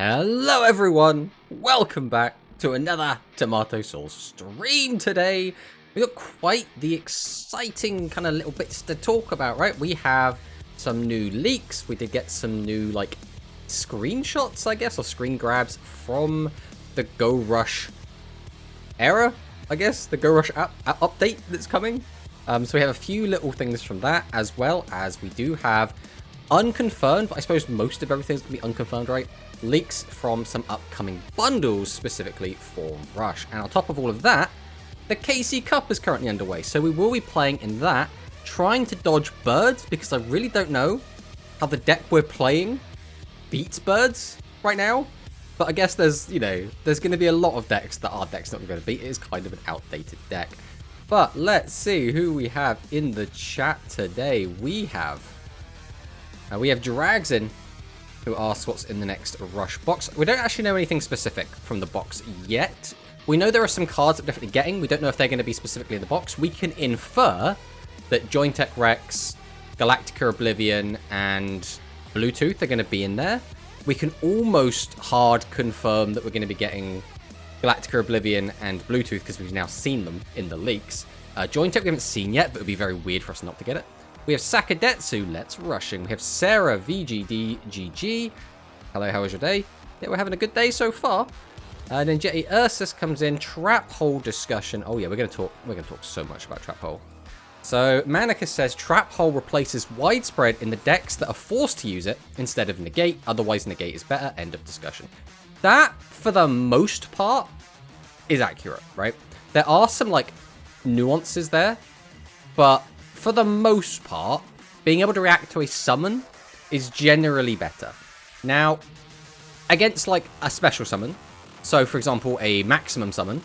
Hello everyone, welcome back to another Tomato Sauce stream today. We got quite the exciting kind of little bits to talk about, right? We have some new leaks, we did get some new like screenshots, I guess, or screen grabs from the Go Rush era, I guess, the Go Rush update that's coming. So we have a few little things from that, as well as we do have unconfirmed, but I suppose most of everything's going to be unconfirmed, right? Leaks from some upcoming bundles specifically for Rush. And on top of all of that, the KC Cup is currently underway. So we will be playing in that, trying to dodge birds, because I really don't know how the deck we're playing beats birds right now. But I guess there's going to be a lot of decks that our deck's not going to beat. It is kind of an outdated deck. But let's see who we have in the chat today. We have Dragzin, who asks what's in the next Rush box. We don't actually know anything specific from the box yet. We know there are some cards that we're definitely getting. We don't know if they're going to be specifically in the box. We can infer that Jointech Rex, Galactica Oblivion, and Bluetooth are going to be in there. We can almost hard confirm that we're going to be getting Galactica Oblivion and Bluetooth because we've now seen them in the leaks. Jointech we haven't seen yet, but it would be very weird for us not to get it. We have Sakadetsu, Let's Rushing. We have Sarah, VGD, GG. Hello, how was your day? Yeah, we're having a good day so far. And then Jetty Ursus comes in. Trap Hole discussion. Oh yeah, we're gonna talk so much about Trap Hole. So Manicus says Trap Hole replaces Widespread in the decks that are forced to use it instead of Negate. Otherwise, Negate is better. End of discussion. That, for the most part, is accurate, right? There are some like nuances there, but for the most part, being able to react to a summon is generally better. Now, against like a special summon, so for example a maximum summon,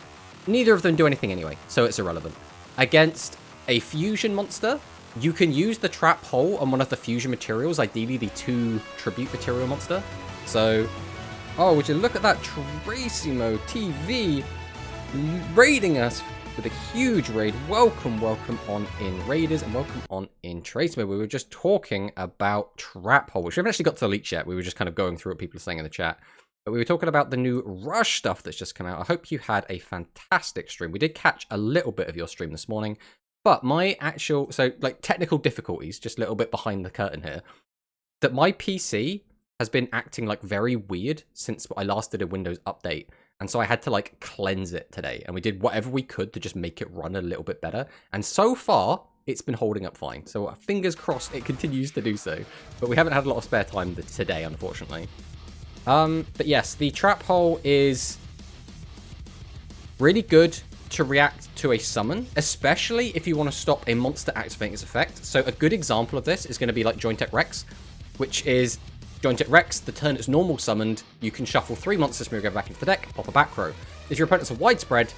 neither of them do anything anyway, so it's irrelevant. Against a fusion monster, you can use the Trap Hole on one of the fusion materials, ideally the 2 tribute material monster. So, oh, would you look at that, Tracimo TV raiding us with a huge raid. Welcome on in, Raiders, and welcome on in, Tracimo. We were just talking about Trap Hole, which we haven't actually got to the leaks yet. We were just kind of going through what people are saying in the chat. But we were talking about the new Rush stuff that's just come out. I hope you had a fantastic stream. We did catch a little bit of your stream this morning, but my actual, so like technical difficulties, just a little bit behind the curtain here, that my PC has been acting like very weird since I last did a Windows update. And so I had to like cleanse it today, and we did whatever we could to just make it run a little bit better. And so far, it's been holding up fine. So fingers crossed it continues to do so. But we haven't had a lot of spare time today, unfortunately. But yes, the Trap Hole is really good to react to a summon, especially if you want to stop a monster activating its effect. So a good example of this is going to be like Jointech Rex, which is Jointech Rex, the turn it's normal summoned, you can shuffle 3 monsters from your go back into the deck, pop a back row. If your opponent's a Widespread,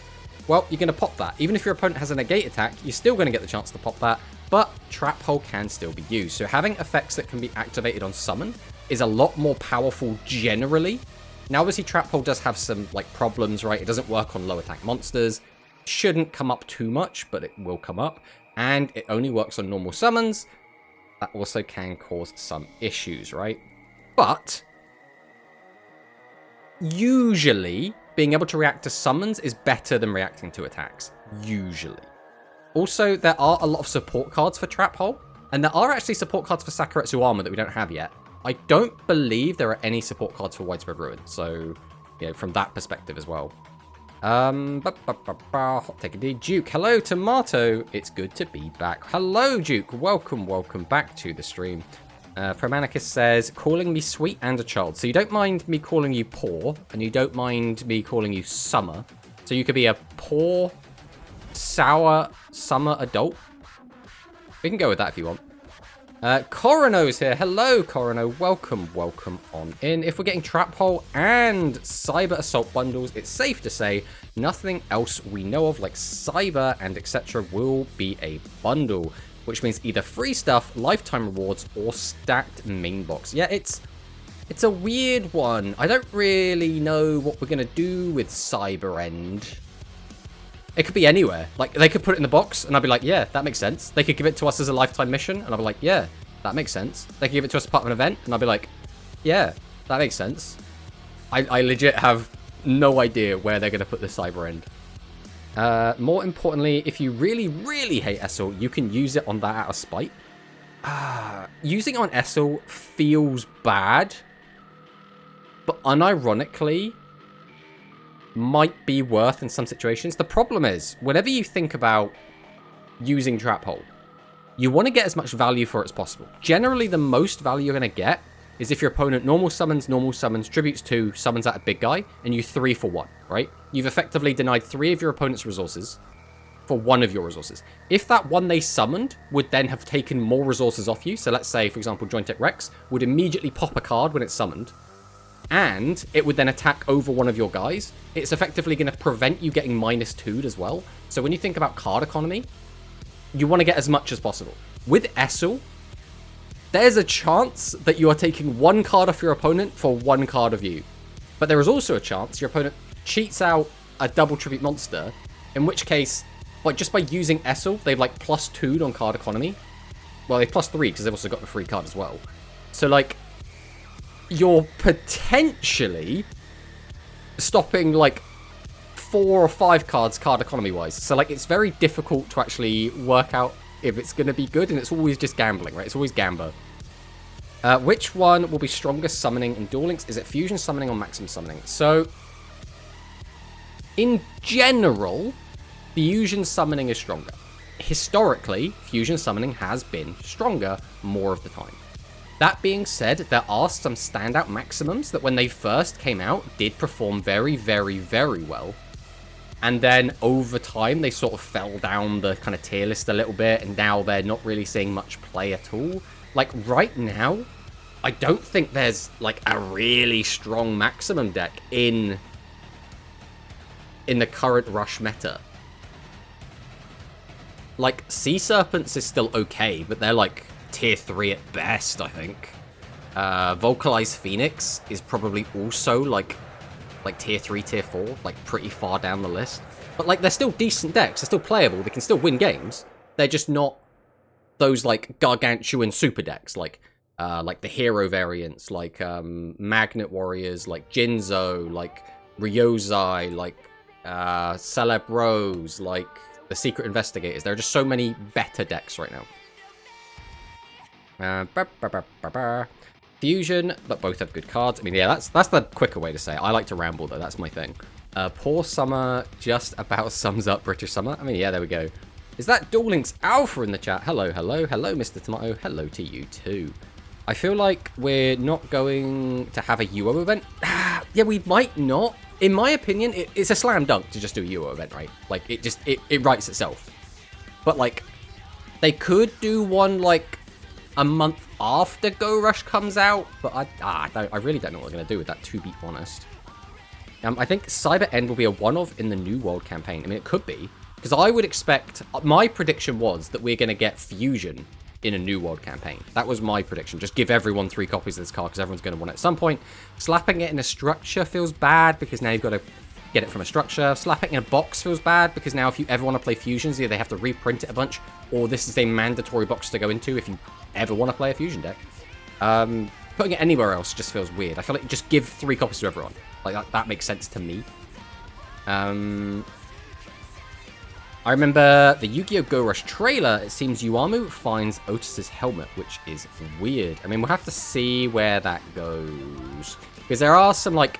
well, you're going to pop that. Even if your opponent has a negate attack, you're still going to get the chance to pop that, but Trap Hole can still be used. So having effects that can be activated on summon is a lot more powerful generally. Now, obviously, Trap Hole does have some like problems, right? It doesn't work on low attack monsters. Shouldn't come up too much, but it will come up. And it only works on normal summons. That also can cause some issues, right? But usually, being able to react to summons is better than reacting to attacks. Usually. Also, there are a lot of support cards for Trap Hole, and there are actually support cards for Sakuretsu Armor that we don't have yet. I don't believe there are any support cards for Widespread Ruin, so, from that perspective as well. Hot take a D. Duke, hello, Tomato. It's good to be back. Hello, Duke. Welcome back to the stream. Promanicus says, calling me sweet and a child. So you don't mind me calling you poor, and you don't mind me calling you summer. So you could be a poor, sour, summer adult. We can go with that if you want. Corono's here. Hello, Corono. Welcome on in. If we're getting Trap Hole and Cyber Assault bundles, it's safe to say nothing else we know of, like Cyber and etc., will be a bundle. Which means either free stuff, lifetime rewards, or stacked main box. Yeah, it's a weird one. I don't really know what we're going to do with Cyber End. It could be anywhere. Like, they could put it in the box, and I'd be like, yeah, that makes sense. They could give it to us as a lifetime mission, and I'd be like, yeah, that makes sense. They could give it to us as part of an event, and I'd be like, yeah, that makes sense. I legit have no idea where they're going to put the Cyber End. More importantly, if you really, really hate Essel, you can use it on that out of spite. Using it on Essel feels bad, but unironically might be worth in some situations. The problem is, whenever you think about using Trap Hole, you want to get as much value for it as possible. Generally, the most value you're going to get is if your opponent normal summons, tributes 2, summons out a big guy, and you 3 for 1, right? You've effectively denied 3 of your opponent's resources for 1 of your resources. If that one they summoned would then have taken more resources off you, so let's say, for example, Jointech Rex would immediately pop a card when it's summoned, and it would then attack over one of your guys, it's effectively going to prevent you getting -2'd as well. So when you think about card economy, you want to get as much as possible. With Essel, there's a chance that you are taking 1 card off your opponent for 1 card of you. But there is also a chance your opponent cheats out a double tribute monster, in which case, like, just by using Essel, they've like +2'd on card economy. Well, they +3 because they've also got the free card as well. So like, you're potentially stopping like 4 or 5 cards card economy wise. So like, it's very difficult to actually work out if it's going to be good, and it's always just gambling, right? It's always Gamba. Which one will be strongest summoning in Duel Links? Is it Fusion Summoning or Maximum Summoning? So, in general, Fusion Summoning is stronger. Historically, Fusion Summoning has been stronger more of the time. That being said, there are some standout Maximums that when they first came out did perform very, very, very well. And then over time, they sort of fell down the kind of tier list a little bit, and now they're not really seeing much play at all. Like, right now, I don't think there's, like, a really strong Maximum deck in the current Rush meta. Like, Sea Serpents is still okay, but they're, like, tier 3 at best, I think. Vocalized Phoenix is probably also, like tier 3, tier 4, like pretty far down the list. But like, they're still decent decks, they're still playable, they can still win games. They're just not those like gargantuan super decks, like the hero variants, like Magnet Warriors, like Jinzo, like Ryozai, like Celebros, like the Secret Investigators. There are just so many better decks right now. Fusion, but both have good cards. I mean, yeah, that's the quicker way to say it. I like to ramble, though. That's my thing. Poor Summer just about sums up British Summer. I mean, yeah, there we go. Is that Duel Links Alpha in the chat? Hello, hello, hello, Mr. Tomato. Hello to you, too. I feel like we're not going to have a UO event. Yeah, we might not. In my opinion, it's a slam dunk to just do a UO event, right? Like, it writes itself. But, like, they could do one, like, a month after Go Rush comes out, but I really don't know what they're going to do with that, to be honest. I think Cyber End will be a one-off in the New World campaign. I mean, it could be, because I would expect... My prediction was that we're going to get Fusion in a New World campaign. That was my prediction. Just give everyone 3 copies of this card, because everyone's going to want it at some point. Slapping it in a structure feels bad, because now you've got to get it from a structure. Slapping it in a box feels bad, because now if you ever want to play Fusions, either they have to reprint it a bunch, or this is a mandatory box to go into if you ever want to play a Fusion deck. Putting it anywhere else just feels weird. I feel like just give 3 copies to everyone. Like, that makes sense to me. I remember the Yu-Gi-Oh! Go Rush trailer. It seems Yuamu finds Otis's helmet, which is weird. I mean, we'll have to see where that goes. Because there are some, like,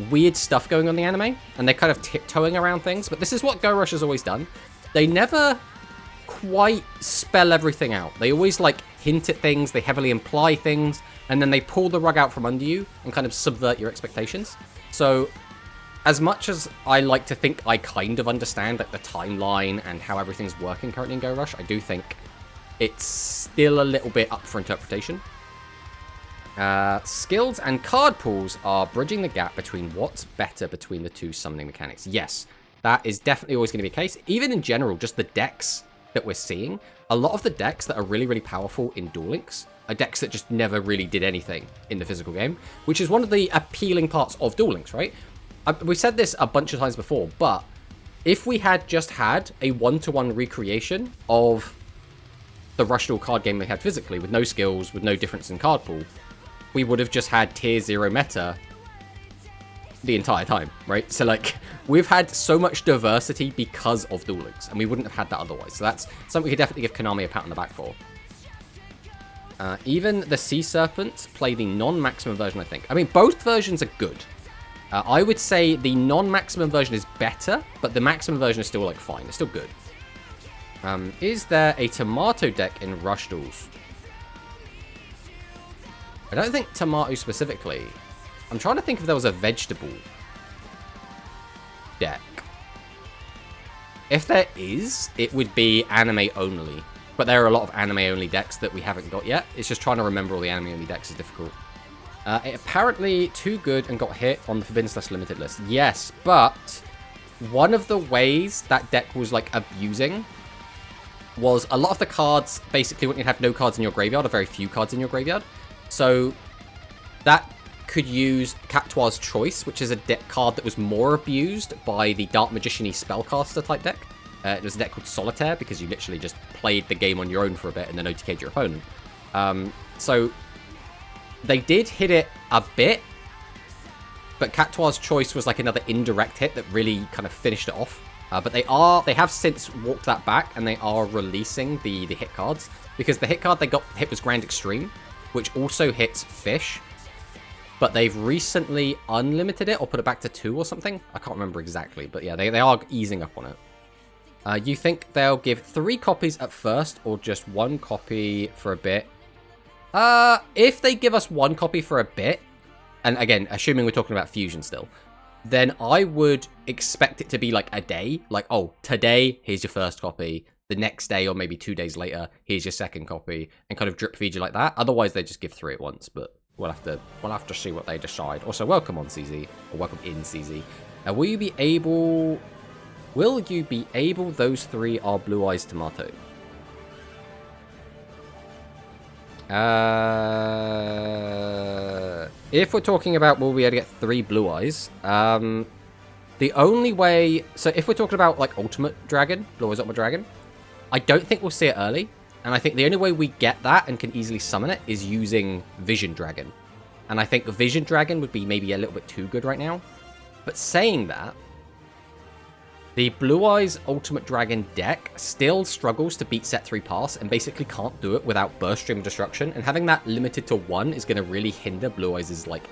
weird stuff going on in the anime, and they're kind of tiptoeing around things. But this is what Go Rush has always done. They never quite spell everything out. They always, like, hint at things, they heavily imply things, and then they pull the rug out from under you and kind of subvert your expectations. So, as much as I like to think I kind of understand, like, the timeline and how everything's working currently in Go Rush, I do think it's still a little bit up for interpretation. Skills and card pools are bridging the gap between what's better between the 2 summoning mechanics. Yes, that is definitely always going to be the case. Even in general, just the decks that we're seeing, a lot of the decks that are really, really powerful in Duel Links are decks that just never really did anything in the physical game, which is one of the appealing parts of Duel Links, right? We said this a bunch of times before, but if we had just had a one-to-one recreation of the Rush Duel card game we had physically, with no skills, with no difference in card pool, we would have just had tier 0 meta the entire time, right? So, like, we've had so much diversity because of Duel Links, and we wouldn't have had that otherwise. So that's something we could definitely give Konami a pat on the back for. Even the Sea Serpent play the non-maximum version, I think. I mean, both versions are good. I would say the non-maximum version is better, but the maximum version is still, like, fine. It's still good. Is there a tomato deck in Rush Duels? I don't think tomato specifically. I'm trying to think if there was a vegetable deck. If there is, it would be anime only. But there are a lot of anime only decks that we haven't got yet. It's just trying to remember all the anime only decks is difficult. It apparently too good and got hit on the Forbidden/Limited list. Yes, but one of the ways that deck was like abusing was a lot of the cards basically when you have no cards in your graveyard or very few cards in your graveyard. So that could use Cactuar's Choice, which is a deck card that was more abused by the Dark Magician-y Spellcaster type deck. It was a deck called Solitaire because you literally just played the game on your own for a bit and then OTK'd your opponent. So they did hit it a bit, but Cactuar's Choice was like another indirect hit that really kind of finished it off. But they have since walked that back and they are releasing the hit cards because the hit card they got hit was Grand Extreme, which also hits Fish. But they've recently unlimited it or put it back to 2 or something. I can't remember exactly, but yeah, they are easing up on it. You think they'll give 3 copies at first or just 1 copy for a bit? If they give us 1 copy for a bit, and again, assuming we're talking about Fusion still, then I would expect it to be like a day. Like, oh, today, here's your first copy. The next day or maybe 2 days later, here's your second copy. And kind of drip feed you like that. Otherwise, they just give 3 at once, but we'll have to see what they decide. Also, welcome on CZ, or welcome in CZ. Will you be able... Those 3 are Blue Eyes Tomato. If we're talking about will we be able to get 3 Blue Eyes, the only way... So if we're talking about, like, Ultimate Dragon, Blue Eyes Ultimate Dragon, I don't think we'll see it early. And I think the only way we get that and can easily summon it is using Vision Dragon. And I think Vision Dragon would be maybe a little bit too good right now. But saying that, the Blue Eyes Ultimate Dragon deck still struggles to beat Set 3 Pass and basically can't do it without Burst Stream of Destruction. And having that limited to 1 is going to really hinder Blue Eyes' like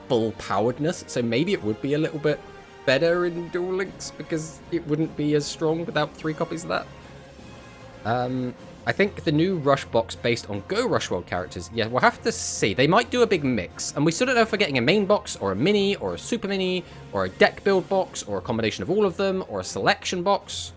full poweredness. So maybe it would be a little bit better in Duel Links because it wouldn't be as strong without 3 copies of that. I think the new Rush box based on Go Rush World characters, yeah, we'll have to see. They might do a big mix, and we still don't know if we're getting a main box, or a mini, or a super mini, or a deck build box, or a combination of all of them, or a selection box.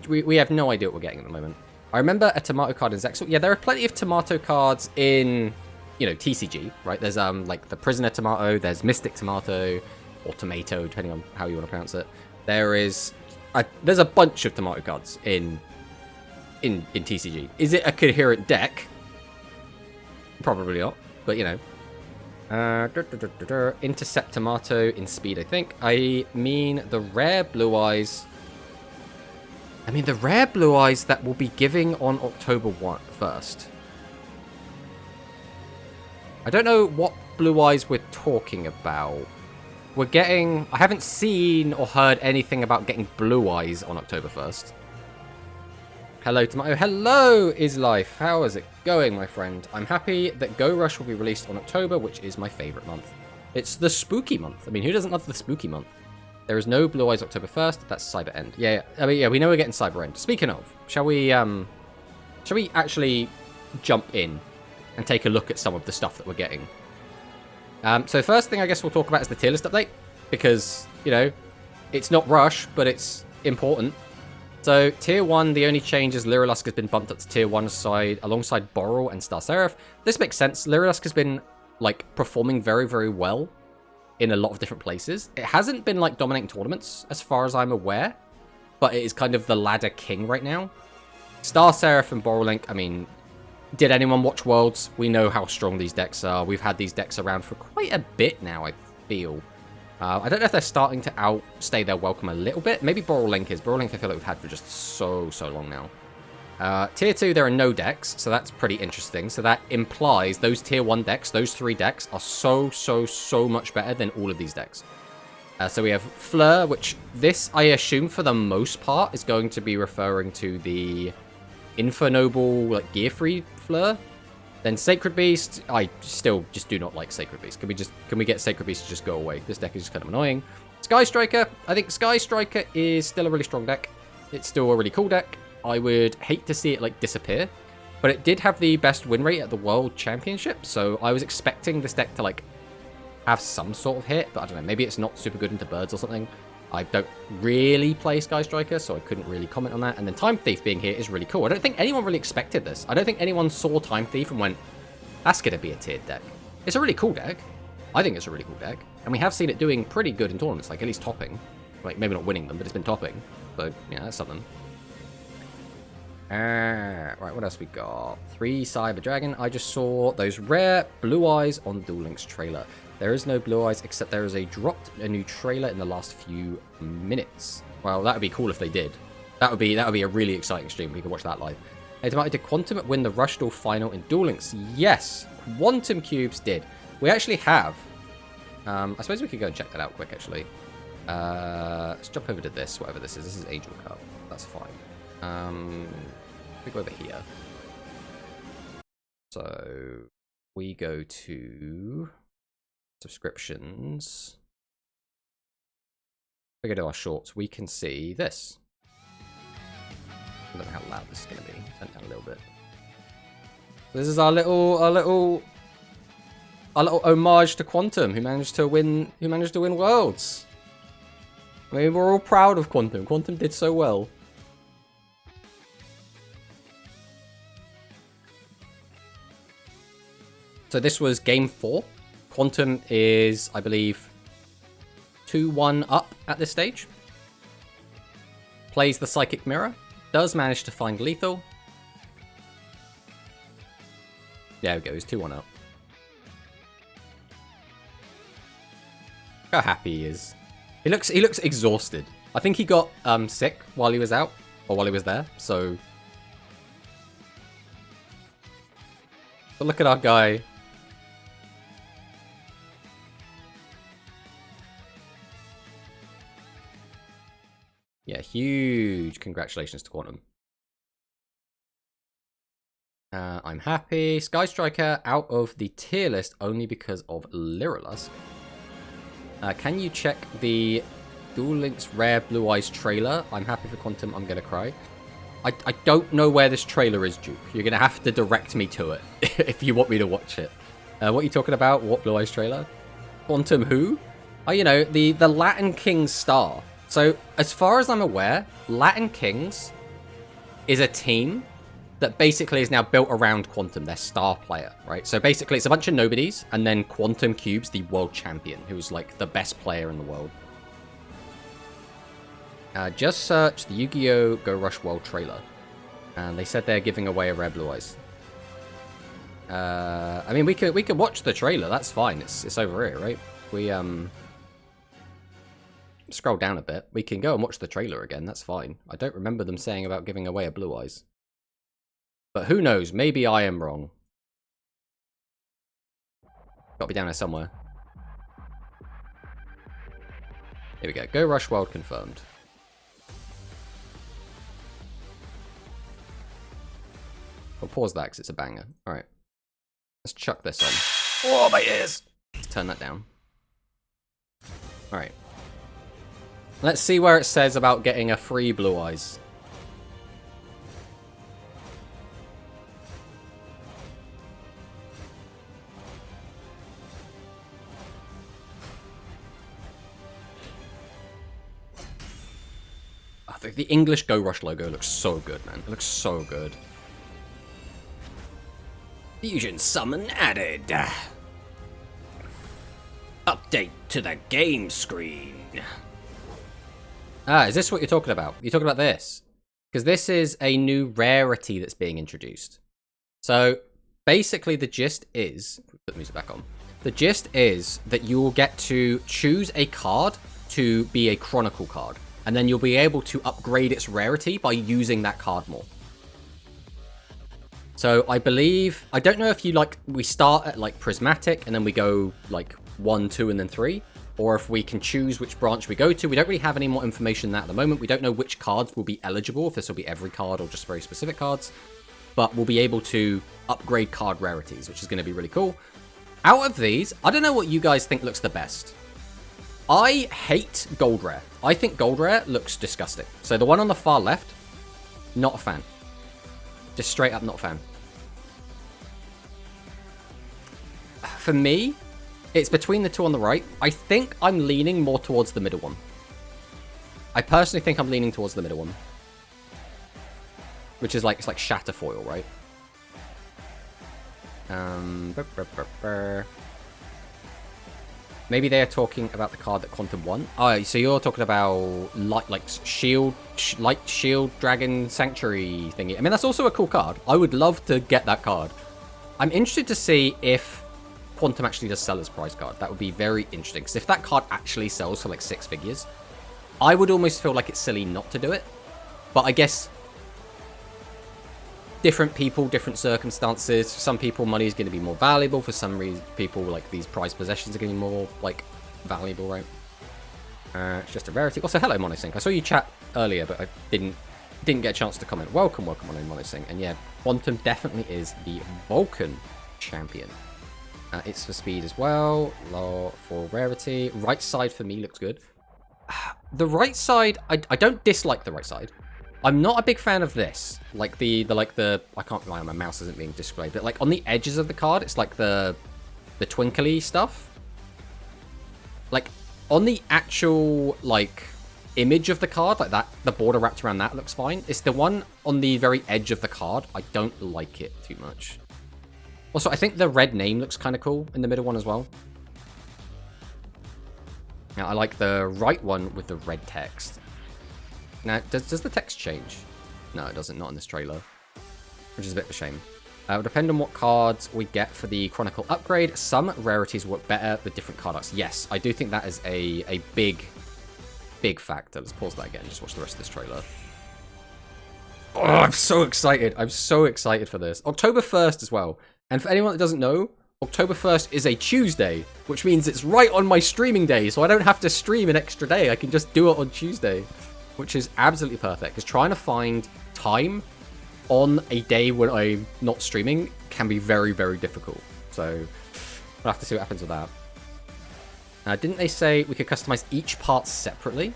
We have no idea what we're getting at the moment. I remember a Tomato card in Zexal. Yeah, there are plenty of Tomato cards in, you know, TCG, right? There's, like, the Prisoner Tomato, there's Mystic Tomato, or Tomato, depending on how you want to pronounce it. There's a bunch of Tomato cards in TCG. Is it a coherent deck? Probably not, but you know. Intercept Tomato in speed, I think. I mean, the rare Blue Eyes. I mean, the rare Blue Eyes that we'll be giving on October 1st. I don't know what Blue Eyes we're talking about. We're getting... I haven't seen or heard anything about getting Blue Eyes on October 1st. Hello, Tomato. Hello, Is Life. How is it going, my friend? I'm happy that Go Rush will be released on October, which is my favorite month. It's the spooky month. I mean, who doesn't love the spooky month? There is no Blue Eyes October 1st. That's Cyber End. Yeah, I mean, yeah, we know we're getting Cyber End. Speaking of, shall we actually jump in and take a look at some of the stuff that we're getting? So the first thing I guess we'll talk about is the tier list update, because, you know, it's not Rush, but it's important. So, Tier 1, the only change is Lyrilusk has been bumped up to Tier 1 alongside Boral and Star Seraph. This makes sense. Lyrilusk has been, like, performing very, very well in a lot of different places. It hasn't been, like, dominating tournaments, as far as I'm aware, but it is kind of the ladder king right now. Star Seraph and Borrelink, I mean, did anyone watch Worlds? We know how strong these decks are. We've had these decks around for quite a bit now, I feel. I don't know if they're starting to outstay their welcome a little bit. Maybe Borrelink is. Borrelink I feel like we've had for just so long now. Tier 2, there are no decks, so that's pretty interesting. So that implies those Tier 1 decks, those 3 decks, are so much better than all of these decks. So we have Fleur, which this, I assume, for the most part, is going to be referring to the Infernoble, like, gear-free Fleur. Then Sacred Beast, I still just do not like Sacred Beast. Can we get Sacred Beast to just go away? This deck is just kind of annoying. Sky Striker, I think Sky Striker is still a really strong deck. It's still a really cool deck. I would hate to see it, like, disappear. But it did have the best win rate at the World Championship, so I was expecting this deck to, like, have some sort of hit, but I don't know, maybe it's not super good into birds or something. I don't really play Sky Striker, so I couldn't really comment on that. And then Time Thief being here is really cool. I don't think anyone really expected this. I don't think anyone saw Time Thief and went, that's going to be a tiered deck. It's a really cool deck. I think it's a really cool deck. And we have seen it doing pretty good in tournaments, like at least topping. Like, maybe not winning them, but it's been topping. So, yeah, that's something. Right, what else we got? 3 Cyber Dragon. I just saw those rare Blue Eyes on Duel Links trailer. There is no Blue Eyes, except there is a new trailer in the last few minutes. Well, that would be cool if they did. That would be a really exciting stream. We could watch that live. Hey, did Quantum win the Rush Duel final in Duel Links? Yes, Quantum Cubes did. We actually have. I suppose we could go and check that out quick, actually. Let's jump over to this, whatever this is. This is Angel Cup. That's fine. We go over here. So we go to subscriptions. We go to our shorts. We can see this. I don't know how loud this is going to be. Turn it down a little bit. This is our little homage to Quantum, who managed to win Worlds. I mean, we're all proud of Quantum. Quantum did so well. So this was game 4. Quantum is, I believe, 2-1 up at this stage. Plays the Psychic Mirror. Does manage to find lethal. There we go, he's 2-1 up. How happy he is. He looks exhausted. I think he got sick while he was out, or while he was there, so... But look at our guy. Yeah, huge congratulations to Quantum. I'm happy. Sky Striker out of the tier list only because of Lyrilusk. Can you check the Duel Links Rare Blue Eyes trailer? I'm happy for Quantum. I'm gonna cry. I don't know where this trailer is, Duke. You're gonna have to direct me to it if you want me to watch it. What are you talking about? What Blue Eyes trailer? Quantum who? Oh, you know, the Latin Kings star. So, as far as I'm aware, Latin Kings is a team that basically is now built around Quantum, their star player, right? So basically it's a bunch of nobodies, and then Quantum Cubes, the world champion, who's like the best player in the world. Just search the Yu-Gi-Oh! Go Rush World trailer, and they said they're giving away a Rare Blue Eyes. I mean, we could watch the trailer, that's fine, it's over here, right? We, scroll down a bit. We can go and watch the trailer again, that's fine. I don't remember them saying about giving away a Blue Eyes. But who knows, maybe I am wrong. Gotta be down here somewhere. Here we go, Go Rush World confirmed. I'll pause that because it's a banger. Alright. Let's chuck this on. Oh, my ears! Let's turn that down. Alright. Let's see where it says about getting a free Blue Eyes. I think the English Go Rush logo looks so good, man. It looks so good. Fusion summon added. Update to the game screen. Ah, is this what you're talking about? You're talking about this? Because this is a new rarity that's being introduced. So, basically the gist is... Put the music back on. The gist is that you will get to choose a card to be a Chronicle card. And then you'll be able to upgrade its rarity by using that card more. So, I believe... I don't know if you, like... We start at, like, Prismatic, and then we go, like, 1, 2, and then 3. or if we can choose which branch we go to. We don't really have any more information than that at the moment. We don't know which cards will be eligible, if this will be every card or just very specific cards. But we'll be able to upgrade card rarities, which is going to be really cool. Out of these, I don't know what you guys think looks the best. I hate Gold Rare. I think Gold Rare looks disgusting. So the one on the far left, not a fan. Just straight up not a fan. For me, it's between the two on the right. I think I'm leaning more towards the middle one. I personally think I'm leaning towards the middle one. Which is like, it's like Shatterfoil, right? Maybe they are talking about the card that Quantum won. Oh, so you're talking about light shield dragon sanctuary thingy. I mean, that's also a cool card. I would love to get that card. I'm interested to see if Quantum actually does sell as prize card. That would be very interesting. Because if that card actually sells for like 6 figures, I would almost feel like it's silly not to do it. But I guess different people, different circumstances. For some people, money is going to be more valuable. For some people, like, these prized possessions are going to be more, like, valuable, right? It's just a rarity. Also, hello, Monosync. I saw you chat earlier, but I didn't get a chance to comment. Welcome, Monosync. And yeah, Quantum definitely is the Vulcan champion. It's for speed as well. Low for rarity. Right side for me looks good. The right side, I don't dislike the right side. I'm not a big fan of this. Like the I can't lie, my mouse isn't being displayed, but like on the edges of the card, it's like the twinkly stuff. Like on the actual like image of the card, like that, the border wrapped around that looks fine. It's the one on the very edge of the card. I don't like it too much. Also, I think the red name looks kind of cool in the middle one as well. Now, I like the right one with the red text. Now, does the text change? No, it doesn't. Not in this trailer. Which is a bit of a shame. It will depend on what cards we get for the Chronicle upgrade. Some rarities work better with different card arts. Yes, I do think that is a big factor. Let's pause that again. Just watch the rest of this trailer. Oh, I'm so excited. I'm so excited for this. October 1st as well. And for anyone that doesn't know, October 1st is a Tuesday, which means it's right on my streaming day, so I don't have to stream an extra day. I can just do it on Tuesday, which is absolutely perfect. Because trying to find time on a day when I'm not streaming can be very, very difficult. So we'll have to see what happens with that. Didn't they say we could customize each part separately?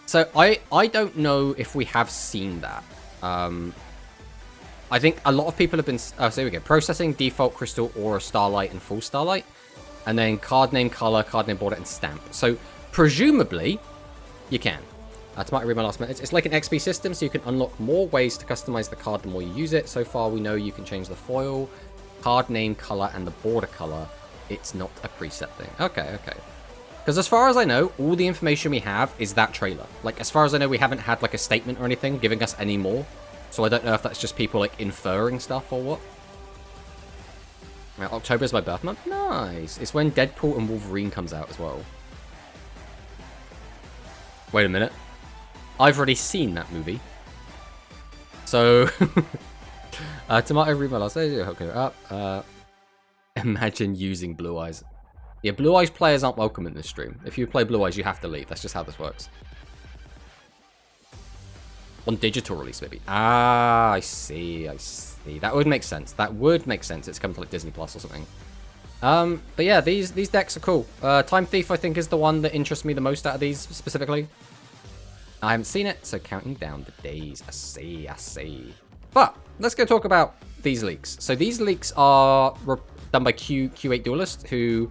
So I don't know if we have seen that. I think a lot of people have been... Oh, so here we go. Processing, default, crystal, aura, starlight, and full starlight. And then card name, color, card name, border, and stamp. So presumably, you can. Tomato, read my last minute. It's like an XP system, so you can unlock more ways to customize the card the more you use it. So far, we know you can change the foil, card name, color, and the border color. It's not a preset thing. Okay. Because as far as I know, all the information we have is that trailer. Like, as far as I know, we haven't had, like, a statement or anything giving us any more. So I don't know if that's just people, like, inferring stuff or what. Right, October is my birth month. Nice. It's when Deadpool and Wolverine comes out as well. Wait a minute. I've already seen that movie. So, Tomato, read my last day. Okay, up. Imagine using Blue Eyes. Yeah, Blue Eyes players aren't welcome in this stream. If you play Blue Eyes, you have to leave. That's just how this works. On digital release, maybe. Ah, I see. That would make sense. It's come to like Disney Plus or something. But yeah, these decks are cool. Time Thief, I think, is the one that interests me the most out of these specifically. I haven't seen it, so counting down the days. I see. But let's go talk about these leaks. So these leaks are done by Q8 Duelist, who,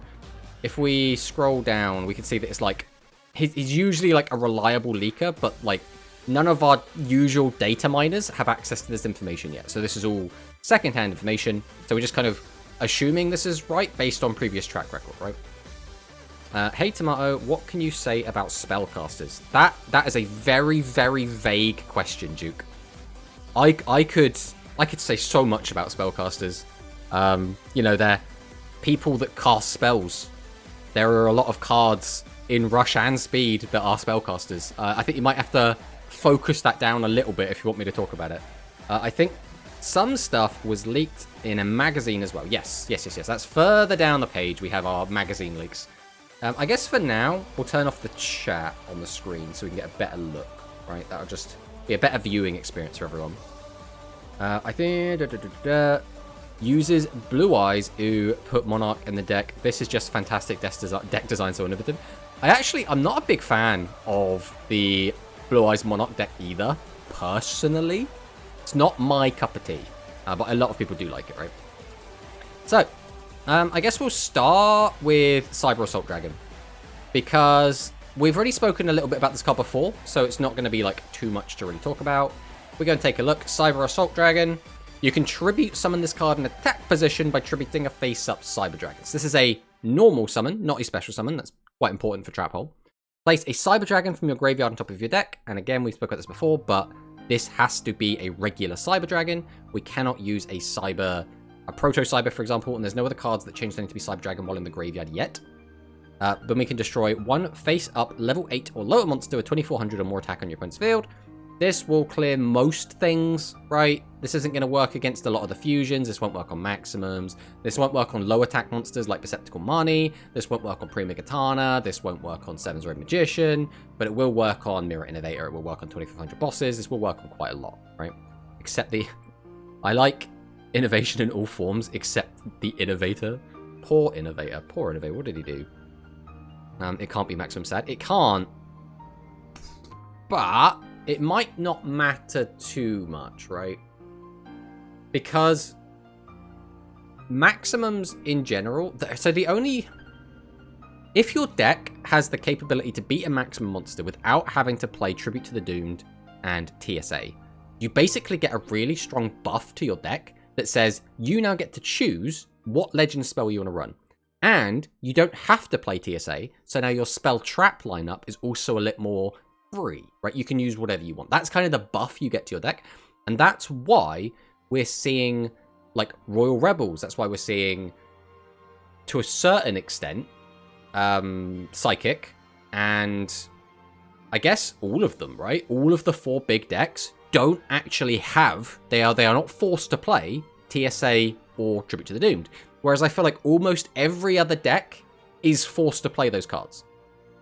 if we scroll down, we can see that it's like he's usually like a reliable leaker, but like none of our usual data miners have access to this information yet. So this is all secondhand information. So we're just kind of assuming this is right based on previous track record, right? Hey Tomato, what can you say about spellcasters? That is a very, very vague question, Duke. I could say so much about spellcasters. You know, they're people that cast spells. There are a lot of cards in Rush and Speed that are spellcasters. I think you might have to focus that down a little bit if you want me to talk about it. I think some stuff was leaked in a magazine as well. Yes. That's further down the page. We have our magazine leaks. I guess for now, we'll turn off the chat on the screen so we can get a better look, right? That'll just be a better viewing experience for everyone. I think... Uses Blue Eyes who put Monarch in the deck. This is just fantastic deck design, so innovative. I'm not a big fan of the Blue Eyes Monarch deck either, personally. It's not my cup of tea, but a lot of people do like it, right? So, I guess we'll start with Cyber Assault Dragon, because we've already spoken a little bit about this card before, so it's not going to be like too much to really talk about. We're going to take a look. Cyber Assault Dragon. You can tribute summon this card in attack position by tributing a face-up Cyber Dragon. So this is a normal summon, not a special summon. That's quite important for Trap Hole. Place a Cyber Dragon from your graveyard on top of your deck. And again, we spoke about this before, but this has to be a regular Cyber Dragon. We cannot use a Proto Cyber, for example, and there's no other cards that change their name to be Cyber Dragon while in the graveyard yet. But we can destroy one face-up level 8 or lower monster with 2400 or more attack on your opponent's field. This will clear most things, right? This isn't going to work against a lot of the fusions. This won't work on maximums. This won't work on low attack monsters like Perceptical Mani. This won't work on Prima Katana. This won't work on Seven's Red Magician. But it will work on Mirror Innovator. It will work on 2400 bosses. This will work on quite a lot, right? Except I like innovation in all forms, except the Innovator. Poor Innovator. Poor Innovator. What did he do? It can't be maximum sad. It can't. But it might not matter too much, right? Because maximums in general... So if your deck has the capability to beat a maximum monster without having to play Tribute to the Doomed and TSA, you basically get a really strong buff to your deck that says you now get to choose what legend spell you want to run. And you don't have to play TSA, so now your spell trap lineup is also a little more free, right? You can use whatever you want. That's kind of the buff you get to your deck. And that's why we're seeing, like, Royal Rebels. That's why we're seeing, to a certain extent, Psychic, and I guess all of them, right? All of the 4 big decks don't actually have, they are not forced to play TSA or Tribute to the Doomed. Whereas I feel like almost every other deck is forced to play those cards.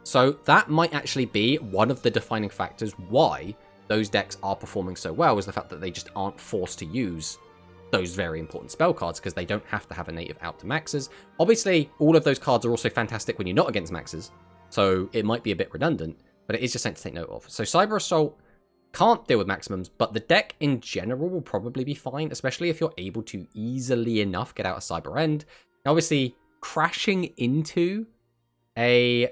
So that might actually be one of the defining factors why those decks are performing so well, is the fact that they just aren't forced to use those very important spell cards because they don't have to have a native out to maxes. Obviously, all of those cards are also fantastic when you're not against maxes, so it might be a bit redundant, but it is just something to take note of. So Cyber Assault can't deal with maximums, but the deck in general will probably be fine, especially if you're able to easily enough get out a Cyber End. Now, obviously, crashing into a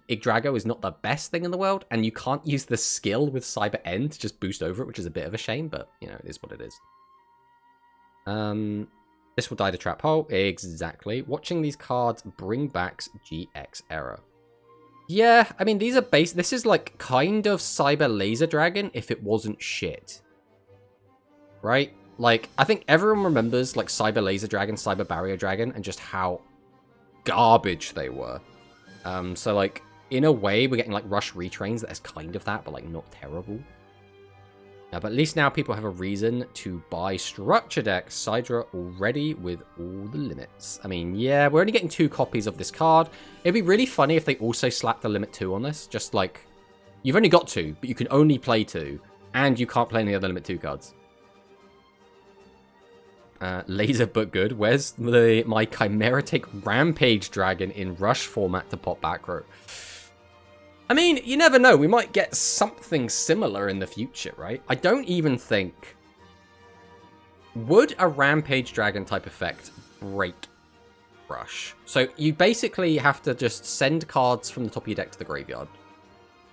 Yggdrago is not the best thing in the world, and you can't use the skill with Cyber End to just boost over it, which is a bit of a shame, but, you know, it is what it is. This will die to Trap Hole. Exactly. Watching these cards bring back GX Error. Yeah, I mean, these are this is like kind of Cyber Laser Dragon if it wasn't shit. Right? Like, I think everyone remembers, like, Cyber Laser Dragon, Cyber Barrier Dragon, and just how garbage they were. So, like, in a way, we're getting, like, Rush Retrains that is kind of that, but, like, not terrible. But at least now people have a reason to buy Structure Deck Sidra already with all the limits. I mean, yeah, we're only getting 2 copies of this card. It'd be really funny if they also slapped the limit 2 on this. Just like, you've only got 2, but you can only play 2, and you can't play any other limit 2 cards. Laser but good. Where's my Chimeritic Rampage Dragon in Rush format to pop back row? I mean, you never know. We might get something similar in the future, right? I don't even think... Would a Rampage Dragon type effect break Rush? So you basically have to just send cards from the top of your deck to the graveyard.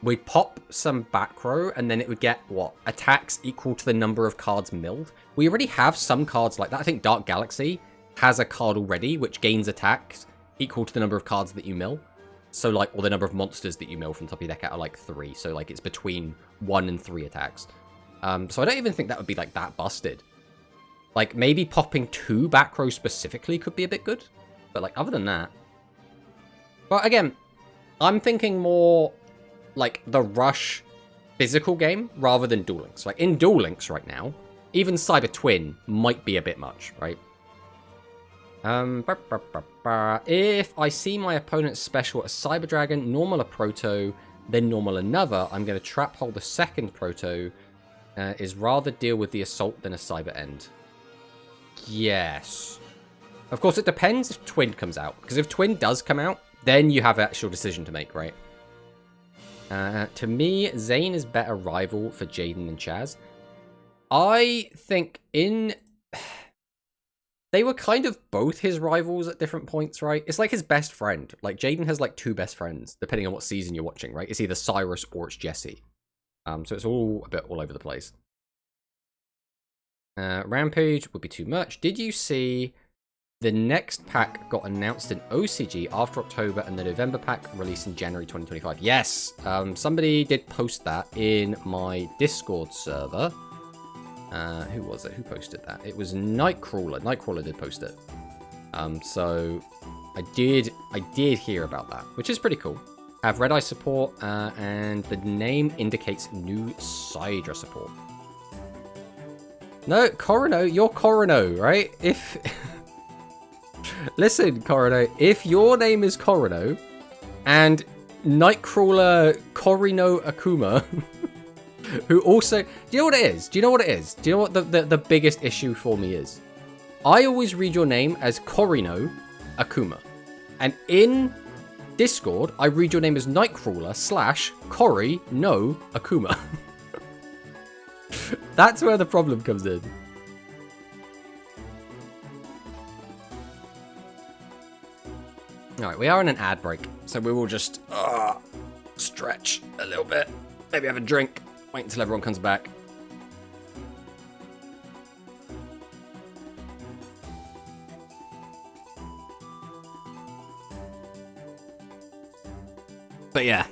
We'd pop some back row, and then it would get, what? Attacks equal to the number of cards milled. We already have some cards like that. I think Dark Galaxy has a card already, which gains attacks equal to the number of cards that you mill. So, like, or the number of monsters that you mill from the top of your deck out are, like, 3. So, like, it's between 1 and 3 attacks. So I don't even think that would be, like, that busted. Like, maybe popping 2 back row specifically could be a bit good. But, like, other than that... But, again, I'm thinking more, like, the Rush physical game rather than Duel Links. Like, in Duel Links right now, even Cyber Twin might be a bit much, right? If I see my opponent's special a Cyber Dragon, normal a Proto, then normal another, I'm going to trap hole the second Proto. Is rather deal with the assault than a Cyber End. Yes. Of course, it depends if Twin comes out. Because if Twin does come out, then you have an actual decision to make, right? To me, Zane is better rival for Jaden than Chaz. I think they were kind of both his rivals at different points, right? It's like his best friend. Like, Jaden has like two best friends, depending on what season you're watching, right? It's either Cyrus or it's Jesse. So it's all a bit all over the place. Rampage would be too much. Did you see the next pack got announced in OCG after October and the November pack released in January 2025? Yes. Somebody did post that in my Discord server. Who was it? Who posted that? It was Nightcrawler. Nightcrawler did post it. So I did hear about that, which is pretty cool. Have Red Eye support, and the name indicates new Sidra support. No, Corono, you're Corono, right? If listen, Corono, if your name is Corono and Nightcrawler Corino Akuma, who also, do you know what it is? Do you know what it is? Do you know what the biggest issue for me is? I always read your name as Corino Akuma, and in Discord, I read your name as Nightcrawler / Cory no Akuma. That's where the problem comes in. Alright, we are in an ad break, so we will just stretch a little bit. Maybe have a drink. Wait until everyone comes back. But yeah.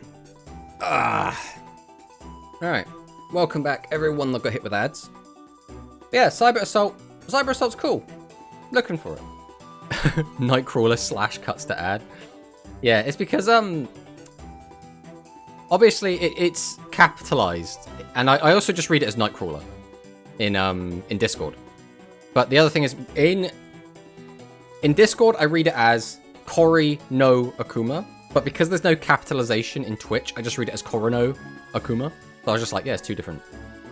Alright. Welcome back, everyone that got hit with ads. But yeah, Cyber Assault. Cyber Assault's cool. Looking for it. Nightcrawler / cuts to ad. Yeah, it's because, obviously, it's capitalized. And I also just read it as Nightcrawler in Discord. But the other thing is, in Discord, I read it as Cory no Akuma. But because there's no capitalization in Twitch, I just read it as Corono Akuma. So I was just like, yeah, it's two different.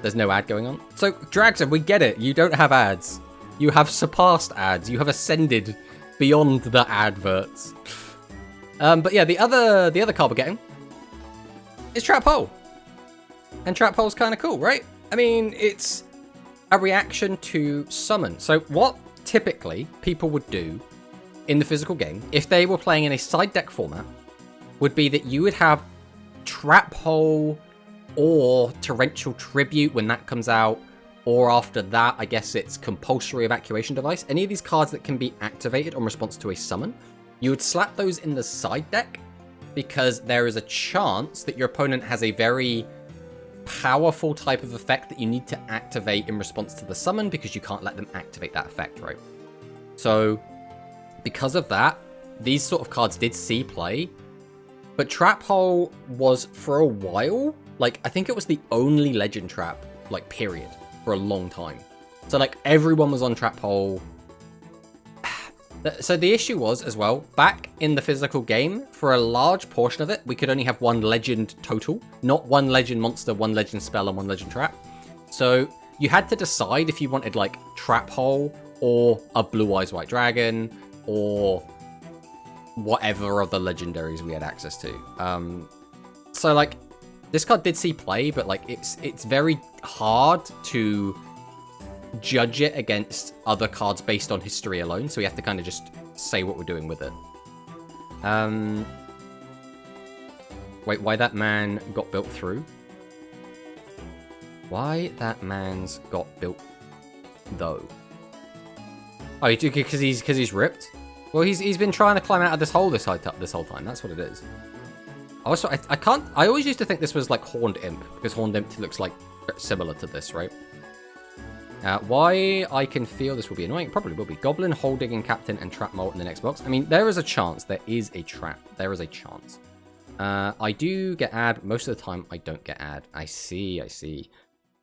There's no ad going on. So, Dragson, we get it. You don't have ads. You have surpassed ads. You have ascended beyond the adverts. But yeah, the other card we're getting is Trap Hole. And Trap Hole's kind of cool, right? I mean, it's a reaction to summon. So what typically people would do in the physical game, if they were playing in a side deck format, would be that you would have Trap Hole or Torrential Tribute when that comes out, or after that, I guess it's Compulsory Evacuation Device. Any of these cards that can be activated in response to a summon, you would slap those in the side deck because there is a chance that your opponent has a very powerful type of effect that you need to activate in response to the summon because you can't let them activate that effect, right? So, because of that, these sort of cards did see play, but Trap Hole was, for a while, like, I think it was the only Legend Trap, like, period, for a long time. So, like, everyone was on Trap Hole. So the issue was, as well, back in the physical game, for a large portion of it, we could only have one Legend total, not one Legend monster, one Legend spell, and one Legend trap. So you had to decide if you wanted, like, Trap Hole, or a Blue Eyes White Dragon, or whatever other legendaries we had access to. So, like, this card did see play, but, like, it's very hard to judge it against other cards based on history alone, so we have to kind of just say what we're doing with it. Wait, why that man got built through? Why that man's got built, though? Oh, because he's ripped? Well, he's been trying to climb out of this hole this whole time. That's what it is. Also, I always used to think this was like Horned Imp, because Horned Imp looks like similar to this, right? Why I can feel this will be annoying? Probably will be. Goblin, Hole Digging Captain, and Trap Molt in the next box. I mean, there is a chance. There is a trap. There is a chance. I do get ad. Most of the time, I don't get ad. I see.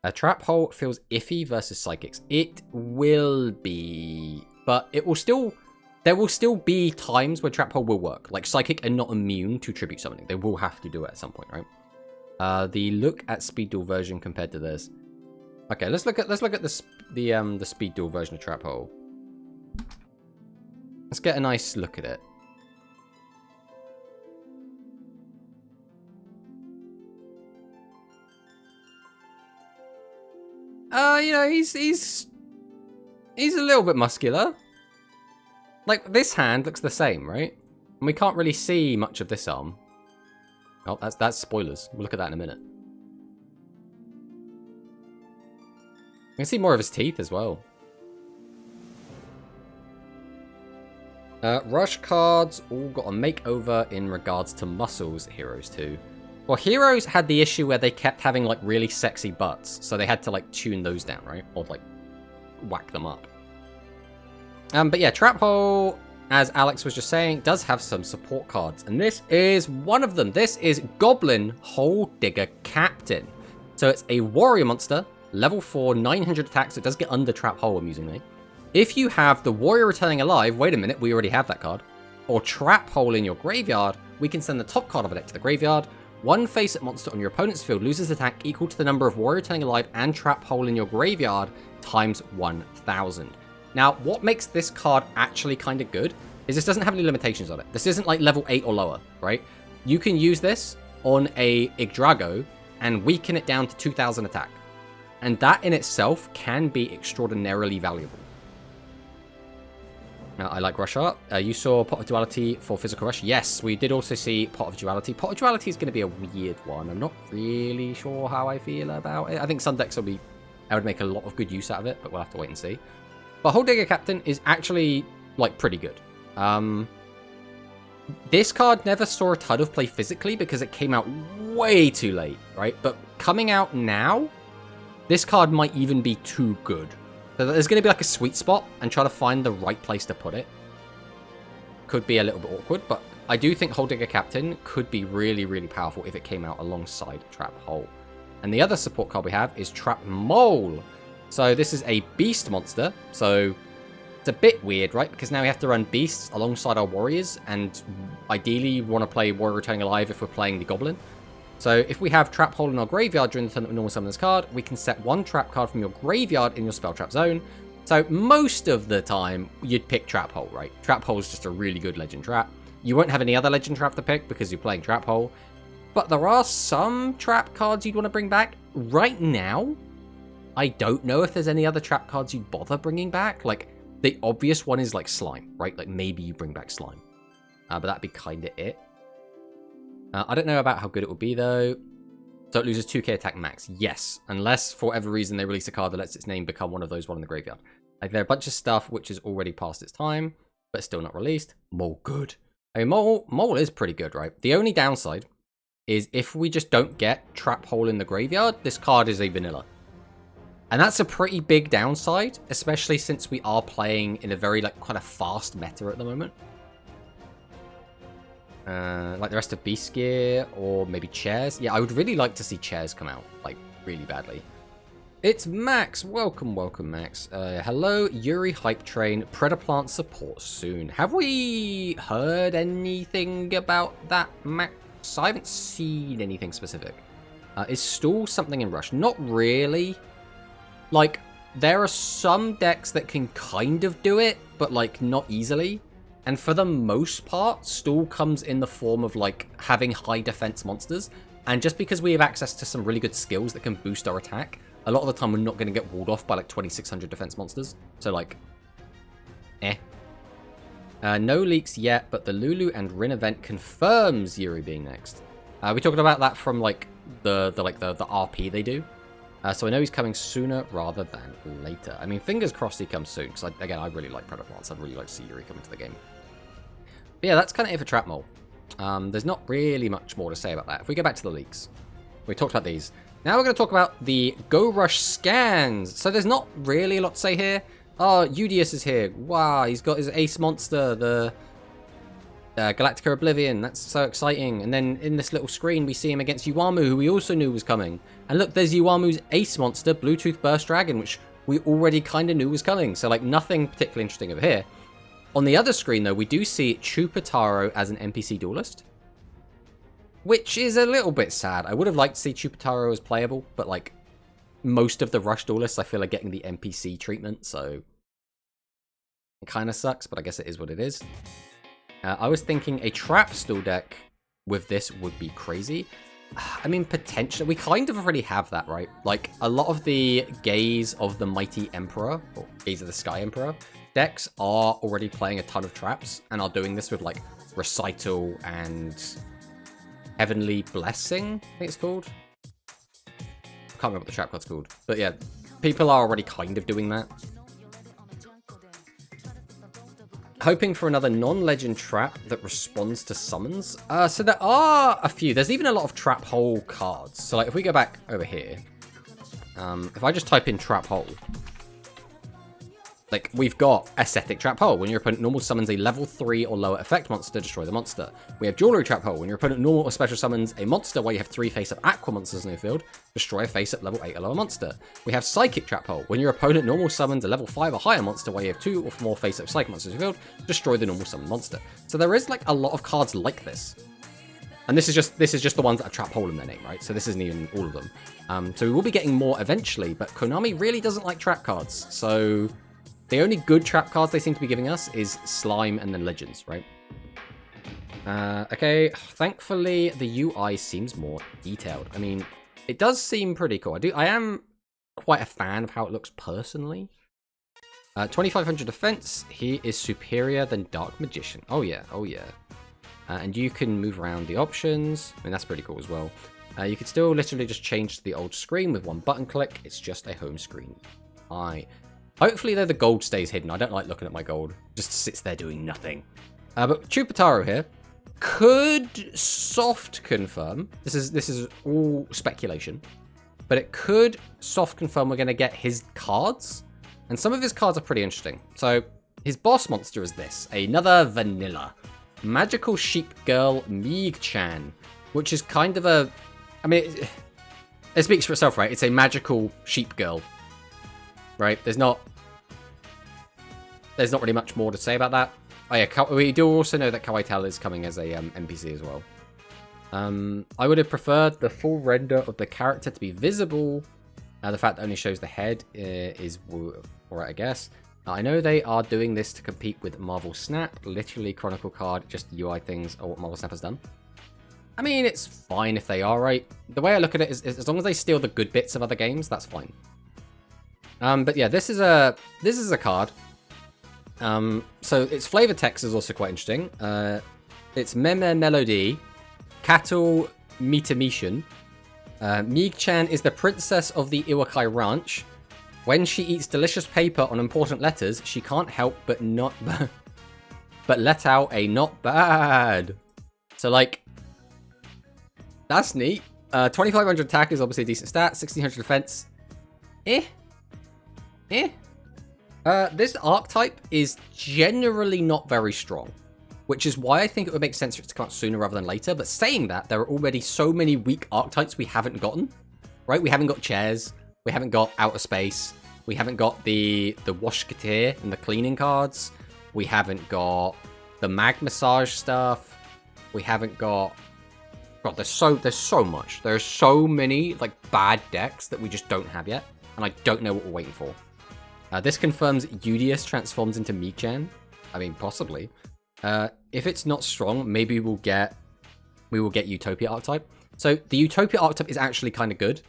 A Trap Hole feels iffy versus Psychics. It will be, but it will still there will still be times where Trap Hole will work. Like, Psychic are not immune to Tribute Summoning. They will have to do it at some point, right? The look at Speed Duel version compared to this. Okay, let's look at the Speed Duel version of Trap Hole. Let's get a nice look at it. You know, he's a little bit muscular. Like, this hand looks the same, right? And we can't really see much of this arm. Oh, that's spoilers. We'll look at that in a minute. We can see more of his teeth as well. Rush cards all got a makeover in regards to muscles, Heroes 2. Well, Heroes had the issue where they kept having, like, really sexy butts, so they had to, like, tune those down, right? Or, like, whack them up. But yeah, Trap Hole, as Alex was just saying, does have some support cards, and this is one of them. This is Goblin Hole Digger Captain. So it's a warrior monster, level 4, 900 attacks. It does get under Trap Hole, amusingly. If you have the Warrior Returning Alive, wait a minute, we already have that card, or Trap Hole in your graveyard, we can send the top card of a deck to the graveyard. One face-up monster on your opponent's field loses attack equal to the number of Warrior Returning Alive and Trap Hole in your graveyard times 1,000. Now, what makes this card actually kind of good is this doesn't have any limitations on it. This isn't like level 8 or lower, right? You can use this on a Yggdrago and weaken it down to 2,000 attack. And that in itself can be extraordinarily valuable. Now, I like Rush Art. You saw Pot of Duality for Physical Rush. Yes, we did also see Pot of Duality. Pot of Duality is going to be a weird one. I'm not really sure how I feel about it. I think some decks I would make a lot of good use out of it, but we'll have to wait and see. But Hole Digger Captain is actually, like, pretty good. This card never saw a ton of play physically because it came out way too late, right? But coming out now, this card might even be too good. So there's going to be like a sweet spot, and try to find the right place to put it could be a little bit awkward, but I do think Hole Digger Captain could be really, really powerful if it came out alongside Trap Hole. And the other support card we have is Trap Mole. So this is a beast monster, so it's a bit weird, right? Because now we have to run beasts alongside our warriors, and ideally we want to play Warrior Returning Alive if we're playing the Goblin. So if we have Trap Hole in our graveyard during the turn that we normally summon this card, we can set one trap card from your graveyard in your spell trap zone. So most of the time, you'd pick Trap Hole, right? Trap Hole is just a really good legend trap. You won't have any other legend trap to pick because you're playing Trap Hole. But there are some trap cards you'd want to bring back. Right now, I don't know if there's any other trap cards you'd bother bringing back. Like, the obvious one is like Slime, right? Like, maybe you bring back Slime. But that'd be kind of it. I don't know about how good it will be, though. So it loses 2k attack max. Yes, unless for whatever reason they release a card that lets its name become one of those one in the graveyard. Like, there are a bunch of stuff which is already past its time, but still not released. Mole good. I mean, Mole is pretty good, right? The only downside is if we just don't get Trap Hole in the graveyard, this card is a vanilla. And that's a pretty big downside, especially since we are playing in a very, like, kind of fast meta at the moment. Like the rest of Beast Gear, or maybe Chairs. Yeah, I would really like to see Chairs come out, like, really badly. It's Max. Welcome, Max. Hello, Yuri Hype Train. Predaplant support soon. Have we heard anything about that, Max? I haven't seen anything specific. Is Stool something in Rush? Not really. Like, there are some decks that can kind of do it, but, like, not easily. And for the most part, Stool comes in the form of, like, having high defense monsters. And just because we have access to some really good skills that can boost our attack, a lot of the time we're not going to get walled off by, like, 2,600 defense monsters. So, like, no leaks yet, but the Lulu and Rin event confirms Yuri being next. We talked about that from, like, the RP they do. So I know he's coming sooner rather than later. I mean, fingers crossed he comes soon, because, again, I really like Predaplants. I'd really like to see Yuri come into the game. But yeah, that's kind of it for Trap Mole. There's not really much more to say about that. If we go back to the leaks, we talked about these. Now we're going to talk about the Go Rush scans. So there's not really a lot to say here. Oh, Udius is here. Wow, he's got his ace monster, the Galactica Oblivion. That's so exciting. And then in this little screen, we see him against Yuamu, who we also knew was coming. And look, there's Yuamu's ace monster, Bluetooth Burst Dragon, which we already kind of knew was coming. So, like, nothing particularly interesting over here. On the other screen, though, we do see Chupataro as an NPC duelist, which is a little bit sad. I would have liked to see Chupataro as playable, but like most of the Rush duelists, I feel are getting the NPC treatment, so it kind of sucks, but I guess it is what it is. I was thinking a Trap Stool deck with this would be crazy. I mean, potentially, we kind of already have that, right? Like, a lot of the Gaze of the Mighty Emperor, or Gaze of the Sky Emperor decks are already playing a ton of traps, and are doing this with, like, Recital and Heavenly Blessing, I think it's called. I can't remember what the trap card's called. But yeah, people are already kind of doing that. Hoping for another non-legend trap that responds to summons. So there are a few. There's even a lot of trap hole cards. So like if we go back over here, if I just type in trap hole, like we've got Ascetic Trap Hole. When your opponent normal summons a level 3 or lower effect monster, destroy the monster. We have Jewelry Trap Hole. When your opponent normal or special summons a monster where you have 3 face-up Aqua monsters in your field, destroy a face-up level 8 or lower monster. We have Psychic Trap Hole. When your opponent normal summons a level 5 or higher monster where you have 2 or more face-up Psychic monsters in your field, destroy the normal summon monster. So there is like a lot of cards like this. And this is just the ones that have Trap Hole in their name, right? So this isn't even all of them. So we will be getting more eventually, but Konami really doesn't like trap cards. So the only good trap cards they seem to be giving us is Slime and then Legends, right? Okay, thankfully the UI seems more detailed. I mean, it does seem pretty cool. I am quite a fan of how it looks personally. 2500 defense, he is superior than Dark Magician. Oh yeah, oh yeah. And you can move around the options. I mean, that's pretty cool as well. You can still literally just change to the old screen with one button click. It's just a home screen. Hopefully, though, the gold stays hidden. I don't like looking at my gold. It just sits there doing nothing. But Chupataro here could soft confirm. This is all speculation. But it could soft confirm we're going to get his cards. And some of his cards are pretty interesting. So, his boss monster is this. Another vanilla. Magical Sheep Girl Meeg-chan. Which is kind of a... I mean, it speaks for itself, right? It's a magical sheep girl. Right? There's not really much more to say about that. Oh yeah, we do also know that Kawaii is coming as a NPC as well. I would have preferred the full render of the character to be visible. The fact that only shows the head is alright, I guess. I know they are doing this to compete with Marvel Snap. Literally, Chronicle card, just UI things are what Marvel Snap has done. I mean, it's fine if they are, right? The way I look at it is as long as they steal the good bits of other games, that's fine. But yeah, this is a card. So its flavor text is also quite interesting. It's Meme Melody, Cattle Mitamishin. Meeg-chan is the princess of the Iwakai Ranch. When she eats delicious paper on important letters, she can't help but let out a not bad. So like, that's neat. 2500 attack is obviously a decent stat. 1600 defense. This archetype is generally not very strong, which is why I think it would make sense for it to come out sooner rather than later. But saying that, there are already so many weak archetypes we haven't gotten, right? We haven't got chairs, we haven't got outer space, we haven't got the Washketeer and the cleaning cards, we haven't got the mag massage stuff, we haven't got... God, there's so much. There's so many like bad decks that we just don't have yet, and I don't know what we're waiting for. This confirms Udius transforms into Meeg-chan. I mean, possibly. If it's not strong, maybe we will get Utopia archetype. So the Utopia archetype is actually kind of good.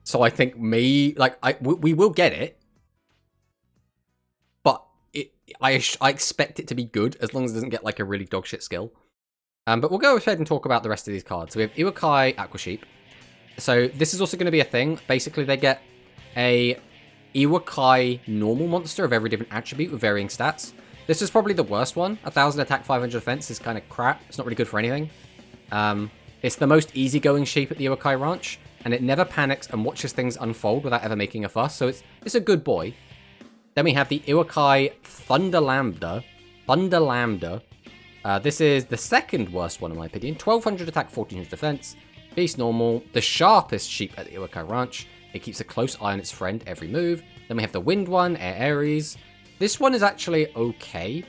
So I think we will get it, but I expect it to be good as long as it doesn't get like a really dogshit skill. But we'll go ahead and talk about the rest of these cards. So we have Iwakai Aqua Sheep. So this is also going to be a thing. Basically, they get a Iwakai normal monster of every different attribute with varying stats. This is probably the worst one. 1000 attack, 500 defense is kind of crap. It's not really good for anything. It's the most easygoing sheep at the Iwakai Ranch, and it never panics and watches things unfold without ever making a fuss, so it's a good boy. Then we have the Iwakai Thunder Lambda. This is the second worst one in my opinion. 1200 attack, 1400 defense. Beast normal. The sharpest sheep at the Iwakai Ranch. It keeps a close eye on its friend every move. Then we have the wind one, Air Aries. This one is actually okay.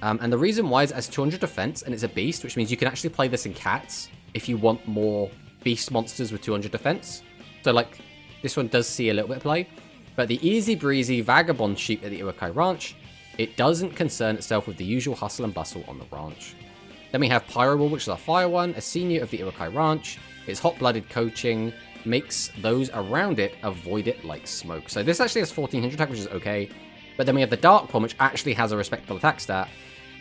And the reason why is it has 200 defense and it's a beast, which means you can actually play this in cats if you want more beast monsters with 200 defense. So, like, this one does see a little bit of play. But the easy breezy vagabond sheep at the Iwakai Ranch, it doesn't concern itself with the usual hustle and bustle on the ranch. Then we have Pyroball, which is our fire one, a senior of the Iwakai Ranch. Its hot-blooded coaching makes those around it avoid it like smoke. So this actually has 1400 attack, which is okay. But then we have the Dark one, which actually has a respectable attack stat,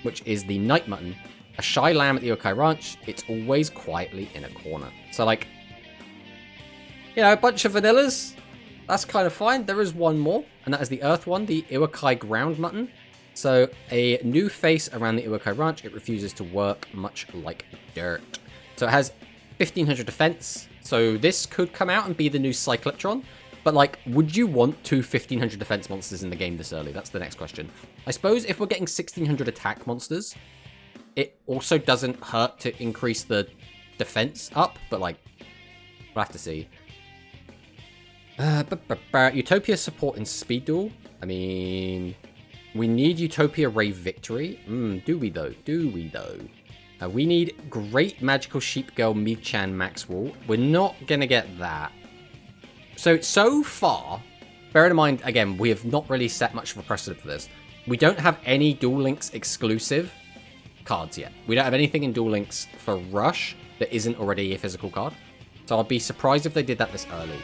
which is the Night Mutton. A shy lamb at the Iwakai Ranch, it's always quietly in a corner. So, like, you know, a bunch of vanillas. That's kind of fine. There is one more, and that is the Earth one, the Iwakai Ground Mutton. So, a new face around the Iwakai Ranch. It refuses to work, much like dirt. So, it has 1500 defense. So, this could come out and be the new Cycloptron. But, like, would you want two 1500 defense monsters in the game this early? That's the next question. I suppose if we're getting 1600 attack monsters, it also doesn't hurt to increase the defense up. But, like, we'll have to see. Utopia support in Speed Duel. I mean, we need Utopia Ray Victory. Do we though? We need Great Magical Sheep Girl Meeg-chan Max Wall. We're not gonna get that. So far, bear in mind, again, we have not really set much of a precedent for this. We don't have any Duel Links exclusive cards yet. We don't have anything in Duel Links for Rush that isn't already a physical card. So I'd be surprised if they did that this early.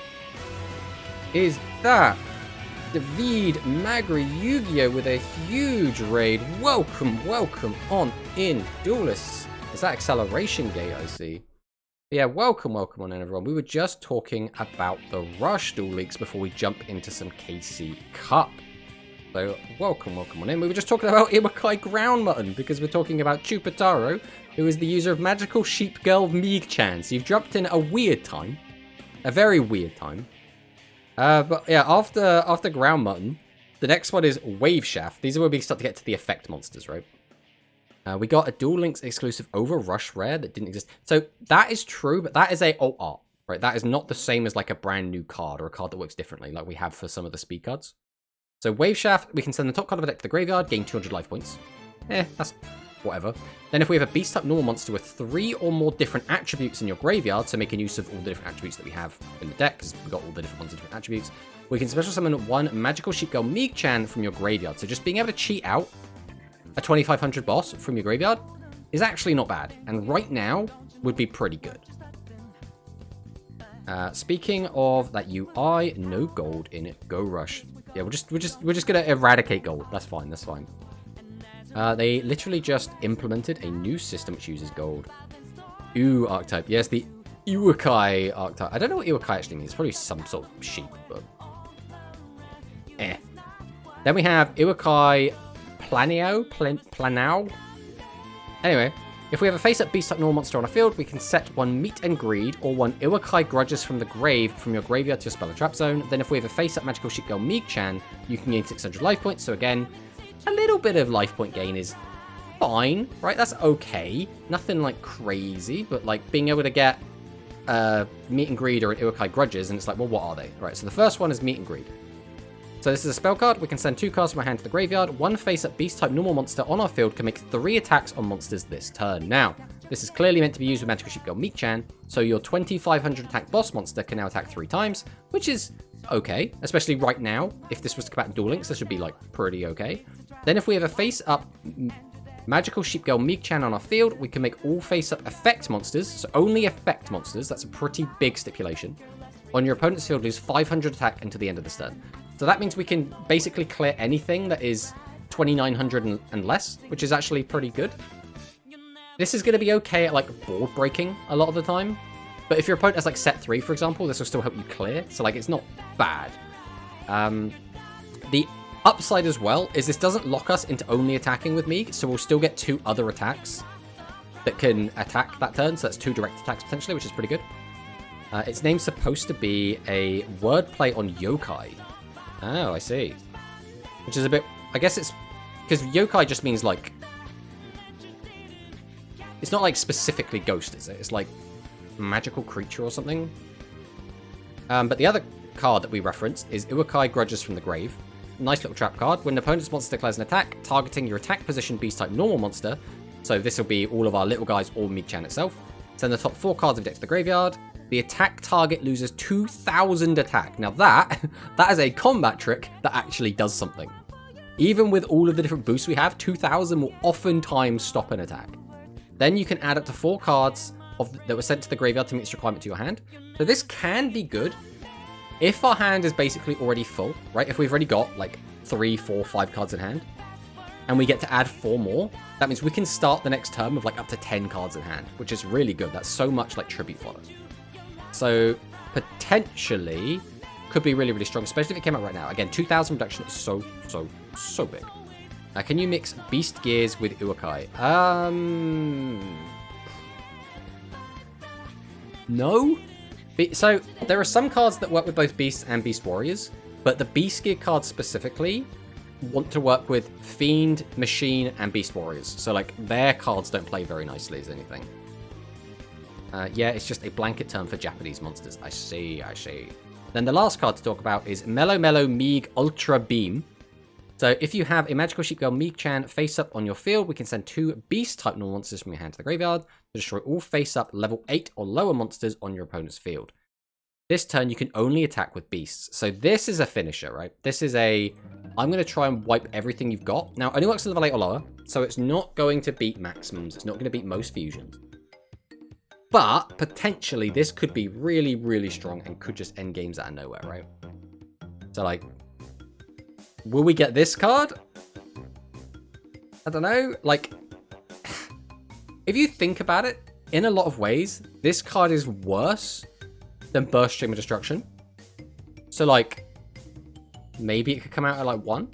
Is that David Magri Yu-Gi-Oh! With a huge raid. Welcome on in, Duelists. Is that Acceleration Gate, I see? Yeah, welcome on in, everyone. We were just talking about the Rush Duel Leagues before we jump into some KC Cup. So, welcome on in. We were just talking about Iwakai Ground Mutton because we're talking about Chupataro, who is the user of Magical Sheep Girl Meeg-chan. So you've dropped in a weird time. A very weird time. But yeah, after Ground Mutton, the next one is Wave Shaft. These are where we start to get to the effect monsters, right? We got a Duel Links exclusive over Rush Rare that didn't exist. So that is true, but that is a alt art, right? That is not the same as like a brand new card or a card that works differently like we have for some of the speed cards. So Wave Shaft, we can send the top card of a deck to the graveyard, gain 200 life points. That's whatever. Then if we have a beast type normal monster with 3 or more different attributes in your graveyard, so making use of all the different attributes that we have in the deck, because we've got all the different ones and different attributes, we can special summon one Magical Sheep Girl Meeg-chan from your graveyard. So just being able to cheat out a 2500 boss from your graveyard is actually not bad, and right now would be pretty good. Speaking of that UI, no gold in it. Go Rush. Yeah, we're just gonna eradicate gold. That's fine. They literally just implemented a new system which uses gold. Ooh, archetype. Yes, the Iwakai archetype. I don't know what Iwakai actually means. It's probably some sort of sheep, but Then we have Iwakai Planao. Anyway, if we have a face-up beast-type normal monster on a field, we can set one Meet and Greed or one Iwakai Grudges from the grave from your graveyard to your spell and trap zone. Then if we have a face-up Magical Sheep Girl Meeg-chan, you can gain 600 life points. So again, a little bit of life point gain is fine, right? That's okay. Nothing like crazy, but like being able to get Meet and Greed or an Iwakai Grudges, and it's like, well, what are they? Right, so the first one is Meet and Greed. So this is a spell card. We can send 2 cards from our hand to the graveyard. One face-up beast-type normal monster on our field can make 3 attacks on monsters this turn. Now, this is clearly meant to be used with Magical Sheep Girl Meeg-chan, so your 2500 attack boss monster can now attack 3 times, which is okay, especially right now. If this was to come out in Duel Links, this would be, like, pretty okay. Then if we have a face-up Magical Sheep Girl Meeg-chan on our field, we can make all face-up effect monsters, so only effect monsters, that's a pretty big stipulation, on your opponent's field lose 500 attack until the end of the turn. So that means we can basically clear anything that is 2900 and less, which is actually pretty good. This is going to be okay at, like, board breaking a lot of the time. But if your opponent has, like, set 3, for example, this will still help you clear. So, like, it's not bad. The upside as well is this doesn't lock us into only attacking with me. So we'll still get 2 other attacks that can attack that turn. So that's 2 direct attacks potentially, which is pretty good. Its name's supposed to be a wordplay on yokai. Oh, I see. Which is a bit... I guess it's... Because yokai just means, like... It's not, like, specifically ghost, is it? It's, like, magical creature or something. But the other card that we referenced is Iwakai Grudges from the Grave. nice little trap card. When an opponent's monster declares an attack, targeting your attack position beast-type normal monster, so this will be all of our little guys or Meek-chan itself, send the top 4 cards of deck to the graveyard. The attack target loses 2,000 attack. Now that is a combat trick that actually does something. Even with all of the different boosts we have, 2,000 will oftentimes stop an attack. Then you can add up to 4 cards that were sent to the graveyard to meet this requirement to your hand. So this can be good if our hand is basically already full, right? If we've already got like 3, 4, 5 cards in hand, and we get to add 4 more, that means we can start the next turn with like up to 10 cards in hand, which is really good. That's so much like tribute fodder. So potentially could be really, really strong, especially if it came out right now. Again, 2,000 reduction is so big. Now, can you mix Beast Gears with Uakai? No. So there are some cards that work with both Beasts and Beast Warriors, but the Beast Gear cards specifically want to work with Fiend, Machine, and Beast Warriors. So like their cards don't play very nicely as anything. Yeah, it's just a blanket term for Japanese monsters. I see. Then the last card to talk about is Mellow Meeg Ultra Beam. So if you have a Magical Sheep Girl Meek-chan face up on your field, we can send 2 Beast-type normal monsters from your hand to the graveyard to destroy all face-up level 8 or lower monsters on your opponent's field. This turn, you can only attack with Beasts. So this is a finisher, right? This is a... I'm going to try and wipe everything you've got. Now, it only works at level 8 or lower, so it's not going to beat maximums. It's not going to beat most fusions. But, potentially, this could be really, really strong and could just end games out of nowhere, right? So, like... Will we get this card? I don't know. Like, if you think about it, in a lot of ways, this card is worse than Burst Stream of Destruction. So, like, maybe it could come out at, like, 1?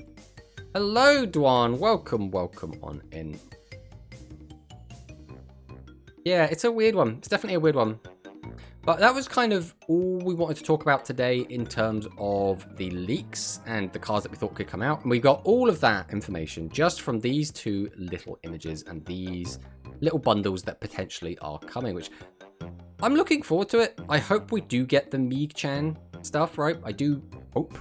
Hello, Dwan. Welcome on in. Yeah, it's a weird one. It's definitely a weird one. But that was kind of all we wanted to talk about today in terms of the leaks and the cards that we thought could come out. And we got all of that information just from these 2 little images and these little bundles that potentially are coming, which I'm looking forward to it. I hope we do get the Meek-chan stuff, right? I do hope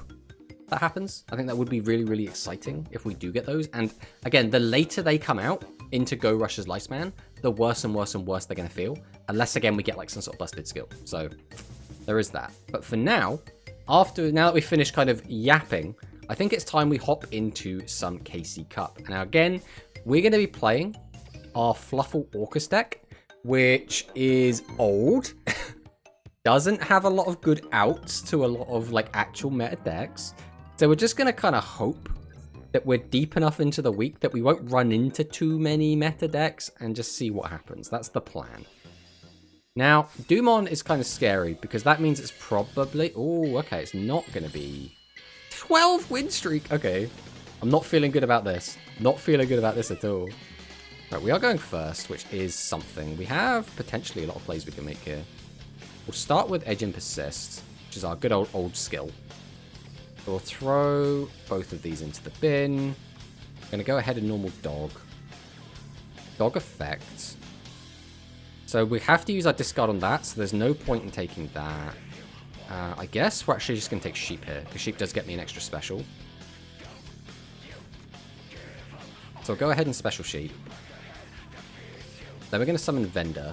that happens. I think that would be really, really exciting if we do get those. And again, the later they come out into Go Rush's lifespan, the worse and worse and worse they're going to feel. Unless, again, we get like some sort of busted skill. So there is that. But for now, now that we've finished kind of yapping, I think it's time we hop into some KC Cup. And now, again, we're going to be playing our Fluffle Orcus deck, which is old. Doesn't have a lot of good outs to a lot of like actual meta decks. So we're just going to kind of hope that we're deep enough into the week that we won't run into too many meta decks and just see what happens. That's the plan. Now, Dumon is kind of scary because that means it's probably... Oh, okay, it's not going to be... 12 win streak! Okay, I'm not feeling good about this. Not feeling good about this at all. Right, we are going first, which is something. We have potentially a lot of plays we can make here. We'll start with Edge and Persist, which is our good old skill. We'll throw both of these into the bin. I'm going to go ahead and normal Dog. Dog effect. So we have to use our discard on that, so there's no point in taking that. I guess we're actually just going to take Sheep here, because Sheep does get me an extra special. So I'll go ahead and special Sheep. Then we're going to summon Vendor.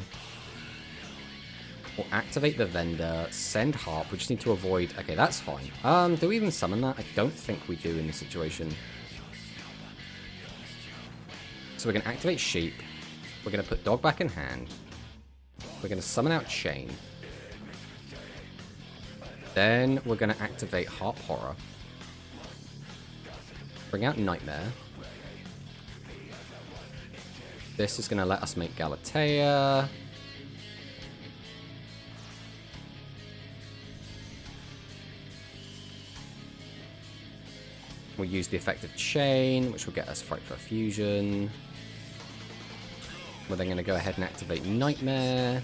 We'll activate the Vendor, send Harp. We just need to avoid... Okay, that's fine. Do we even summon that? I don't think we do in this situation. So we're going to activate Sheep. We're going to put Dog back in hand. We're going to summon out Chain. Then we're going to activate Harp Horror. Bring out Nightmare. This is going to let us make Galatea. We'll use the effect of Chain, which will get us Fright for Fusion. We're then going to go ahead and activate Nightmare.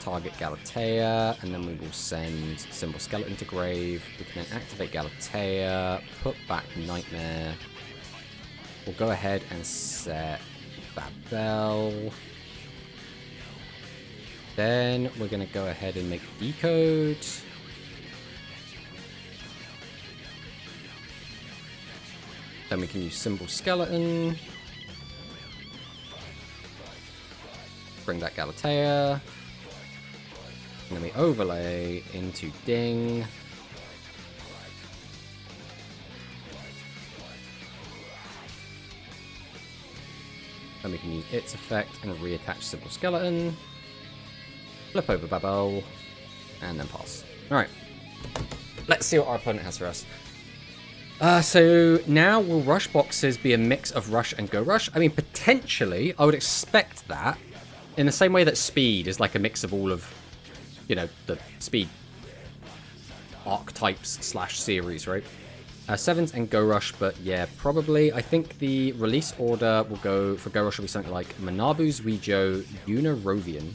Target Galatea, and then we will send Symbol Skeleton to grave. We can then activate Galatea, put back Nightmare. We'll go ahead and set Babel. Then we're going to go ahead and make Decode. Then we can use Symbol Skeleton. Bring that Galatea. And then we overlay into Ding. Then we can use its effect and reattach Symbol Skeleton. Flip over Babel. And then pass. Alright. Let's see what our opponent has for us. So now will rush boxes be a mix of rush and go rush? I mean, potentially, I would expect that. In the same way that speed is like a mix of all of, you know, the speed archetypes / series, right? Sevens and go rush, but yeah, probably. I think the release order will go for go rush will be something like Manabu, Zuijo, Yuna, Rovian.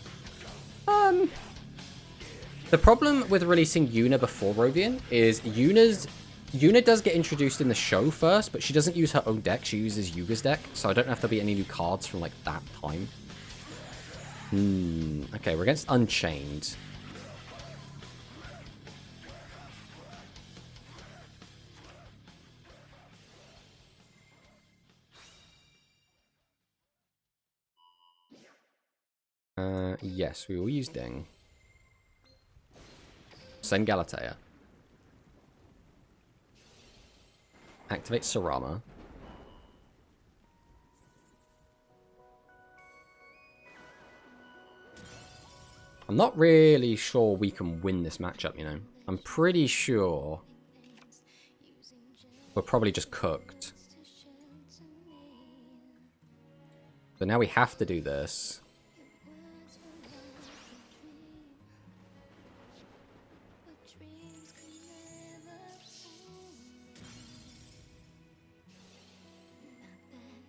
The problem with releasing Yuna before Rovian is Yuna does get introduced in the show first, but she doesn't use her own deck. She uses Yuga's deck, so I don't know if there'll be any new cards from, like, that time. Okay, we're against Unchained. Yes, we will use Ding. Send Galatea. Activate Sarama. I'm not really sure we can win this matchup, you know. I'm pretty sure we're probably just cooked. So now we have to do this.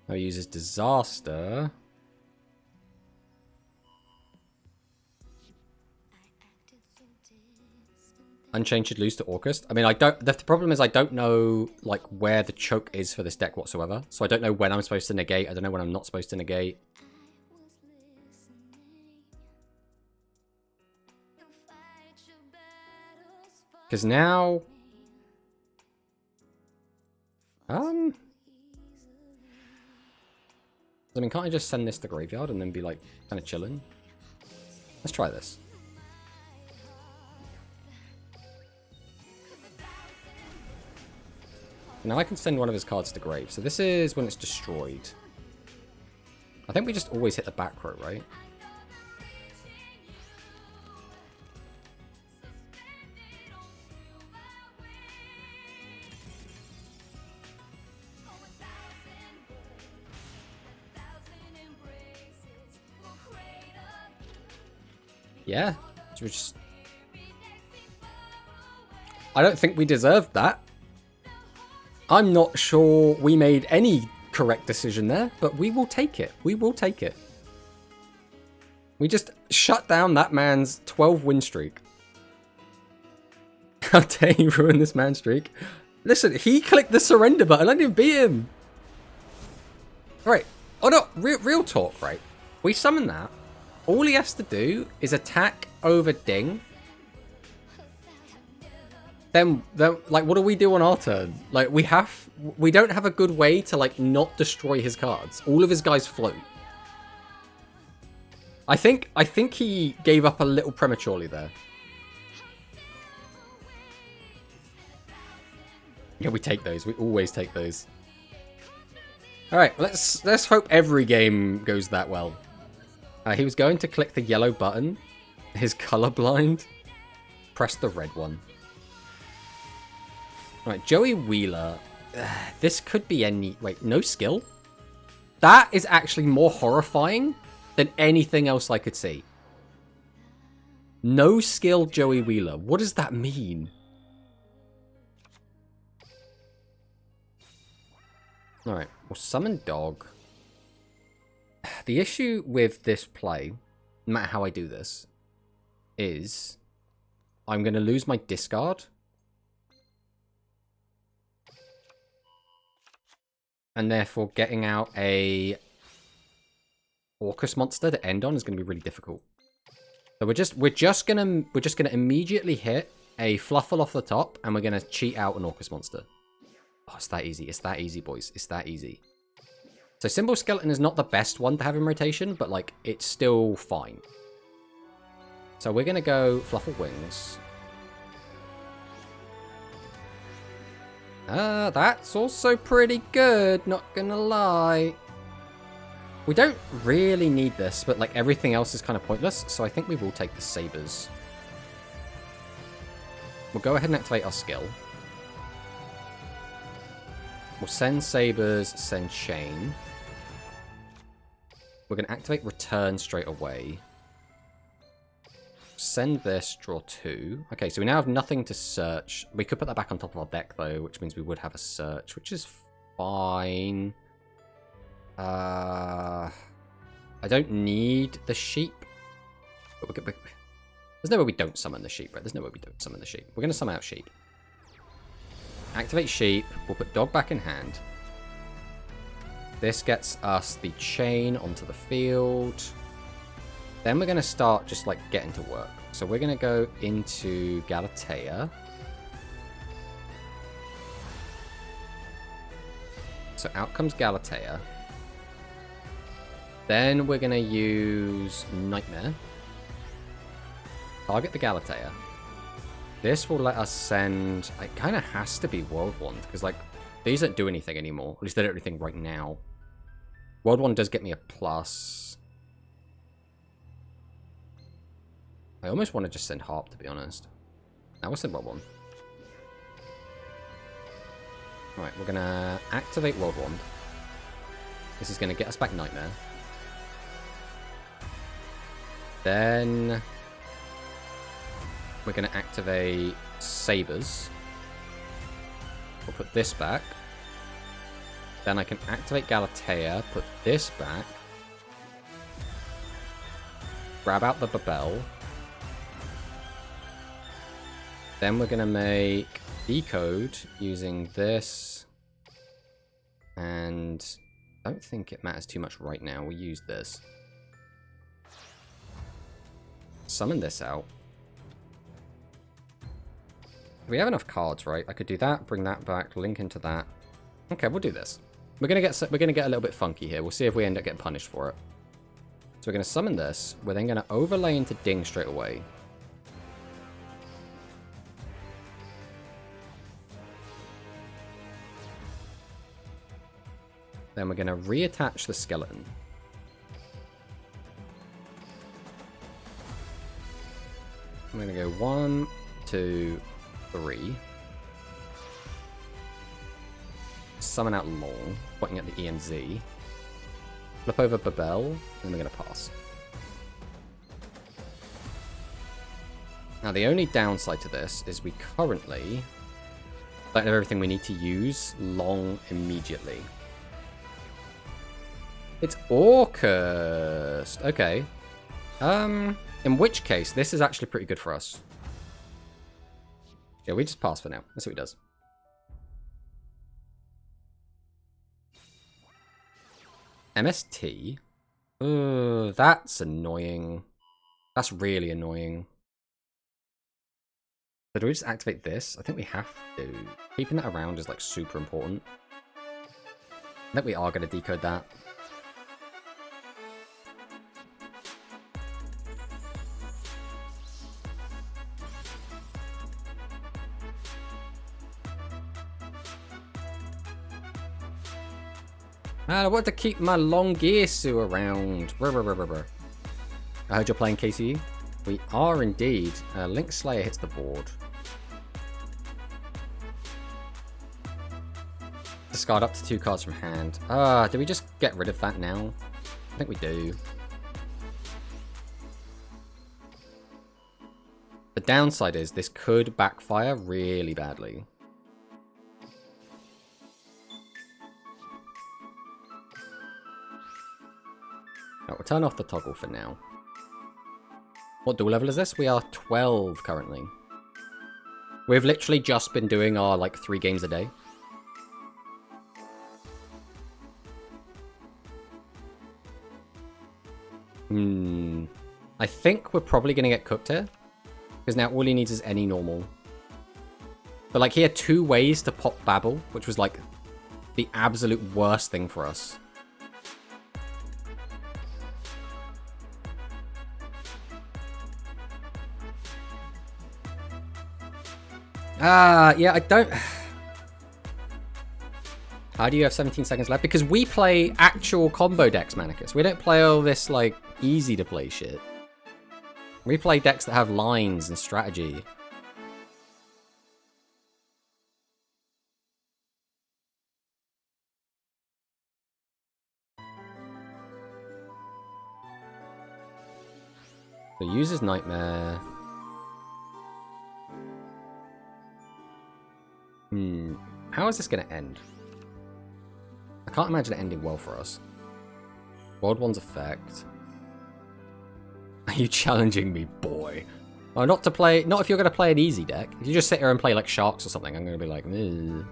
Now he uses Disaster. Unchained should lose to Orcust. I mean, I don't. The problem is I don't know like where the choke is for this deck whatsoever. So I don't know when I'm supposed to negate. I don't know when I'm not supposed to negate. Because now, I mean, can't I just send this to Graveyard and then be like kind of chilling? Let's try this. Now I can send one of his cards to grave. So this is when it's destroyed. I think we just always hit the back row, right? Yeah. Just... I don't think we deserved that. I'm not sure we made any correct decision there, but we will take it. We will take it. We just shut down that man's 12 win streak. How dare you ruin this man's streak? Listen, he clicked the surrender button. I didn't beat him. Right. Oh no, real talk, right? We summon that. All he has to do is attack over Ding. Then, like, what do we do on our turn? Like, we don't have a good way to, like, not destroy his cards. All of his guys float. I think he gave up a little prematurely there. Yeah, we take those. We always take those. All right, let's hope every game goes that well. He was going to click the yellow button. His colorblind. Press the red one. Right, Joey Wheeler. This could be any... Wait, no skill? That is actually more horrifying than anything else I could see. No skill Joey Wheeler. What does that mean? Alright, we'll summon Dog. The issue with this play, no matter how I do this, is I'm going to lose my discard. And therefore getting out a Orcust monster to end on is going to be really difficult. So we're just gonna immediately hit a Fluffle off the top, and we're gonna cheat out an Orcust monster. Oh, it's that easy. It's that easy, boys. It's that easy. So Symbol Skeleton is not the best one to have in rotation, but, like, it's still fine. So we're going to go Fluffle Wings. That's also pretty good, not gonna lie. We don't really need this, but, like, everything else is kind of pointless, so I think we will take the Sabers. We'll go ahead and activate our skill. We'll send Sabers, send Chain. We're going to activate Return straight away. Send this, draw 2. Okay, so we now have nothing to search. We could put that back on top of our deck, though, which means we would have a search, which is fine. I don't need the sheep. But there's no way we don't summon the sheep, right? There's no way we don't summon the sheep. We're going to summon out sheep. Activate sheep. We'll put dog back in hand. This gets us the chain onto the field. Then we're going to start just, like, getting to work. So we're going to go into Galatea. So out comes Galatea. Then we're going to use Nightmare. Target the Galatea. This will let us send... It kind of has to be World Wand, because, like, these don't do anything anymore. At least they don't do anything right now. World Wand does get me a plus. I almost want to just send Harp, to be honest. Now we'll send World Wand. Right, we're going to activate World Wand. This is going to get us back Nightmare. Then we're going to activate Sabers. We'll put this back. Then I can activate Galatea, put this back. Grab out the Babel. Then we're going to make Decode using this. And I don't think it matters too much right now. We'll use this. Summon this out. We have enough cards, right? I could do that, bring that back, link into that. Okay, we'll do this. We're gonna get a little bit funky here. We'll see if we end up getting punished for it. So we're gonna summon this. We're then gonna overlay into Ding straight away. Then we're gonna reattach the skeleton. I'm gonna go 1, 2, 3. Summon out Long, pointing at the ENZ. Flip over Babel, and we're gonna pass. Now the only downside to this is we currently don't have everything we need to use Long immediately. It's Orcust. Okay. In which case, this is actually pretty good for us. Yeah, we just pass for now. That's what he does. MST? That's annoying. That's really annoying. So do we just activate this? I think we have to. Keeping that around is, like, super important. I think we are going to decode that. Man, I want to keep my Longisu around. I heard you're playing KCE. We are indeed. Link Slayer hits the board. Discard up to 2 cards from hand. Do we just get rid of that now? I think we do. The downside is this could backfire really badly. Right, we'll turn off the toggle for now. What dual level is this? We are 12 currently. We've literally just been doing our, like, 3 games a day. I think we're probably going to get cooked here. Because now all he needs is any normal. But like he had 2 ways to pop Babel, which was like the absolute worst thing for us. Yeah, I don't... How do you have 17 seconds left? Because we play actual combo decks, Manicus. We don't play all this, like, easy-to-play shit. We play decks that have lines and strategy. So uses Nightmare. How is this going to end? I can't imagine it ending well for us. World One's effect. Are you challenging me, boy? Oh, not to play... Not if you're going to play an easy deck. If you just sit here and play like Sharks or something, I'm going to be like... Ugh.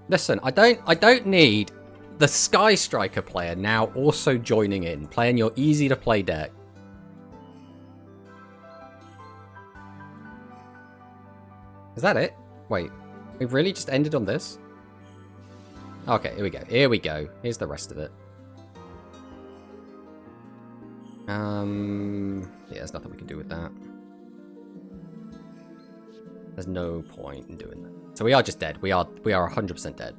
Listen, I don't need the Sky Striker player now also joining in, playing your easy-to-play deck. Is that it? Wait, we've really just ended on this? Okay, here we go. Here we go. Here's the rest of it. Yeah, there's nothing we can do with that. There's no point in doing that. So we are just dead. We are 100% dead.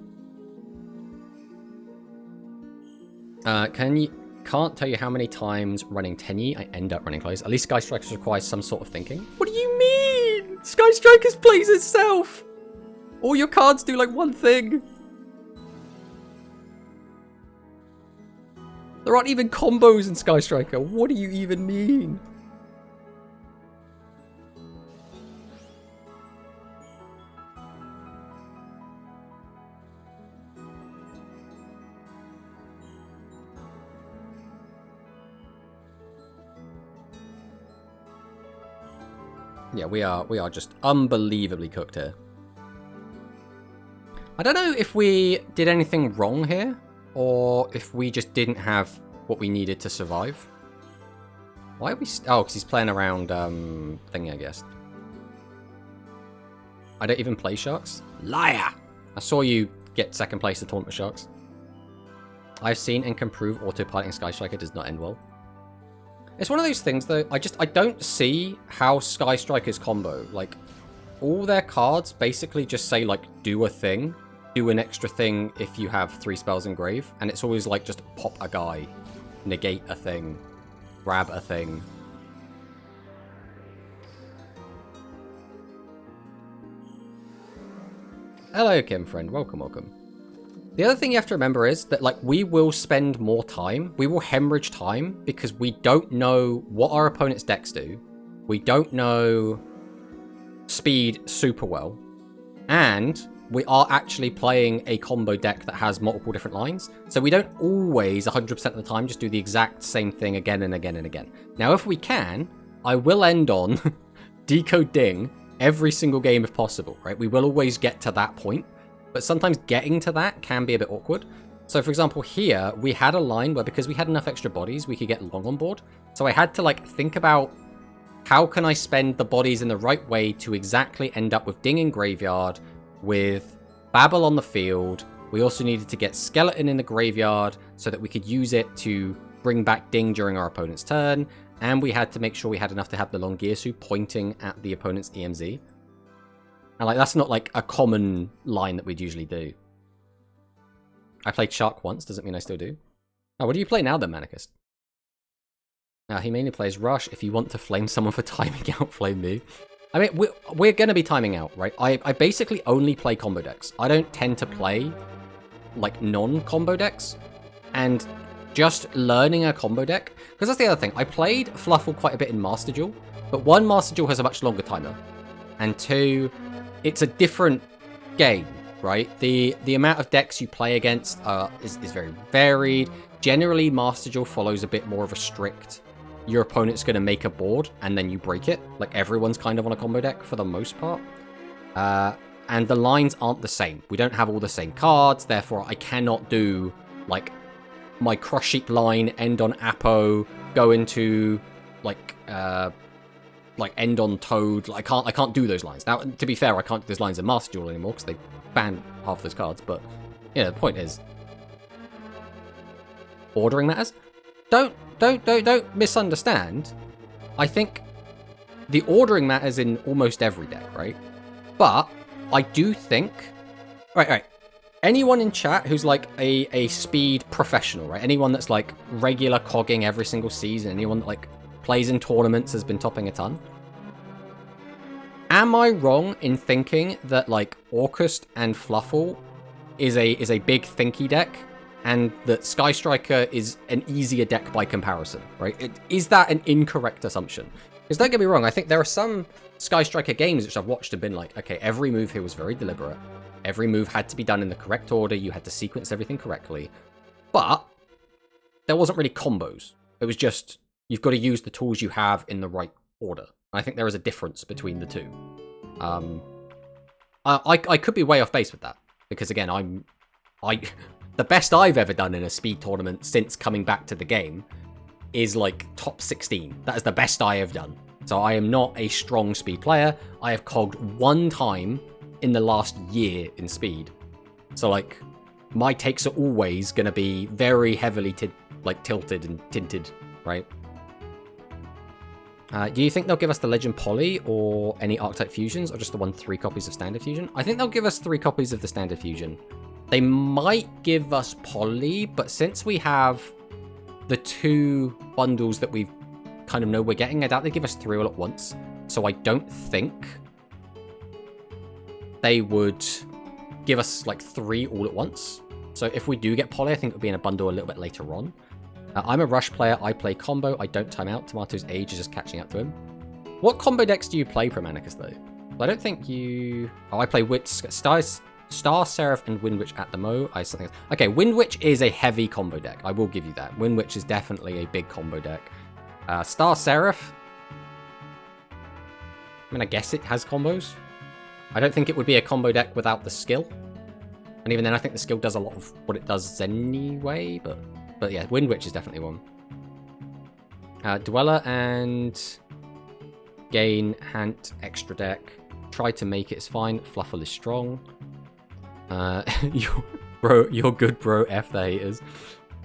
Can't tell you how many times running Tenyi I end up running close. At least Sky Strikers requires some sort of thinking. What do you mean? Sky Strikers plays itself. All your cards do like one thing. There aren't even combos in Sky Striker. What do you even mean? Yeah, we are just unbelievably cooked here. I don't know if we did anything wrong here, or if we just didn't have what we needed to survive. Why are we... Oh, because he's playing around thingy, I guess. I don't even play Sharks. Liar! I saw you get second place in Tournament of Sharks. I've seen and can prove autopiloting Sky Striker does not end well. It's one of those things, though, I don't see how Sky Strikers combo. Like, all their cards basically just say, like, do a thing, do an extra thing if you have 3 spells in grave, and it's always, like, just pop a guy, negate a thing, grab a thing. Hello, Kim, friend. Welcome, welcome. The other thing you have to remember is that, like, we will spend more time. We will hemorrhage time because we don't know what our opponent's decks do. We don't know speed super well. And we are actually playing a combo deck that has multiple different lines. So we don't always, 100% of the time, just do the exact same thing again and again and again. Now, if we can, I will end on Decode Ding every single game if possible, right? We will always get to that point. But sometimes getting to that can be a bit awkward. So for example, here, we had a line where because we had enough extra bodies, we could get long on board. So I had to like think about how can I spend the bodies in the right way to exactly end up with Ding in graveyard, with Babel on the field. We also needed to get Skeleton in the graveyard so that we could use it to bring back Ding during our opponent's turn. And we had to make sure we had enough to have the Longirsu pointing at the opponent's EMZ. And like that's not like a common line that we'd usually do. I played Shark once, doesn't mean I still do. Oh, what do you play now then, Manicus? He mainly plays Rush. If you want to flame someone for timing out, flame me. I mean, we're going to be timing out, right? I basically only play combo decks. I don't tend to play like non-combo decks. And just learning a combo deck, because that's the other thing. I played Fluffle quite a bit in Master Duel, but 1, Master Duel has a much longer timer. And 2, it's a different game, right? The amount of decks you play against is very varied. Generally, Master Duel follows a bit more of a strict, your opponent's going to make a board and then you break it. Like everyone's kind of on a combo deck for the most part. And the lines aren't the same. We don't have all the same cards, therefore I cannot do like my Crush Sheep line end on Apo, go into like end on Toad. Like, I can't do those lines. Now, to be fair, I can't do those lines in Master Duel anymore because they banned half those cards. But yeah, the point is, ordering matters. Don't misunderstand. I think the ordering matters in almost every deck, right? But I do think, right. Anyone in chat who's like a speed professional, right? Anyone that's like regular cogging every single season, anyone that like plays in tournaments, has been topping a ton. Am I wrong in thinking that like Orcust and Fluffle is a big thinky deck, and that Sky Striker is an easier deck by comparison, right? Is that an incorrect assumption? Because don't get me wrong, I think there are some Sky Striker games which I've watched and been like, okay, every move here was very deliberate. Every move had to be done in the correct order. You had to sequence everything correctly. But there wasn't really combos. It was just, you've got to use the tools you have in the right order. I think there is a difference between the two. I could be way off base with that. Because again, the best I've ever done in a speed tournament since coming back to the game is like top 16. That is the best I have done. So I am not a strong speed player. I have cogged one time in the last year in speed. So like, my takes are always going to be very heavily tilted and tinted, right? Do you think they'll give us the Legend Poly or any Archetype Fusions, or just the 3 copies of Standard Fusion? I think they'll give us 3 copies of the Standard Fusion. They might give us Poly, but since we have the 2 bundles that we kind of know we're getting, I doubt they give us 3 all at once. So I don't think they would give us like 3 all at once. So if we do get Poly, I think it would be in a bundle a little bit later on. I'm a Rush player. I play combo. I don't time out. Tomato's age is just catching up to him. What combo decks do you play, Promanicus, though? I don't think you... Oh, I play Star Seraph and Wind Witch at the Mo. Okay, Wind Witch is a heavy combo deck. I will give you that. Wind Witch is definitely a big combo deck. Star Seraph... I mean, I guess it has combos. I don't think it would be a combo deck without the skill. And even then, I think the skill does a lot of what it does anyway. But yeah, Wind Witch is definitely one. Dweller and Gain, Hant, extra deck. Try to make it, it's fine. Fluffle is strong. You're good, bro. F the haters.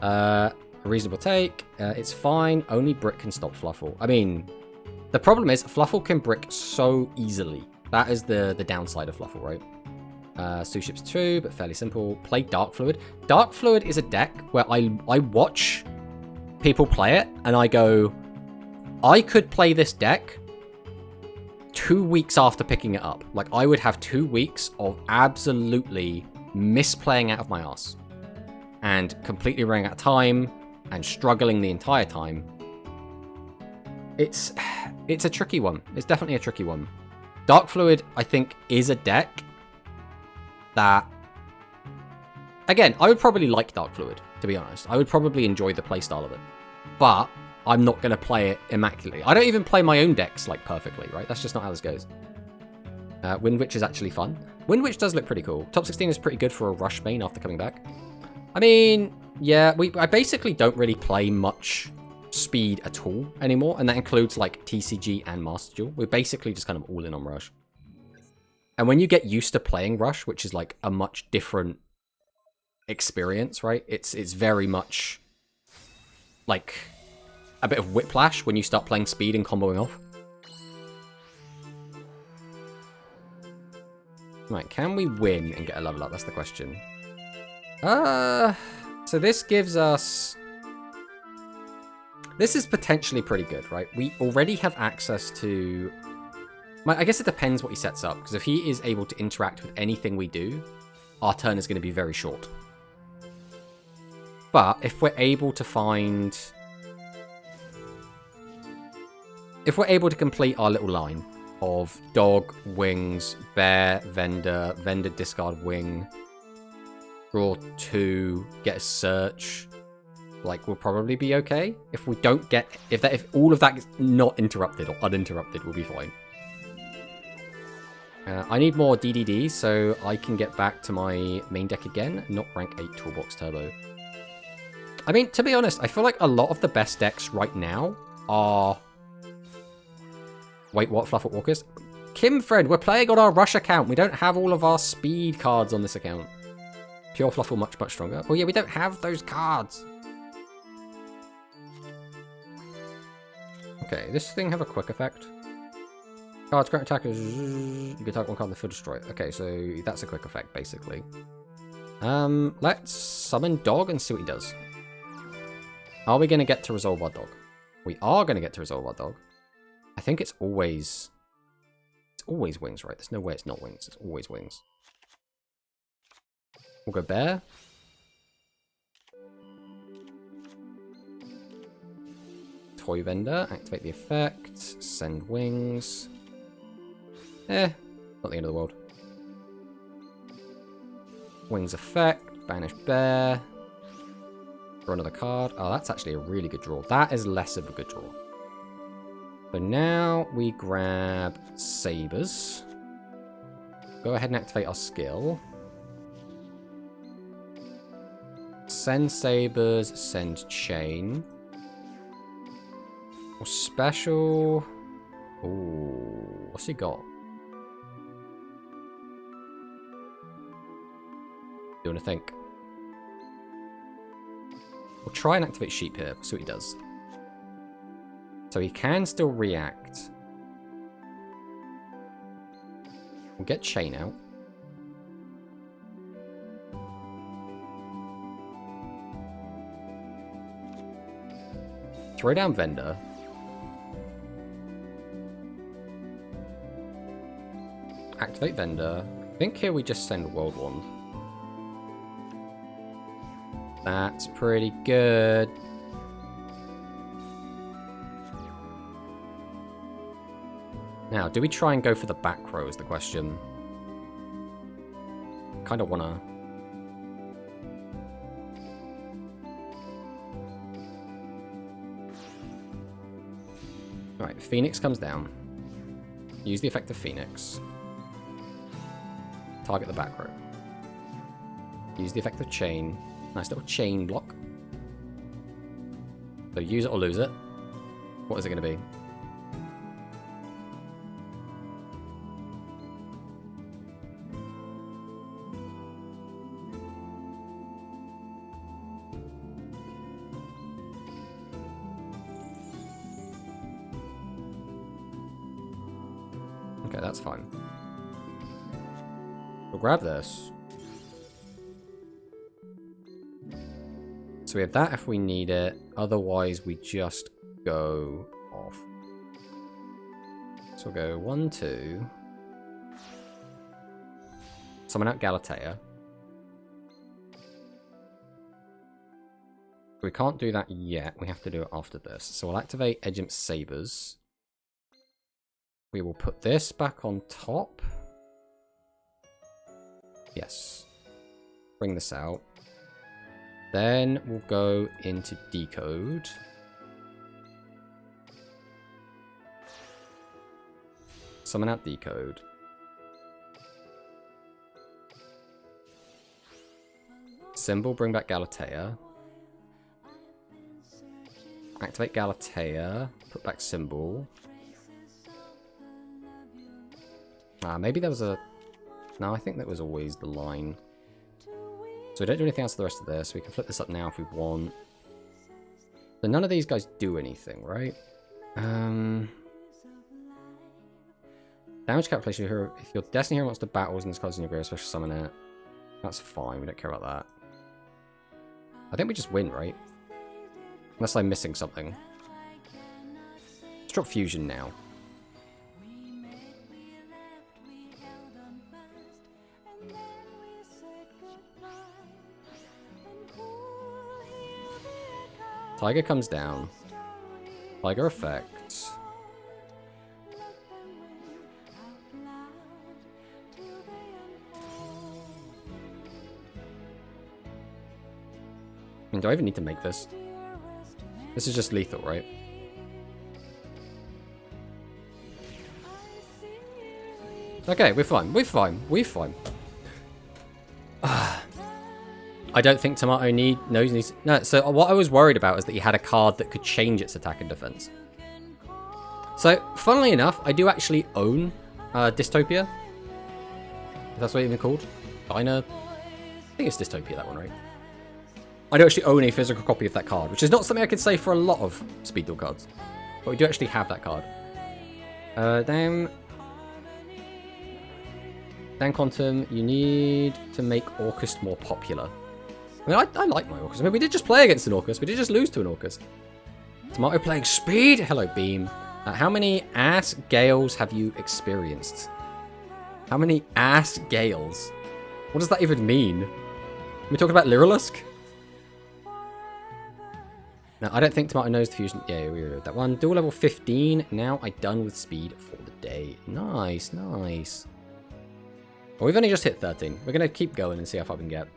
A reasonable take. It's fine. Only Brick can stop Fluffle. I mean, the problem is Fluffle can Brick so easily. That is the downside of Fluffle, right? Suships 2, but fairly simple. Play Dark Fluid. Dark Fluid is a deck where I watch people play it, and I go, I could play this deck 2 weeks after picking it up. Like, I would have 2 weeks of absolutely misplaying out of my ass. And completely running out of time, and struggling the entire time. It's a tricky one. It's definitely a tricky one. Dark Fluid, I think, is a deck that... Again, I would probably like Dark Fluid, to be honest. I would probably enjoy the playstyle of it. But I'm not going to play it immaculately. I don't even play my own decks, like, perfectly, right? That's just not how this goes. Wind Witch is actually fun. Wind Witch does look pretty cool. Top 16 is pretty good for a Rush main after coming back. I mean, yeah, I basically don't really play much speed at all anymore, and that includes like TCG and Master Duel. We're basically just kind of all in on Rush. And when you get used to playing Rush, which is like a much different experience, right? It's very much like a bit of whiplash when you start playing speed and comboing off. Right, can we win and get a level up? That's the question. So this gives us... This is potentially pretty good, right? We already have access to... I guess it depends what he sets up, because if he is able to interact with anything we do, our turn is going to be very short. But if we're able to find... If we're able to complete our little line of dog, wings, bear, vendor, vendor discard wing, draw 2, get a search... Like, we'll probably be okay. If we don't get... If all of that is not interrupted or uninterrupted, we'll be fine. I need more DDD so I can get back to my main deck again. Not rank 8 Toolbox Turbo. I mean, to be honest, I feel like a lot of the best decks right now are... Wait, what? Flufflet Walkers? Kim friend, we're playing on our Rush account. We don't have all of our speed cards on this account. Pure Fluffle much, much stronger. Oh yeah, we don't have those cards. Okay, this thing have a quick effect. Cards, current attackers, you can attack one card in the field destroy. Okay, so that's a quick effect, basically. Let's summon Dog and see what he does. Are we going to get to resolve our Dog? We are going to get to resolve our Dog. I think it's always... It's always Wings, right? There's no way it's not Wings. It's always Wings. We'll go Bear. Toy Vendor. Activate the effect. Send Wings. Not the end of the world. Wings effect. Banish Bear. Draw another card. Oh, that's actually a really good draw. That is less of a good draw. So now we grab Sabers. Go ahead and activate our skill. Send Sabers, send Chain. Or special. Ooh, what's he got? Do you want to think? We'll try and activate Sheep here, see what he does. So he can still react. We'll get Chain out. Throw down Vendor. Activate Vendor. I think here we just send World Wand. That's pretty good. Now, do we try and go for the back row is the question. Kind of wanna... Alright, Phoenix comes down. Use the effect of Phoenix. Target the back row. Use the effect of Chain. Nice little chain block. So use it or lose it. What is it going to be? Okay, that's fine. We'll grab this. So we have that if we need it. Otherwise, we just go off. So we'll go 1, 2. Summon out Galatea. We can't do that yet. We have to do it after this. So we'll activate Edge Sabers. We will put this back on top. Yes. Bring this out. Then we'll go into Decode. Summon out Decode. Symbol, bring back Galatea. Activate Galatea. Put back Symbol. Maybe there was a... No, I think that was always the line. So we don't do anything else for the rest of this. We can flip this up now if we want. So none of these guys do anything, right? Damage calculation. If your Destiny hero wants to battle in this card's in your graveyard, special summon it. That's fine. We don't care about that. I think we just win, right? Unless I'm missing something. Let's drop Fusion now. Tiger comes down. Tiger effects. Do I even need to make this? This is just lethal, right? Okay, we're fine. We're fine. We're fine. I I don't think Tomato needs... No, so what I was worried about is that he had a card that could change its attack and defense. So, funnily enough, I do actually own Dystopia. If that's what it's even called. Dyna... I think it's Dystopia, that one, right? I do actually own a physical copy of that card, which is not something I could say for a lot of Speed Duel cards. But we do actually have that card. Dan Quantum, you need to make Orcust more popular. I mean, I like my Orcust. I mean, we did just play against an Orcust. We did just lose to an Orcust. Tomato playing Speed. Hello, Beam. How many ass gales have you experienced? How many ass gales? What does that even mean? Are we talking about Lyrilusk? No, I don't think Tomato knows the fusion. Yeah, we were that one. Dual level 15. Now I'm done with speed for the day. Nice, nice. Well, we've only just hit 13. We're going to keep going and see how far we can get.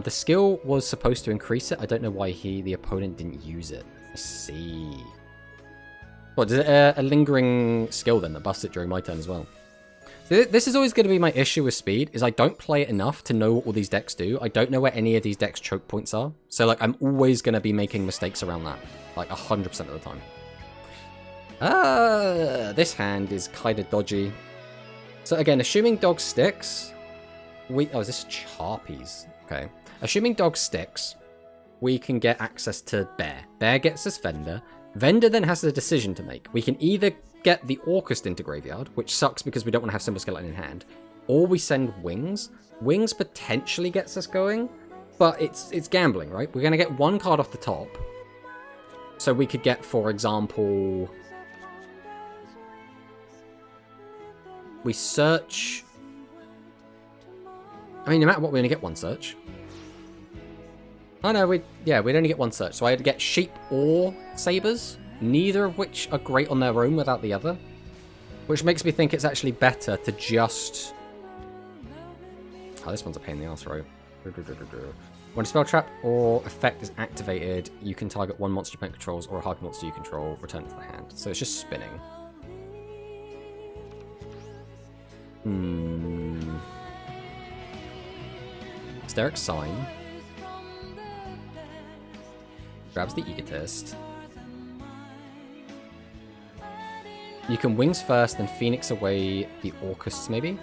The skill was supposed to increase it. I don't know why the opponent didn't use it. I see. What, is it a lingering skill then that busts it during my turn as well? So this is always going to be my issue with speed, is I don't play it enough to know what all these decks do. I don't know where any of these decks' choke points are. So, like, I'm always going to be making mistakes around that. Like, 100% of the time. This hand is kind of dodgy. So, again, assuming dog sticks... Oh, is this Charpies? Okay. Assuming dog sticks, we can get access to Bear. Bear gets us Vendor. Vendor then has a decision to make. We can either get the Orcust into Graveyard, which sucks because we don't want to have Symbol Skeleton in hand, or we send Wings. Wings potentially gets us going, but it's gambling, right? We're going to get one card off the top. So we could get, for example... We search... I mean, no matter what, we only get one search. Oh no, we'd only get one search. So I had to get Sheep or Sabers, neither of which are great on their own without the other. Which makes me think it's actually better to just... Oh, this one's a pain in the arse, right? When a spell trap or effect is activated, you can target one monster your opponent controls or a hard monster you control, return it to the hand. So it's just spinning. Hysteric Sign. Grabs the Egotist. You can Wings first, then Phoenix away the Orcusts, maybe?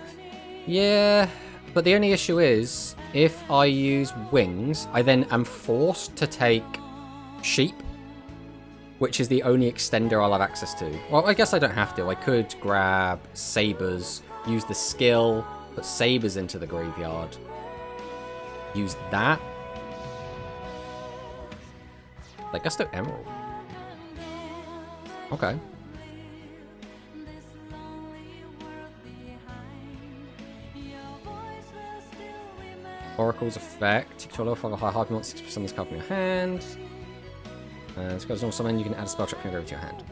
Yeah, but the only issue is, if I use Wings, I then am forced to take Sheep, which is the only extender I'll have access to. Well, I guess I don't have to. I could grab Sabers, use the skill, put Sabers into the graveyard, use that. Like Gusto Emerald. Okay. Oracle's effect. You control all high hard monster 6% of this card from your hand. It's got normal summon, you can add a spell trap from your graveyard to your hand.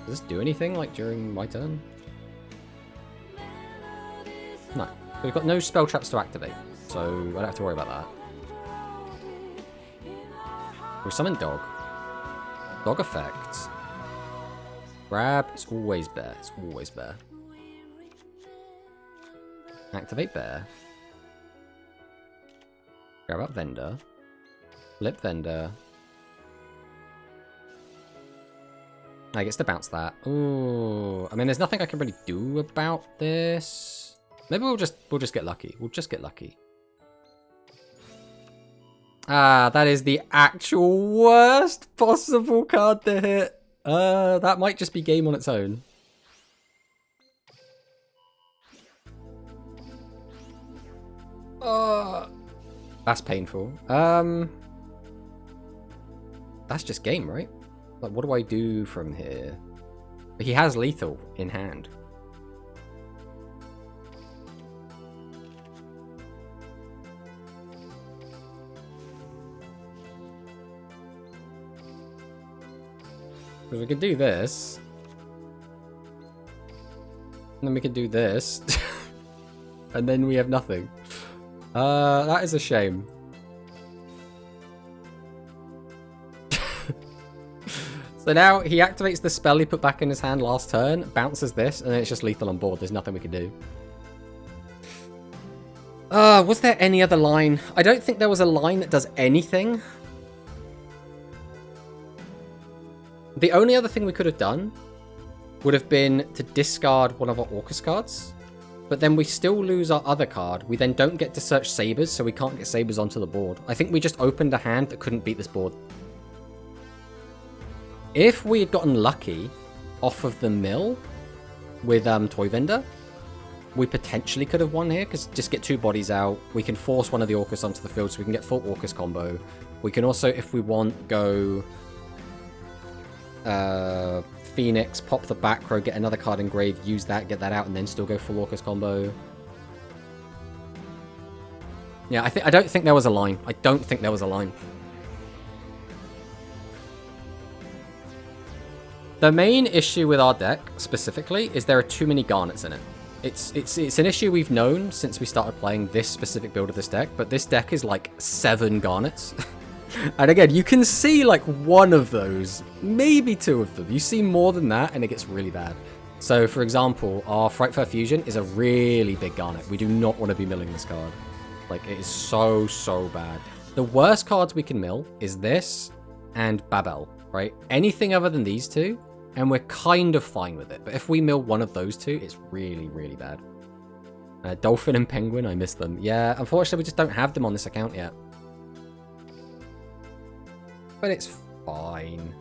Does this do anything like during my turn? No. We've got no spell traps to activate, so I don't have to worry about that. We summon Dog. Dog effect. Grab. It's always Bear. It's always Bear. Activate Bear. Grab up Vendor. Flip Vendor. I gets to bounce that. Ooh. I mean, there's nothing I can really do about this. Maybe we'll just get lucky. We'll just get lucky. Ah, that is the actual worst possible card to hit. That might just be game on its own. That's painful. That's just game, right? Like, what do I do from here? He has lethal in hand. Because we could do this. And then we could do this. And then we have nothing. That is a shame. So now he activates the spell he put back in his hand last turn, bounces this, and then it's just lethal on board. There's nothing we can do. Was there any other line? I don't think there was a line that does anything. The only other thing we could have done would have been to discard one of our Orcus cards, but then we still lose our other card. We then don't get to search Sabers, so we can't get Sabers onto the board. I think we just opened a hand that couldn't beat this board. If we had gotten lucky off of the mill with Toy Vendor, we potentially could have won here, because just get 2 bodies out. We can force one of the Orcus onto the field, so we can get full Orcus combo. We can also, if we want, go Phoenix, pop the back row, get another card engraved, use that, get that out, and then still go full Orcus combo. Yeah, I don't think there was a line. I don't think there was a line. The main issue with our deck, specifically, is there are too many Garnets in it. It's an issue we've known since we started playing this specific build of this deck, but this deck is like 7 Garnets. And again, you can see like 1 of those, maybe 2 of them. You see more than that, and it gets really bad. So, for example, our Frightfur Fusion is a really big Garnet. We do not want to be milling this card. Like, it is so, so bad. The worst cards we can mill is this and Babel, right? Anything other than these 2, and we're kind of fine with it. But if we mill one of those 2, it's really, really bad. Dolphin and Penguin, I miss them. Yeah, unfortunately, we just don't have them on this account yet. But it's fine.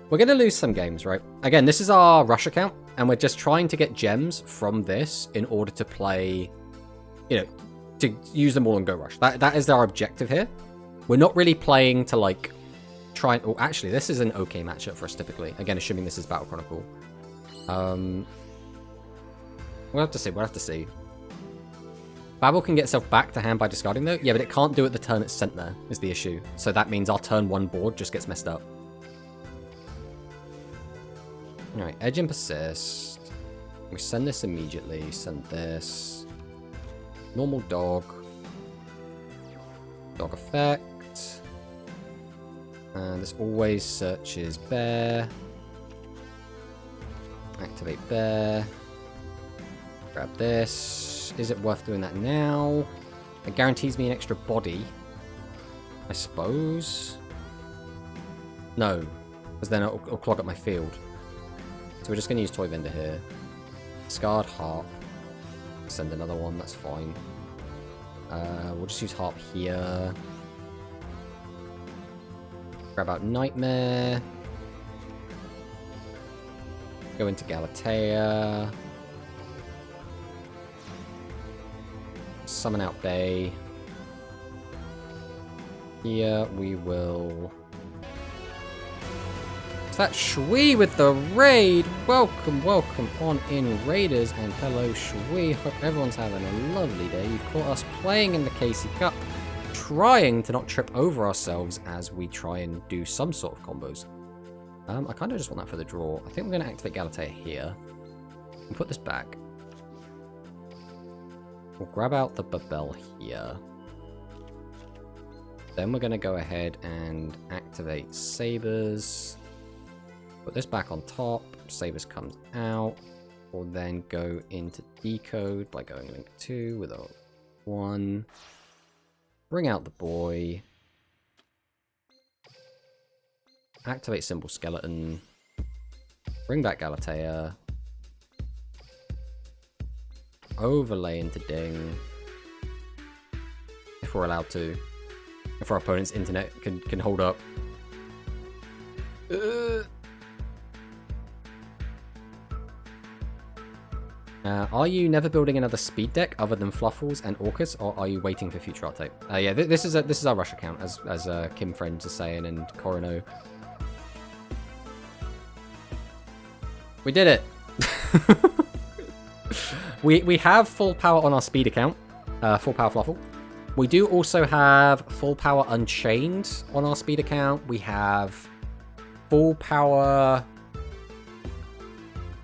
We're going to lose some games, right? Again, this is our Rush account, and we're just trying to get gems from this in order to play, you know, to use them all and go Rush. That is our objective here. We're not really playing to, like, try and... Oh, actually, this is an okay matchup for us, typically. Again, assuming this is Battle Chronicle. We'll have to see. We'll have to see. Babel can get itself back to hand by discarding, though. Yeah, but it can't do it the turn it's sent there, is the issue. So that means our turn 1 board just gets messed up. Alright, Edge and Persist. We send this immediately. Send this. Normal dog. Dog effect. And this always searches bear. Activate bear. Grab this. Is it worth doing that now? It guarantees me an extra body, I suppose. No, because then it'll clog up my field. So we're just going to use Toy Vendor here. Discard Harp. Send another one, that's fine. We'll just use Harp here. Grab out Nightmare. Go into Galatea. Summon out Bay. Here we will... Is that Shui with the raid? Welcome, welcome on in, Raiders, and hello Shui. Hope everyone's having a lovely day. You've caught us playing in the KC Cup, trying to not trip over ourselves as we try and do some sort of combos. I kind of just want that for the draw. I think we're going to activate Galatea here and put this back. We'll grab out the Babel here. Then we're going to go ahead and activate Sabers. Put this back on top. Sabers comes out. We'll then go into Decode by going link 2 with a 1. Bring out the boy. Activate Symbol Skeleton. Bring back Galatea. Overlay into Ding. If we're allowed to. If our opponent's internet can hold up. Are you never building another speed deck other than Fluffles and Orcus, or are you waiting for future art tape? Yeah, this is our Rush account, as Kim Friends is saying, and Corono. We did it. We have full power on our speed account, full power Fluffle. We do also have full power Unchained on our speed account. We have full power...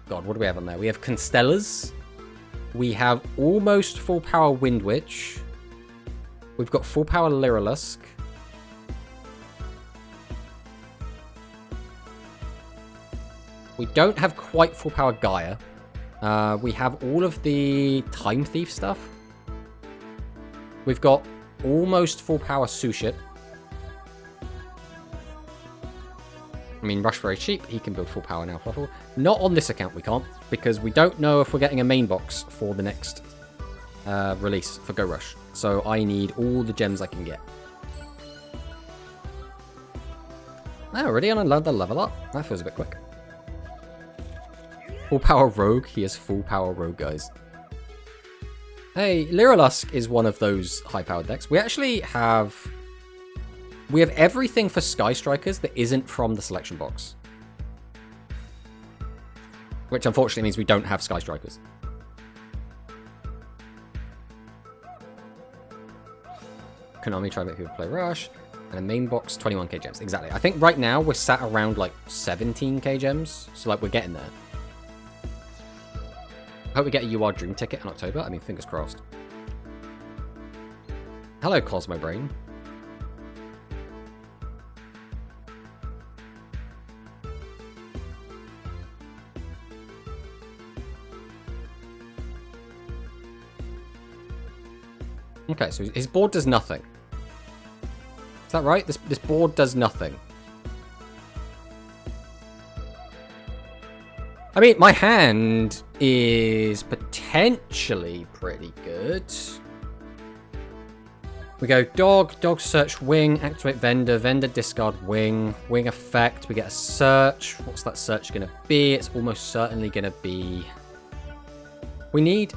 God, what do we have on there? We have Constellas. We have almost full power Wind Witch. We've got full power Lyrilusk. We don't have quite full power Gaia. We have all of the Time Thief stuff. We've got almost full power Suship. I mean, Rush very cheap. He can build full power now. Fluffle. Not on this account, we can't, because we don't know if we're getting a main box for the next release for Go Rush. So I need all the gems I can get. Oh, already on another level up? That feels a bit quick. Full power Rogue. He is full power Rogue, guys. Hey, Lyrilusk is one of those high-powered decks. We actually have... We have everything for Sky Strikers that isn't from the selection box. Which unfortunately means we don't have Sky Strikers. Konami try to make people play Rush. And a main box, 21k gems. Exactly. I think right now we're sat around like 17k gems. So like we're getting there. Hope we get a UR Dream ticket in October. I mean, fingers crossed. Hello, Cosmo Brain. Okay, so his board does nothing. Is that right? This board does nothing. I mean, my hand is potentially pretty good. We go dog search wing, activate vendor discard wing effect. We get a search. What's that search going to be? It's almost certainly going to be... We need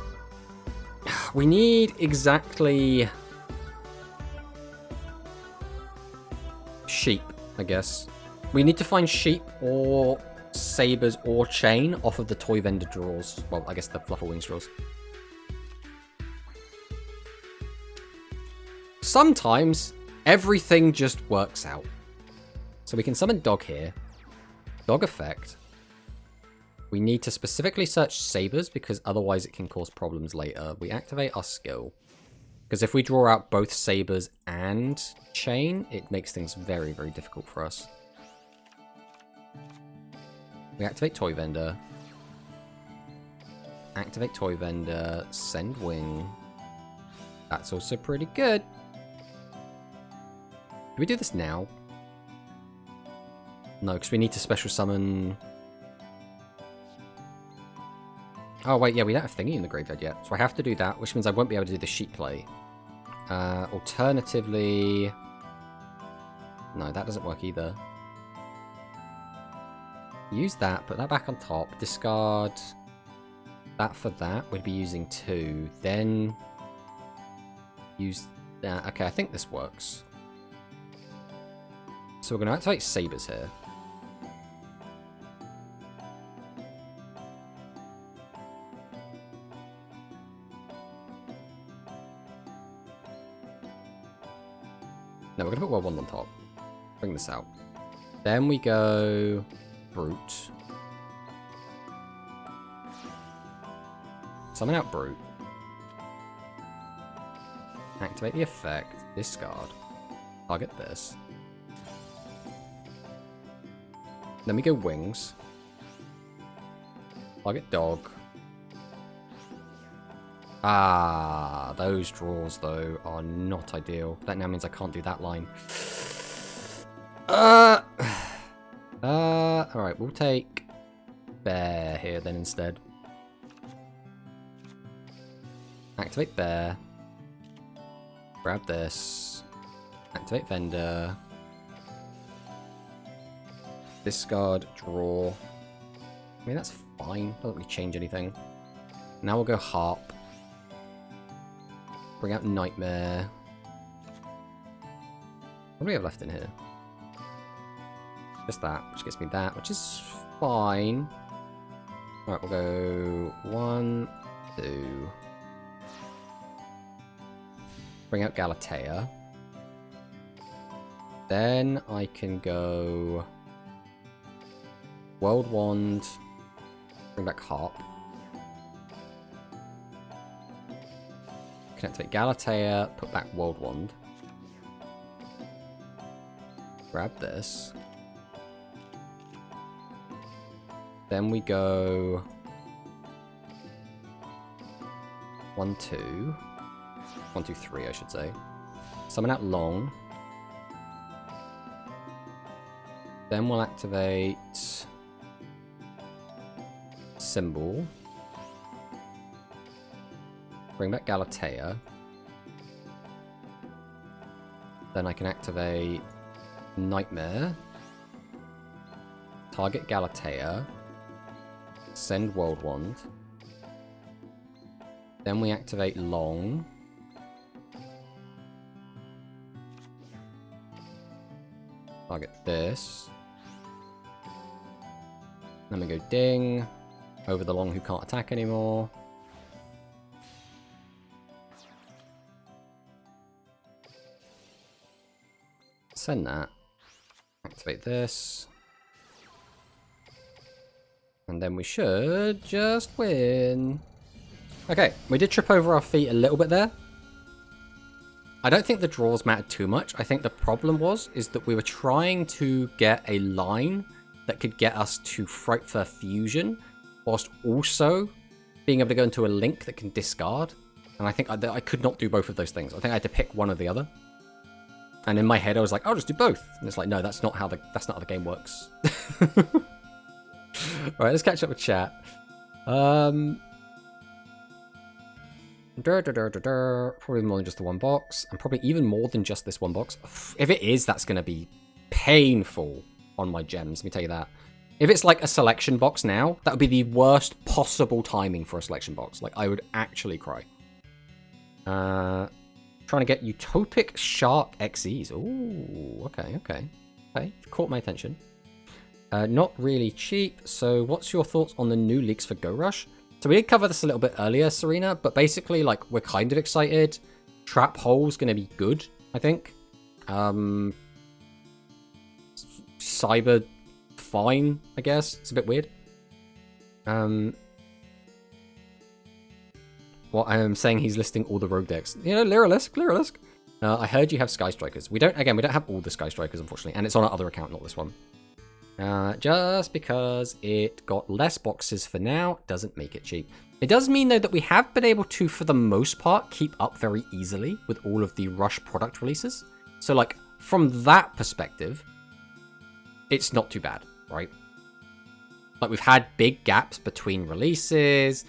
exactly... Sheep, I guess. We need to find sheep or sabers or chain off of the toy vendor draws. Well, I guess the Fluffle Wings draws. Sometimes everything just works out. So we can summon dog here. Dog effect. We need to specifically search sabers because otherwise it can cause problems later. We activate our skill. Because if we draw out both sabers and chain, it makes things very, very difficult for us. We activate toy vendor. Activate toy vendor. Send wing. That's also pretty good. Do we do this now? No, because we need to special summon... Oh, wait, yeah, we don't have Thingy in the graveyard yet. So I have to do that, which means I won't be able to do the sheep play. Alternatively... No, that doesn't work either. Use that, put that back on top, discard that for that. We'd be using 2. Then use that. Okay, I think this works. So we're going to activate sabers here. No, we're going to put World 1 on top. Bring this out. Then we go... Brute. Summon out Brute. Activate the effect. Discard. Target this. Then we go Wings. Target Dog. Ah, those draws, though, are not ideal. That now means I can't do that line. Alright, we'll take Bear here then instead. Activate Bear. Grab this. Activate Vendor. Discard, draw. I mean, that's fine. Doesn't really change anything. Now we'll go Harp. Bring out Nightmare. What do we have left in here? Just that, which gets me that, which is fine. Alright, we'll go 1, 2. Bring out Galatea. Then I can go World Wand. Bring back Harp. Can activate Galatea, put back World Wand. Grab this. Then we go 1, 2. 1, 2, 3, I should say. Summon out Long. Then we'll activate Symbol. Bring back Galatea. Then I can activate Nightmare. Target Galatea. Send World Wand. Then we activate Long. Target this. Then we go Ding. Over the Long who can't attack anymore. Send that. Activate this. And then we should just win. Okay, we did trip over our feet a little bit there. I don't think the draws mattered too much. I think the problem is that we were trying to get a line that could get us to Frightfur Fusion, whilst also being able to go into a link that can discard. And I think I could not do both of those things. I think I had to pick one or the other. And in my head, I was like, I'll just do both. And it's like, no, that's not how the game works. All right, let's catch up with chat. Probably more than just the one box, and probably even more than just this one box. If it is, that's going to be painful on my gems, let me tell you that. If it's like a selection box now, that would be the worst possible timing for a selection box. Like, I would actually cry. Trying to get Utopic Shark XEs. Ooh, okay. Caught my attention. Not really cheap, so what's your thoughts on the new leaks for Go Rush? So we did cover this a little bit earlier, Serena, but basically, like, we're kind of excited. Trap Hole's going to be good, I think. Cyber, fine, I guess. It's a bit weird. What I'm saying, he's listing all the rogue decks. You know, Lyrilisk. I heard you have Sky Strikers. We don't have all the Sky Strikers, unfortunately, and it's on our other account, not this one. Just because it got less boxes for now doesn't make it cheap. It does mean, though, that we have been able to, for the most part, keep up very easily with all of the Rush product releases. So, like, from that perspective, it's not too bad, right? Like, we've had big gaps between releases.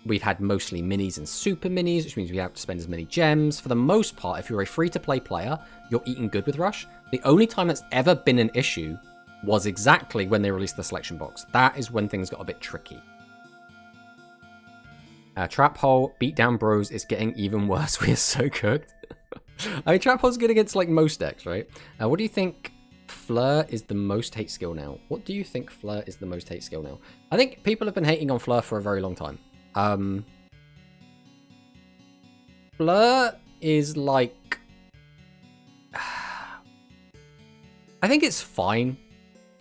We've had mostly minis and super minis, which means we have to spend as many gems. For the most part, if you're a free-to-play player, you're eating good with Rush. The only time that's ever been an issue was exactly when they released the selection box. That is when things got a bit tricky. Trap Hole, Beatdown Bros is getting even worse. We are so cooked. I mean, Trap Hole's good against, like, most decks, right? What do you think Fleur is the most hate skill now? What do you think Fleur is the most hate skill now? I think people have been hating on Fleur for a very long time. Fleur is, like... I think it's fine.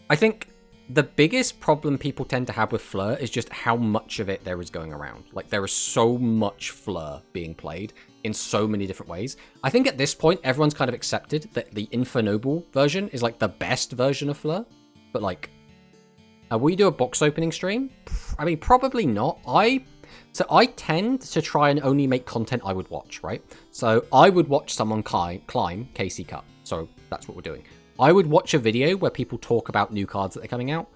I think the biggest problem people tend to have with Fleur is just how much of it there is going around. Like, there is so much Fleur being played in so many different ways. I think at this point, everyone's kind of accepted that the Infernoble version is, like, the best version of Fleur. But, like, will you do a box opening stream? I mean, probably not. So I tend to try and only make content I would watch, right? So I would watch someone climb KC Cup. So that's what we're doing. I would watch a video where people talk about new cards that are coming out.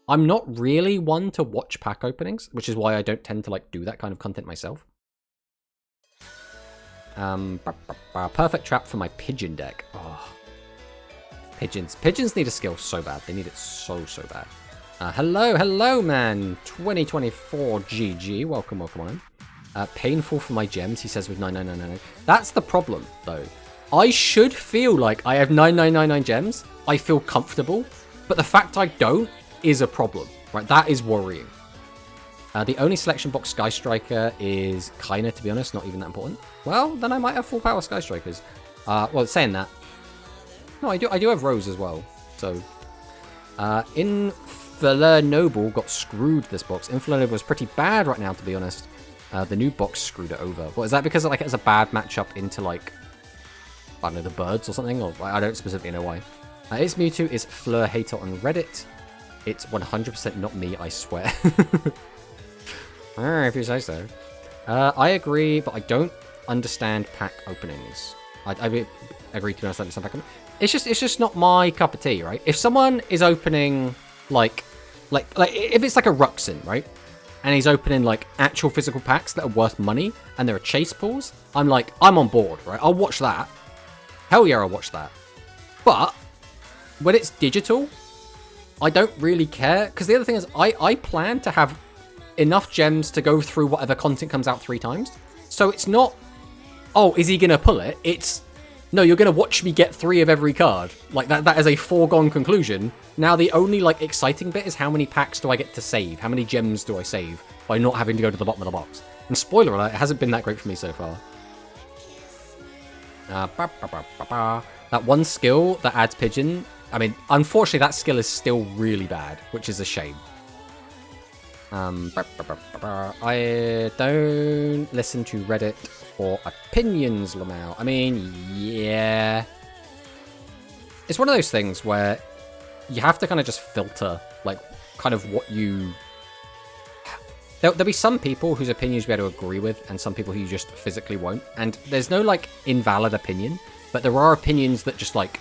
I'm not really one to watch pack openings, which is why I don't tend to, like, do that kind of content myself. Perfect trap for my pigeon deck. Oh. Pigeons need a skill so bad. They need it so bad. Hello, man. 2024 GG. Welcome on. Painful for my gems, he says with 9999. That's the problem, though. I should feel like I have 9999 gems. I feel comfortable. But the fact I don't is a problem, right? That is worrying. The only selection box Sky Striker is kinda, to be honest, not even that important. Well, then I might have full power Sky Strikers. Well, saying that. No, I do have Rose as well. So, Infernoble got screwed this box. Infernoble was pretty bad right now, to be honest. The new box screwed it over. What, is that because, like, it has a bad matchup into, like, I don't know, the birds or something? Or I don't specifically know why. It's Mewtwo is Fleur hater on Reddit. It's 100% not me, I swear. If you say so. I agree, but I don't understand pack openings. I agree to understand some pack openings. It's just not my cup of tea, right? If someone is opening like if it's like a Ruxin, right? And he's opening like actual physical packs that are worth money and there are chase pools, I'm on board, right? I'll watch that. Hell yeah, I'll watch that. But when it's digital, I don't really care. Because the other thing is, I plan to have enough gems to go through whatever content comes out 3 times. So it's not, oh, is he going to pull it? It's, no, you're going to watch me get 3 of every card. Like, that is a foregone conclusion. Now, the only, like, exciting bit is how many packs do I get to save? How many gems do I save by not having to go to the bottom of the box? And spoiler alert, it hasn't been that great for me so far. That one skill that adds Pigeon, I mean, unfortunately, that skill is still really bad, which is a shame. I don't listen to Reddit for opinions, Lamau. I mean, yeah. It's one of those things where you have to kind of just filter, like, kind of what you... There'll be some people whose opinions you'll be able to agree with, and some people who you just physically won't. And there's no, like, invalid opinion, but there are opinions that just, like,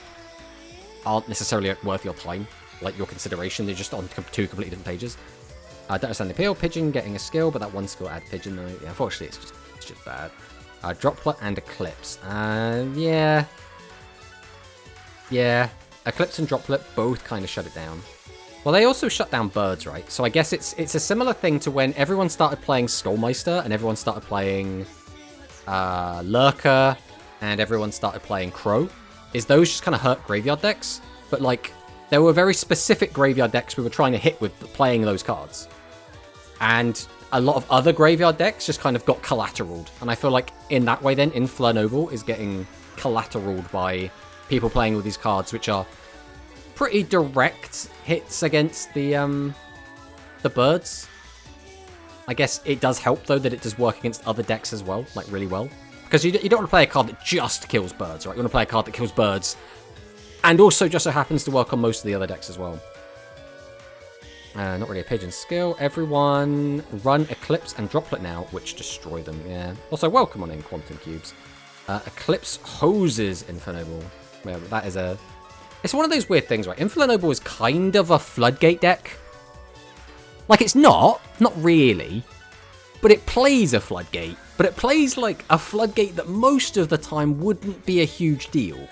aren't necessarily worth your time, like, your consideration. They're just on 2 completely different pages. I don't understand the appeal. Pigeon getting a skill, but that one skill add Pigeon, though. Yeah, unfortunately, it's just bad. Droplet and Eclipse. Yeah. Yeah. Eclipse and Droplet both kind of shut it down. Well, they also shut down Birds, right? So I guess it's a similar thing to when everyone started playing Skullmeister and everyone started playing Lurker and everyone started playing Crow. Is those just kind of hurt graveyard decks? But, like, there were very specific graveyard decks we were trying to hit with playing those cards. And a lot of other graveyard decks just kind of got collateraled. And I feel like in that way then, Inflanoble is getting collateraled by people playing with these cards, which are pretty direct hits against the Birds. I guess it does help, though, that it does work against other decks as well, like really well. Because you don't want to play a card that just kills Birds, right? You want to play a card that kills Birds and also just so happens to work on most of the other decks as well. Not really a Pigeon skill. Everyone run Eclipse and Droplet now, which destroy them, yeah. Also, welcome on in, Quantum Cubes. Eclipse hoses Inflanoble. Yeah, that is a... It's one of those weird things, right? Inflanoble is kind of a Floodgate deck. Like, it's not really, but it plays a Floodgate. But it plays like a Floodgate that most of the time wouldn't be a huge deal.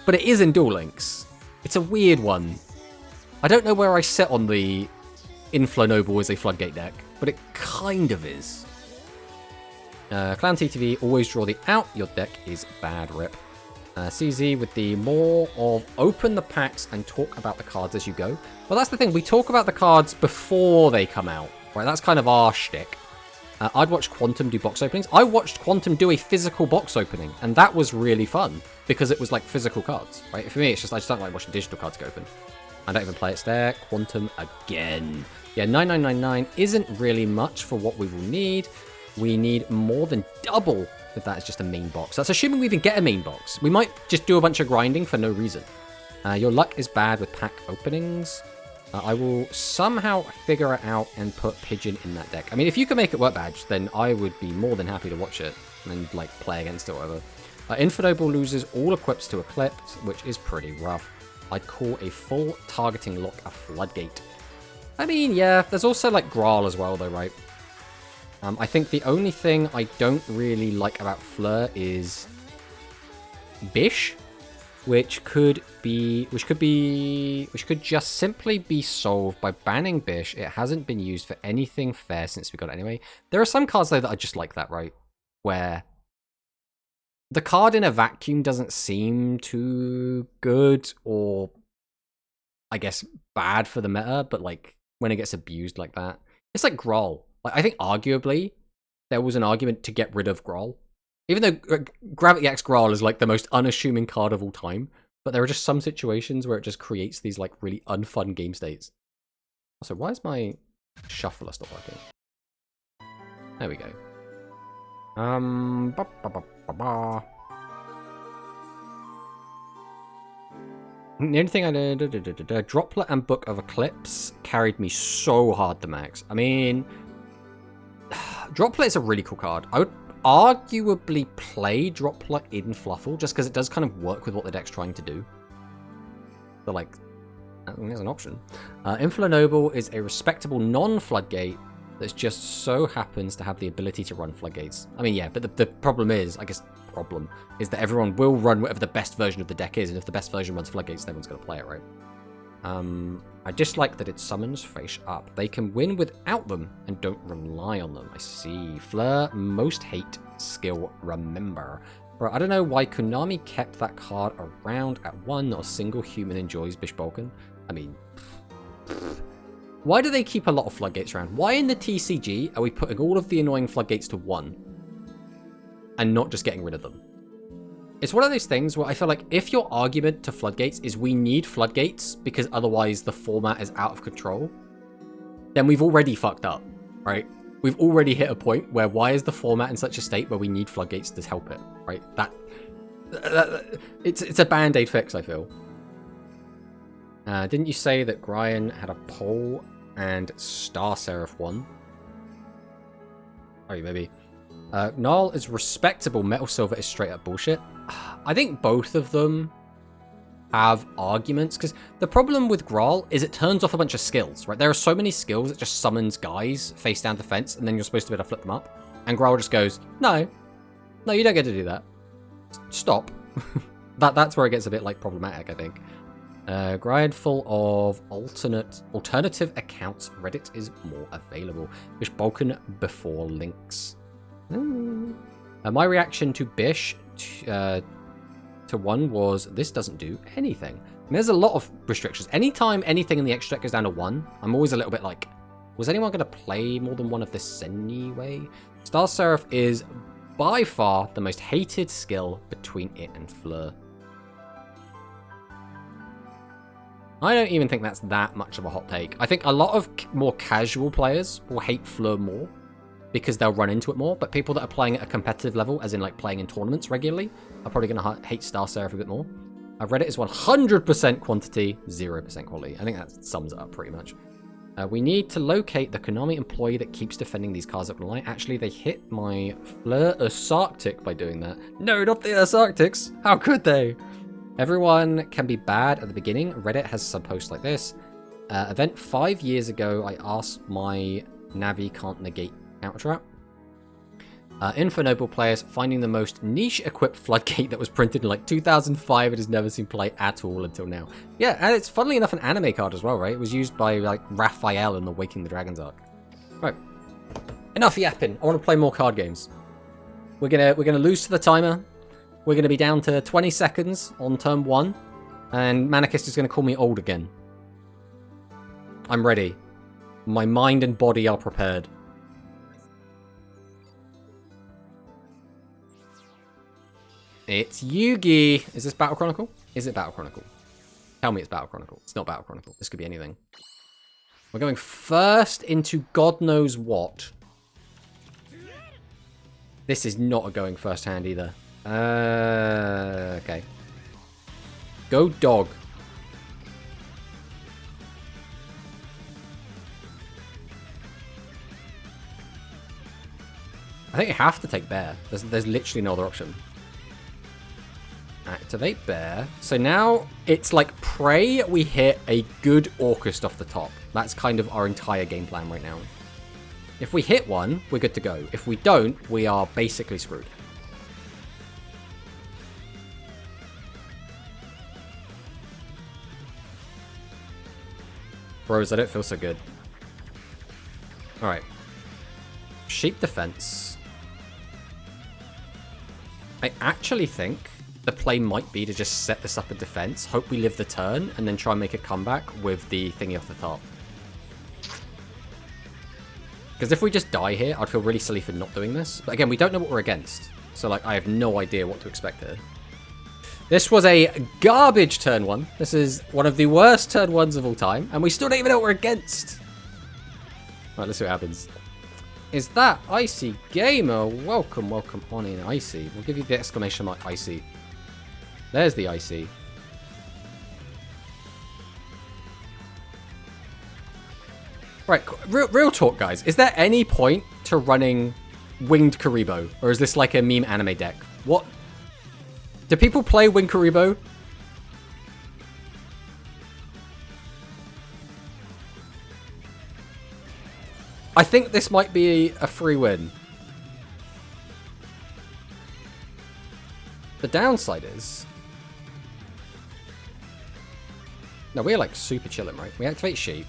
But it is in Duel Links. It's a weird one. I don't know where I sit on the Inflanoble as a Floodgate deck, but it kind of is. Clan TTV, always draw the out. Your deck is bad, rip. CZ with the more of open the packs and talk about the cards as you go. Well, that's the thing. We talk about the cards before they come out, right? That's kind of our shtick. I'd watch Quantum do box openings. I watched Quantum do a physical box opening, and that was really fun because it was like physical cards, right? For me, it's just I just don't like watching digital cards go open. I don't even play it there. Quantum again. Yeah, 9999 isn't really much for what we will need. We need more than double if that is just a main box. That's assuming we even get a main box. We might just do a bunch of grinding for no reason. Your luck is bad with pack openings. I will somehow figure it out and put Pigeon in that deck. I mean, if you can make it work, Badge, then I would be more than happy to watch it and, like, play against it or whatever. Inflanoble loses all equips to Eclipse, which is pretty rough. I'd call a full targeting lock a Floodgate. I mean, yeah, there's also, like, Graal as well, though, right? I think the only thing I don't really like about Fleur is Bish, which could just simply be solved by banning Bish. It hasn't been used for anything fair since we got it anyway. There are some cards, though, that are just like that, right? Where the card in a vacuum doesn't seem too good or, I guess, bad for the meta, but, like, when it gets abused like that. It's like Graal. Like, I think, arguably, there was an argument to get rid of Graal. Even though Gravity X Graal is, like, the most unassuming card of all time, but there are just some situations where it just creates these, like, really unfun game states. Also, why is my shuffler still working? There we go. The only thing I did, Droplet and Book of Eclipse carried me so hard to max. I mean, Droplet is a really cool card. arguably play Droplet in Fluffle, just because it does kind of work with what the deck's trying to do. So, like, there's an option. Inflanoble is a respectable non-Floodgate that just so happens to have the ability to run Floodgates. I mean, yeah, but the problem is, I guess, is that everyone will run whatever the best version of the deck is, and if the best version runs Floodgates, then everyone's going to play it, right? I dislike that it summons face up. They can win without them and don't rely on them. I see. Fleur, most hate skill, remember. Bro, I don't know why Konami kept that card around at 1. Not a single human enjoys Bishbalkan. I mean, why do they keep a lot of Floodgates around? Why in the TCG are we putting all of the annoying Floodgates to 1 and not just getting rid of them? It's one of those things where I feel like if your argument to Floodgates is we need Floodgates because otherwise the format is out of control, then we've already fucked up, right? We've already hit a point where why is the format in such a state where we need Floodgates to help it, right? It's a band-aid fix, I feel. Didn't you say that Brian had a poll and Star Seraph won? Oh, maybe. Null is respectable. Metal Silver is straight up bullshit. I think both of them have arguments, because the problem with Graal is it turns off a bunch of skills, right? There are so many skills that just summons guys face down defense, and then you're supposed to be able to flip them up. And Graal just goes, no, you don't get to do that. Stop. That's where it gets a bit like problematic, I think. Grind full of alternative accounts. Reddit is more available. Bish Balkan before links. My reaction to Bish to 1 was this doesn't do anything. I mean, there's a lot of restrictions. Anytime anything in the extra deck goes down to 1, I'm always a little bit like, was anyone going to play more than one of this anyway? Star Seraph is by far the most hated skill between it and Fleur. I don't even think that's that much of a hot take. I think a lot of more casual players will hate Fleur more because they'll run into it more, but people that are playing at a competitive level, as in like playing in tournaments regularly, are probably going to hate Star Seraph a bit more. Reddit is 100% quantity, 0% quality. I think that sums it up pretty much. We need to locate the Konami employee that keeps defending these cards up in light. Actually, they hit my Fleur Asarctic by doing that. No, not the Asarctics! How could they? Everyone can be bad at the beginning. Reddit has some posts like this. Event 5 years ago, I asked my Navi can't negate counter trap. Infonoble players finding the most niche equipped Floodgate that was printed in like 2005 and has never seen play at all until now. Yeah, and it's funnily enough an anime card as well, right? It was used by like Raphael in the Waking the Dragons arc. Right. Enough yapping. I want to play more card games. We're gonna lose to the timer. We're going to be down to 20 seconds on turn 1, and Manikist is going to call me old again. I'm ready. My mind and body are prepared. It's Yugi! Is this Battle Chronicle? Is it Battle Chronicle? Tell me it's Battle Chronicle. It's not Battle Chronicle. This could be anything. We're going first into God knows what. This is not a going first hand either. Okay. Go dog. I think you have to take bear. There's literally no other option. Activate bear. So now it's like pray we hit a good Orcust off the top. That's kind of our entire game plan right now. If we hit one, we're good to go. If we don't, we are basically screwed. Bros, I don't feel so good. Alright. Sheep defense. I actually think the play might be to just set this up in defense, hope we live the turn, and then try and make a comeback with the thingy off the top. Because if we just die here, I'd feel really silly for not doing this. But again, we don't know what we're against. So like, I have no idea what to expect here. This was a garbage turn 1. This is one of the worst turn 1s of all time. And we still don't even know what we're against. Right, let's see what happens. Is that Icy Gamer? Welcome on in, Icy. We'll give you the exclamation mark Icy. There's the Icy. Right, real talk, guys. Is there any point to running Winged Karibo? Or is this like a meme anime deck? What? Do people play Winged Karibo? I think this might be a free win. The downside is... No, we're like super chilling, right? We activate Sheep.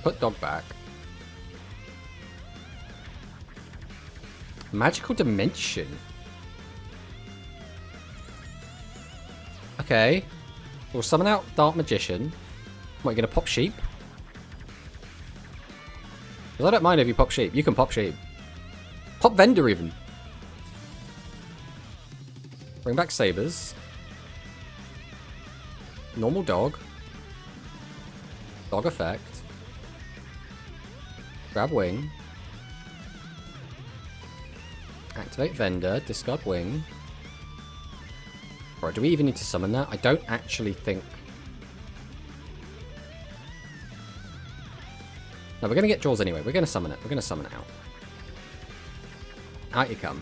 Put Dog back. Magical Dimension. Okay. We'll summon out Dark Magician. What, you gonna pop Sheep? Because I don't mind if you pop Sheep. You can pop Sheep. Pop Vendor even. Bring back Sabers. Normal Dog. Dog effect. Grab Wing. Activate Vendor. Discard Wing. Right, do we even need to summon that? I don't actually think... No, we're going to get Jaws anyway. We're going to summon it. We're going to summon it out. Out you come.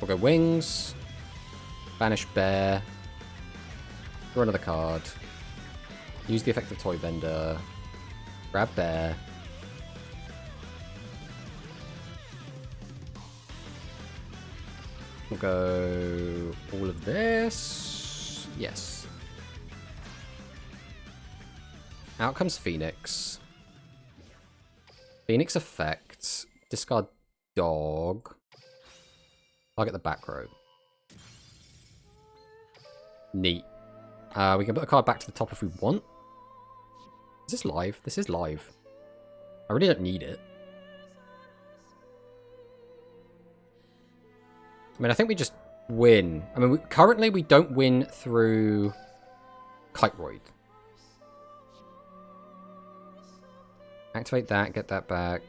We'll go Wings. Banish Bear. Draw another card. Use the effect of Toy Vendor. Grab Bear. We'll go all of this. Yes. Out comes Phoenix. Phoenix effect. Discard Dog. I'll get the back row. Neat. We can put the card back to the top if we want. Is this live? This is live. I really don't need it. I mean, I think we just win. I mean, currently we don't win through Kiteroid. Activate that, get that back.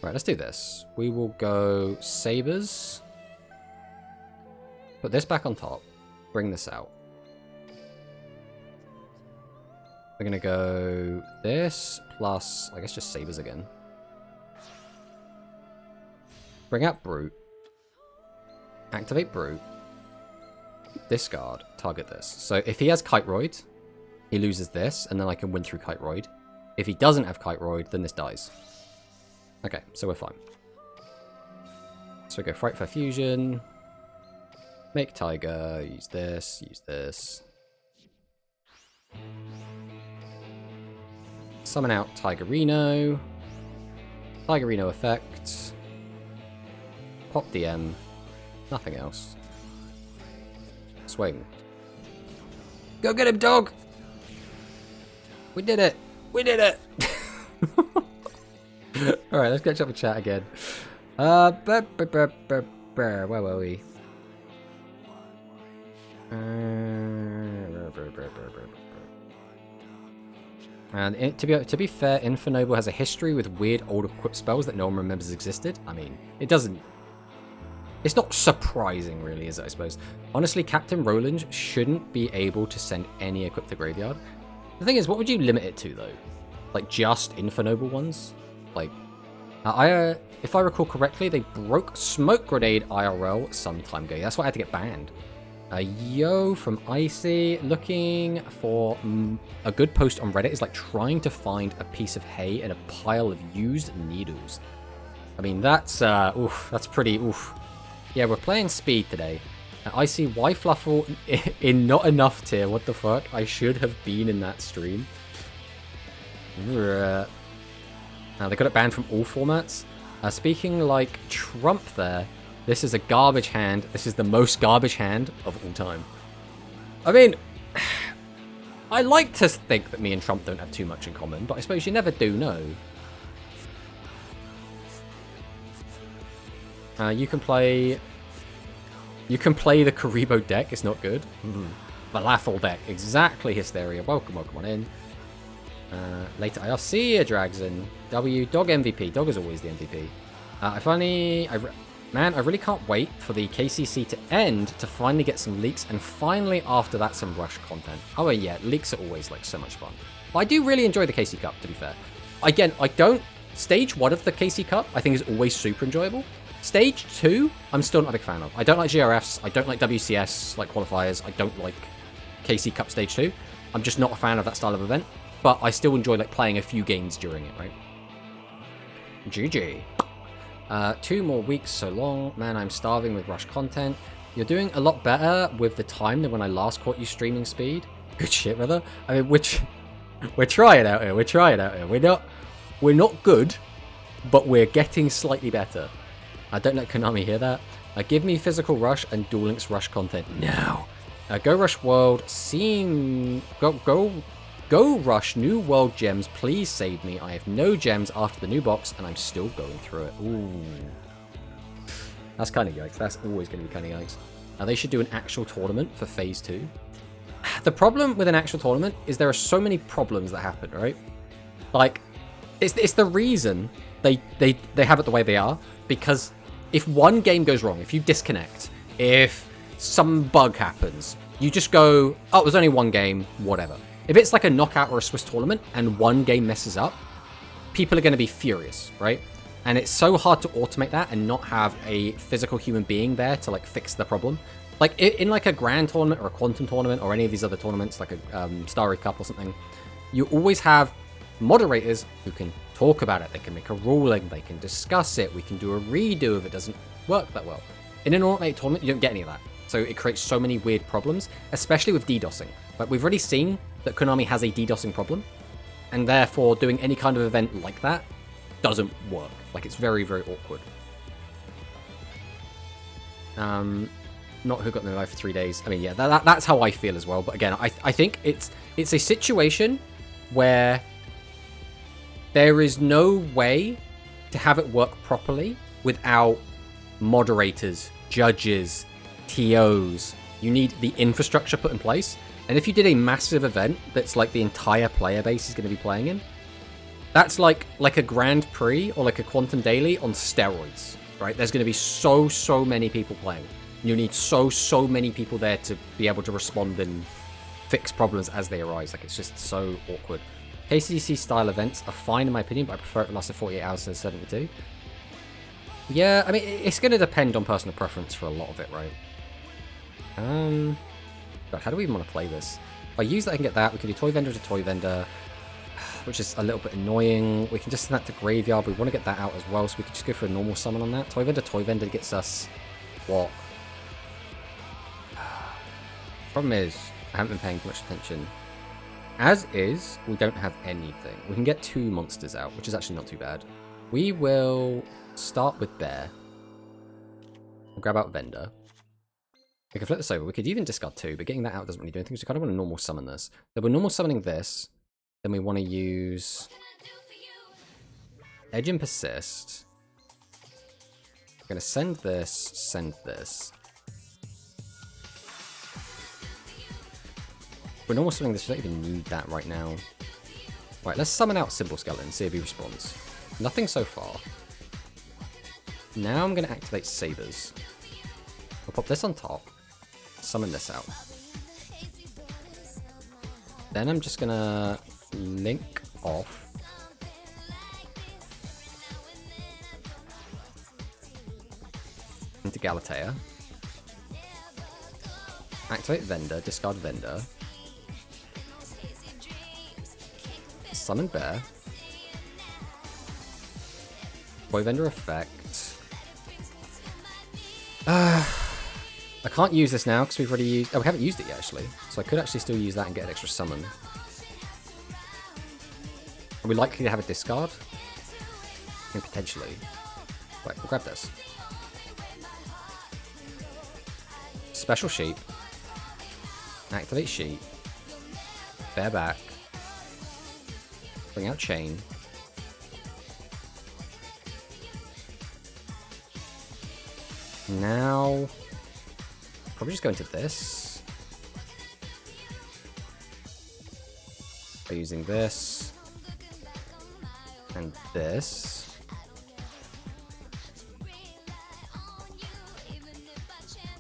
Right, let's do this. We will go Sabers. Put this back on top. Bring this out. We're going to go this plus, I guess, just Sabers again. Bring out Brute. Activate Brute. Discard. Target this. So if he has Kiteroid, he loses this, and then I can win through Kiteroid. If he doesn't have Kiteroid, then this dies. Okay, so we're fine. So we go Fright for Fusion. Make Tiger. Use this. Use this. Summon out Tigerino. Tigerino effect. Pop DM. Nothing else. Swing. Go get him, dog! We did it! We did it! Alright, let's catch up with chat again. Where were we? And to be fair, Infernoble has a history with weird old equipped spells that no one remembers existed. I mean, it doesn't... It's not surprising, really, is it, I suppose? Honestly, Captain Roland shouldn't be able to send any equip to Graveyard. The thing is, what would you limit it to, though? Like, just Infernoble ones? Like, if I recall correctly, they broke Smoke Grenade IRL some time ago. That's why I had to get banned. Yo from Icy, looking for a good post on Reddit is like trying to find a piece of hay in a pile of used needles. I mean, that's, oof, that's pretty, oof. Yeah, we're playing speed today. I see why Fluffle in not enough tier. What the fuck? I should have been in that stream. Now they got it banned from all formats. Speaking like Trump there, this is a garbage hand. This is the most garbage hand of all time. I mean, I like to think that me and Trump don't have too much in common, but I suppose you never do know. You can play the Karibo deck. It's not good. Falafel deck. Exactly, Hysteria. Welcome on in. Later IRC drags in. W. Dog MVP. Dog is always the MVP. Man, I really can't wait for the KCC to end to finally get some leaks, and finally after that some Rush content. Oh yeah, leaks are always like so much fun. But I do really enjoy the KC Cup, to be fair. again, I don't... Stage 1 of the KC Cup, I think, is always super enjoyable. Stage 2, I'm still not a big fan of. I don't like GRFs, I don't like WCS, like qualifiers, I don't like KC Cup Stage 2. I'm just not a fan of that style of event, but I still enjoy like playing a few games during it, right? GG. 2 more weeks, so long. Man, I'm starving with Rush content. You're doing a lot better with the time than when I last caught you streaming speed. Good shit, brother. I mean, we're trying out here. We're trying out here. We're not good, but we're getting slightly better. I don't let Konami hear that. Give me physical Rush and Duel Links Rush content now. Go Rush World. Go Rush New World Gems. Please save me. I have no gems after the new box, and I'm still going through it. Ooh. That's kind of yikes. That's always going to be kind of yikes. Now, they should do an actual tournament for Phase 2. The problem with an actual tournament is there are so many problems that happen, right? Like, it's the reason they have it the way they are, because if one game goes wrong, if you disconnect, if some bug happens, you just go, oh, there's only one game, whatever. If it's like a knockout or a Swiss tournament and one game messes up, people are going to be furious, right? And it's so hard to automate that and not have a physical human being there to like fix the problem. Like in like a grand tournament or a quantum tournament or any of these other tournaments, like a Starry Cup or something, you always have moderators who can talk about it. They can make a ruling, they can discuss it, we can do a redo if it doesn't work that well. In an automated tournament, you don't get any of that. So it creates so many weird problems, especially with DDoSing. Like we've already seen that Konami has a DDoSing problem, and therefore doing any kind of event like that doesn't work. Like it's very, very awkward. Not who got me alive for 3 days. I mean, yeah, that's how I feel as well. But again, I think it's a situation where there is no way to have it work properly without moderators, judges, TOs. You need the infrastructure put in place. And if you did a massive event that's like the entire player base is going to be playing in, that's like a Grand Prix or like a Quantum Daily on steroids, right? There's going to be so many people playing. You need so many people there to be able to respond and fix problems as they arise. Like, it's just so awkward. KCC style events are fine in my opinion, but I prefer it to last 48 hours instead of 72. Yeah, I mean, it's going to depend on personal preference for a lot of it, right? God, how do we even want to play this? If I use that, I can get that. We can do Toy Vendor to Toy Vendor, which is a little bit annoying. We can just send that to Graveyard. We want to get that out as well, so we can just go for a normal summon on that. Toy Vendor gets us what? Problem is, I haven't been paying too much attention. As is, we don't have anything. We can get 2 monsters out, which is actually not too bad. We will start with Bear. We'll grab out Vendor. We can flip this over. We could even discard 2, but getting that out doesn't really do anything, so we kind of want to normal summon this. So we're normal summoning this. Then we want to use Edge and Persist. We're going to send this. We're normal summoning this, we don't even need that right now. Right, let's summon out Symbol Skeleton, see if he responds. Nothing so far. Now I'm going to activate Sabers. We'll pop this on top. Summon this out. Then I'm just going to link off into Galatea. Activate Vendor, discard Vendor. Summon Bear. Toy Vendor effect. I can't use this now because we've already used... Oh, we haven't used it yet, actually. So I could actually still use that and get an extra summon. Are we likely to have a discard? I mean, potentially. Right, we'll grab this. Special Sheep. Activate Sheep. Bear back. Bring out Chain. Now... probably just go into this. By using this. And this.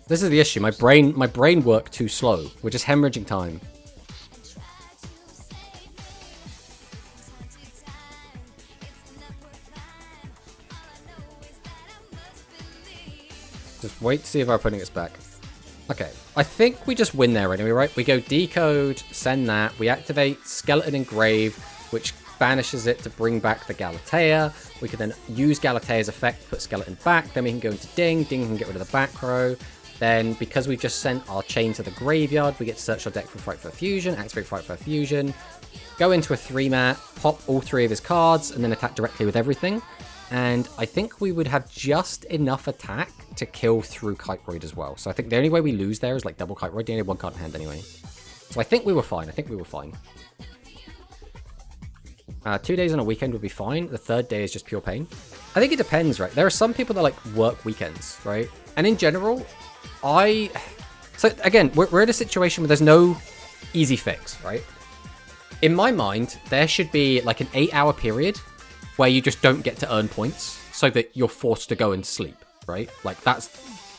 This is the issue. My brain worked too slow. We're just hemorrhaging time. Just wait to see if our opponent gets back. Okay, I think we just win there anyway, right? We go decode, send that, we activate Skeleton Engrave, which banishes it to bring back the Galatea. We can then use Galatea's effect to put Skeleton back. Then we can go into Ding. Ding can get rid of the back row. Then, because we've just sent our chain to the graveyard, we get to search our deck for Frightfur Fusion, activate Frightfur Fusion, go into a 3-mat, pop all 3 of his cards, and then attack directly with everything. And I think we would have just enough attack to kill through Kiteroid as well. So I think the only way we lose there is like double Kiteroid. You only have 1 card in hand anyway. So I think we were fine. 2 days on a weekend would be fine. The 3rd day is just pure pain. I think it depends, right? There are some people that like work weekends, right? And in general, so again, we're in a situation where there's no easy fix, right? In my mind, there should be like an 8-hour period where you just don't get to earn points so that you're forced to go and sleep, right? Like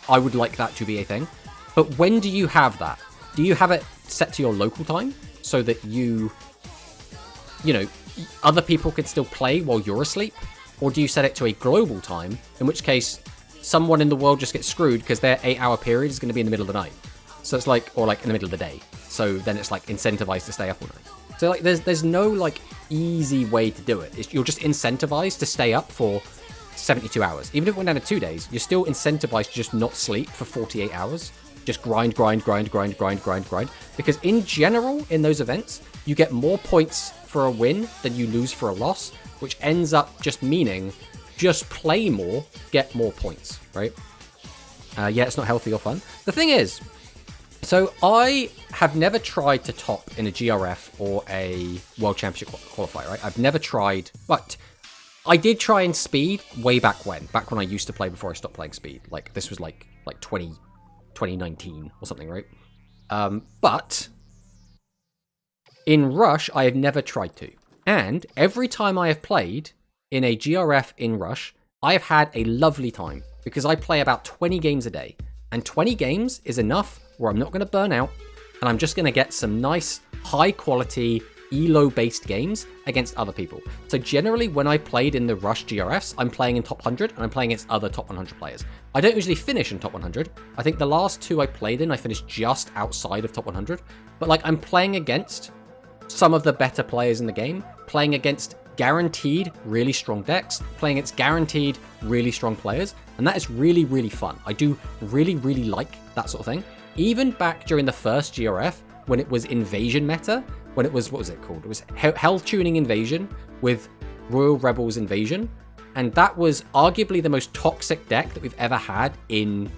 I would like that to be a thing. But when do you have that? Do you have it set to your local time so that you know, other people could still play while you're asleep? Or do you set it to a global time, in which case someone in the world just gets screwed because their 8-hour period is going to be in the middle of the night? So it's like, or like in the middle of the day. So then it's like incentivized to stay up all night. So like there's no like easy way to do it. You're just incentivized to stay up for 72 hours. Even if it went down to 2 days, you're still incentivized to just not sleep for 48 hours. Just grind. Because in general, in those events, you get more points for a win than you lose for a loss, which ends up just meaning just play more, get more points, right? Yeah, it's not healthy or fun. The thing is, so I have never tried to top in a GRF or a World Championship qualifier, right? I've never tried, but I did try in Speed way back when I used to play before I stopped playing Speed. Like, this was like 2019 or something, right? But in Rush, I have never tried to. And every time I have played in a GRF in Rush, I have had a lovely time because I play about 20 games a day. And 20 games is enough where I'm not going to burn out and I'm just going to get some nice, high-quality, ELO-based games against other people. So generally, when I played in the Rush GRFs, I'm playing in top 100 and I'm playing against other top 100 players. I don't usually finish in top 100. I think the last 2 I played in, I finished just outside of top 100. But like, I'm playing against some of the better players in the game, playing against guaranteed really strong decks, playing against guaranteed really strong players, and that is really, really fun. I do really, really like that sort of thing. Even back during the first GRF, when it was Invasion meta, when it was, what was it called? It was Hell Tuning Invasion with Royal Rebels Invasion, and that was arguably the most toxic deck that we've ever had in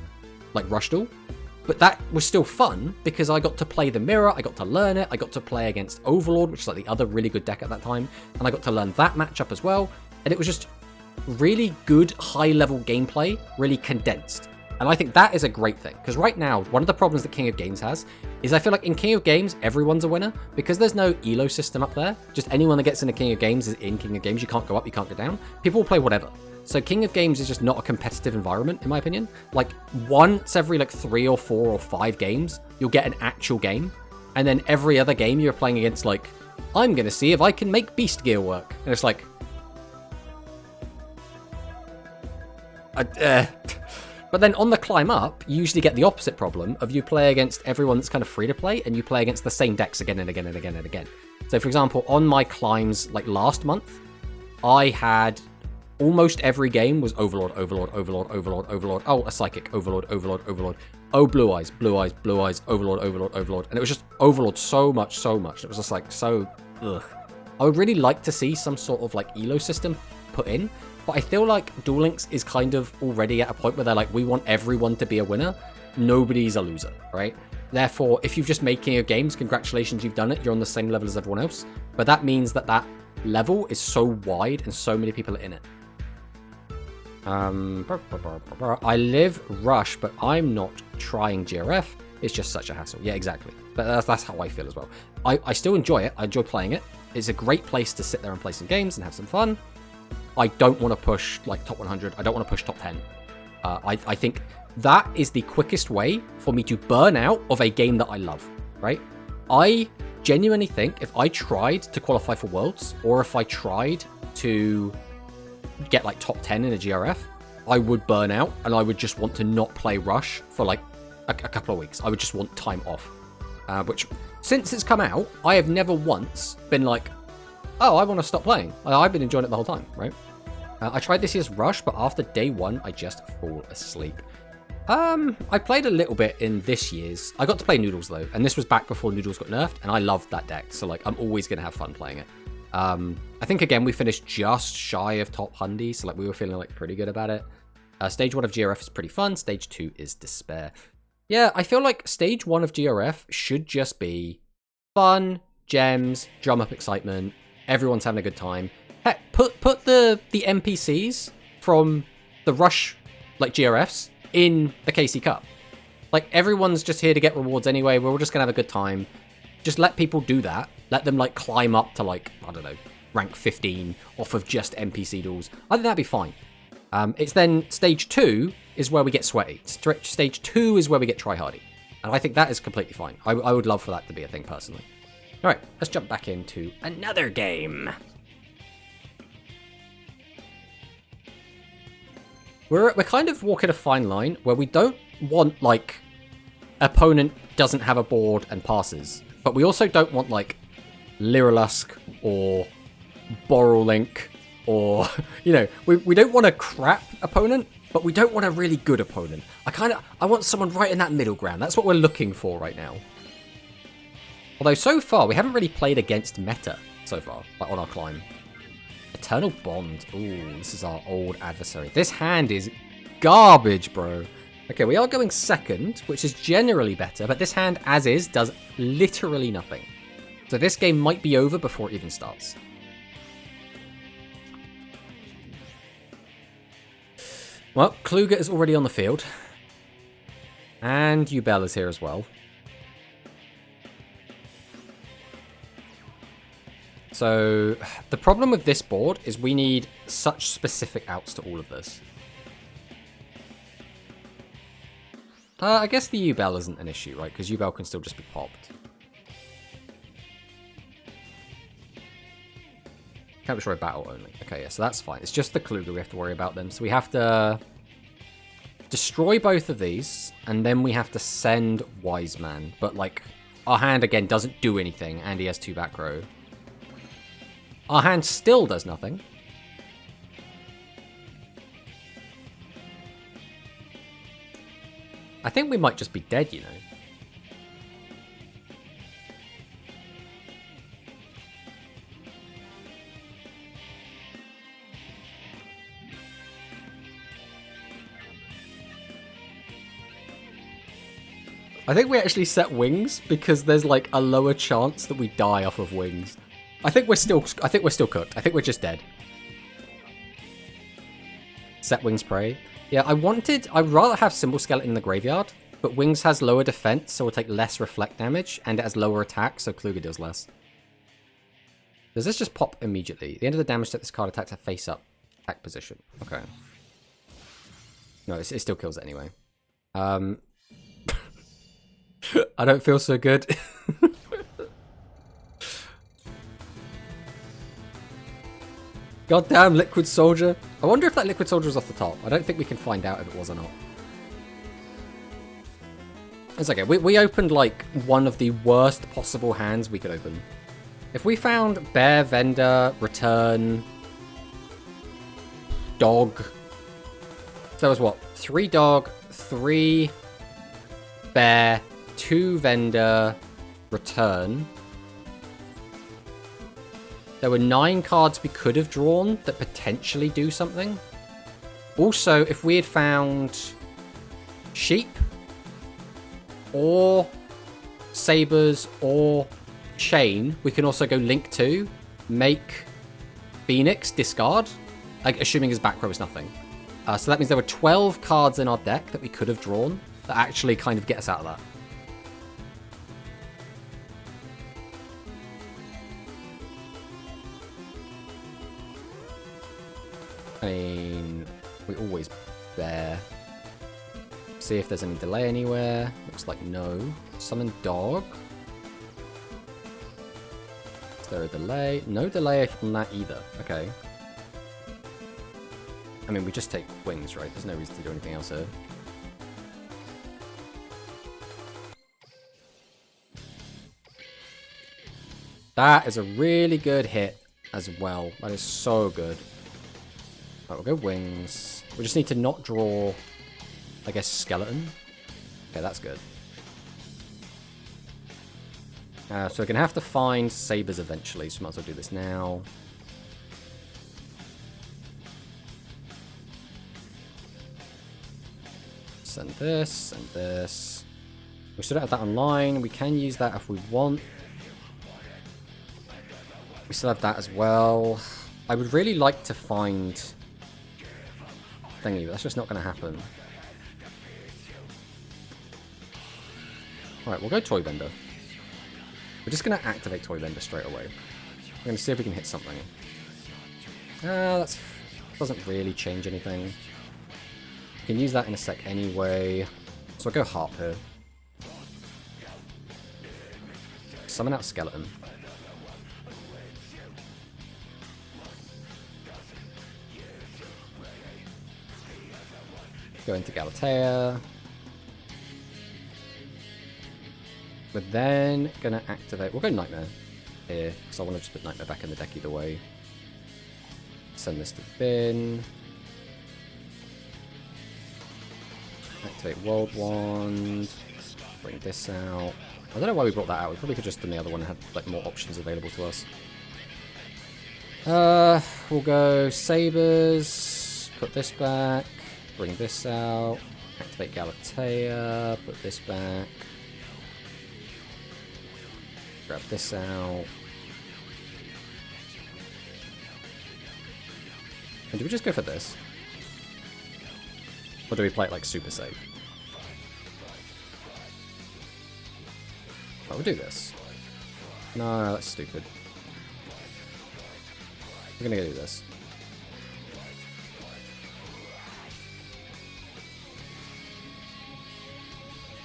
like Rush Duel. But that was still fun because I got to play the mirror, I got to learn it, I got to play against Overlord, which is like the other really good deck at that time, and I got to learn that matchup as well. And it was just really good high-level gameplay, really condensed. And I think that is a great thing, because right now, one of the problems that King of Games has is I feel like in King of Games, everyone's a winner, because there's no ELO system up there. Just anyone that gets into King of Games is in King of Games. You can't go up, you can't go down. People will play whatever. So King of Games is just not a competitive environment, in my opinion. Like, once every like 3 or 4 or 5 games, you'll get an actual game. And then every other game you're playing against, like, I'm going to see if I can make Beast Gear work. And it's like... But then on the climb up, you usually get the opposite problem of you play against everyone that's kind of free to play, and you play against the same decks again and again and again and again. So for example, on my climbs like last month, I had almost every game was Overlord, Overlord, Overlord, Overlord, Overlord. Oh, a Psychic, Overlord, Overlord, Overlord. Oh, Blue Eyes, Blue Eyes, Blue Eyes, Overlord, Overlord, Overlord. And it was just Overlord so much, so much. It was just like so, ugh. I would really like to see some sort of like ELO system put in, but I feel like Duel Links is kind of already at a point where they're like, we want everyone to be a winner. Nobody's a loser, right? Therefore, if you've just made King of Games, congratulations, you've done it. You're on the same level as everyone else. But that means that that level is so wide and so many people are in it. I live Rush, but I'm not trying GRF. It's just such a hassle. Yeah, exactly. But that's how I feel as well. I still enjoy it. I enjoy playing it. It's a great place to sit there and play some games and have some fun. I don't want to push like top 100. I don't want to push top 10. I think that is the quickest way for me to burn out of a game that I love, right? I genuinely think if I tried to qualify for Worlds, or if I tried to get like top 10 in a GRF, I would burn out and I would just want to not play Rush for like a couple of weeks. I would just want time off. Which, since it's come out, I have never once been like, oh, I want to stop playing. I've been enjoying it the whole time, right? I tried this year's Rush, but after day one, I just fall asleep. I played a little bit in this year's. I got to play Noodles, though, and this was back before Noodles got nerfed, and I loved that deck, so, like, I'm always going to have fun playing it. I think, again, we finished just shy of top 100, so, like, we were feeling, like, pretty good about it. Stage 1 of GRF is pretty fun. Stage 2 is Despair. Yeah, I feel like Stage 1 of GRF should just be fun, gems, drum up excitement, everyone's having a good time. Heck, put the NPCs from the Rush, like, GRFs in the KC Cup. Like, everyone's just here to get rewards anyway. We're all just gonna have a good time. Just let people do that. Let them, like, climb up to, like, I don't know, rank 15 off of just NPC duels. I think that'd be fine. It's then Stage 2 is where we get sweaty. Stage 2 is where we get tryhardy. And I think that is completely fine. I would love for that to be a thing, personally. Alright, let's jump back into another game. We're kind of walking a fine line where we don't want, like, opponent doesn't have a board and passes. But we also don't want, like, Lyrilusk or Borrelink or, you know, we don't want a crap opponent, but we don't want a really good opponent. I want someone right in that middle ground. That's what we're looking for right now. Although so far, we haven't really played against meta so far, like on our climb. Eternal Bond. Ooh, this is our old adversary. This hand is garbage, bro. Okay, we are going second, which is generally better, but this hand, as is, does literally nothing. So this game might be over before it even starts. Well, Kluger is already on the field. And Yubel is here as well. So, the problem with this board is we need such specific outs to all of this. I guess the Yubel isn't an issue, right? Because Yubel can still just be popped. Can't destroy battle only. Okay, yeah, so that's fine. It's just the Kluger we have to worry about then. So we have to destroy both of these, and then we have to send Wise Man. But, like, our hand, again, doesn't do anything, and he has 2 back row. Our hand still does nothing. I think we might just be dead, you know. I think we actually set wings because there's like a lower chance that we die off of wings. I think we're still cooked. I think we're just dead. Set wings prey. Yeah, I'd rather have Symbol Skeleton in the graveyard, but wings has lower defense, so we'll take less reflect damage, and it has lower attack, so Kluger does less. Does this just pop immediately? The end of the damage that this card attacks a face-up attack position. Okay. No, it still kills it anyway. I don't feel so good. Goddamn Liquid Soldier. I wonder if that Liquid Soldier was off the top. I don't think we can find out if it was or not. It's okay. We opened like one of the worst possible hands we could open. If we found Bear, Vendor, Return, Dog. So that was what? 3 Dog, 3 Bear, 2 Vendor, Return. There were 9 cards we could have drawn that potentially do something. Also, if we had found Sheep, or Sabers, or Chain, we can also go Link 2, make Phoenix, discard, like, assuming his back row is nothing. So that means there were 12 cards in our deck that we could have drawn that actually kind of get us out of that. I mean, we always bear. See if there's any delay anywhere. Looks like no. Summon Dog. Is there a delay? No delay on that either. Okay. I I mean, we just take wings, right? There's no reason to do anything else here. That is a really good hit as well. That is so good. Right, we'll go wings. We just need to not draw, I guess, skeleton. Okay, that's good. So we're going to have to find sabers eventually, so we might as well do this now. Send this, and this. We still don't have that online. We can use that if we want. We still have that as well. I would really like to find thingy, but that's just not going to happen. Alright, we'll go Toy Bender. We're just going to activate Toy Bender straight away. We're going to see if we can hit something. That doesn't really change anything. We can use that in a sec anyway. So I'll go Harp here. Summon out Skeleton. Go into Galatea. We're then going to activate... We'll go Nightmare here, because I want to just put Nightmare back in the deck either way. Send this to bin. Activate World Wand. Bring this out. I don't know why we brought that out. We probably could just done the other one and had like more options available to us. We'll go Sabers. Put this back. Bring this out. Activate Galatea. Put this back. Grab this out. And do we just go for this? Or do we play it like super safe? Oh, we'll do this. No, that's stupid. We're gonna go do this.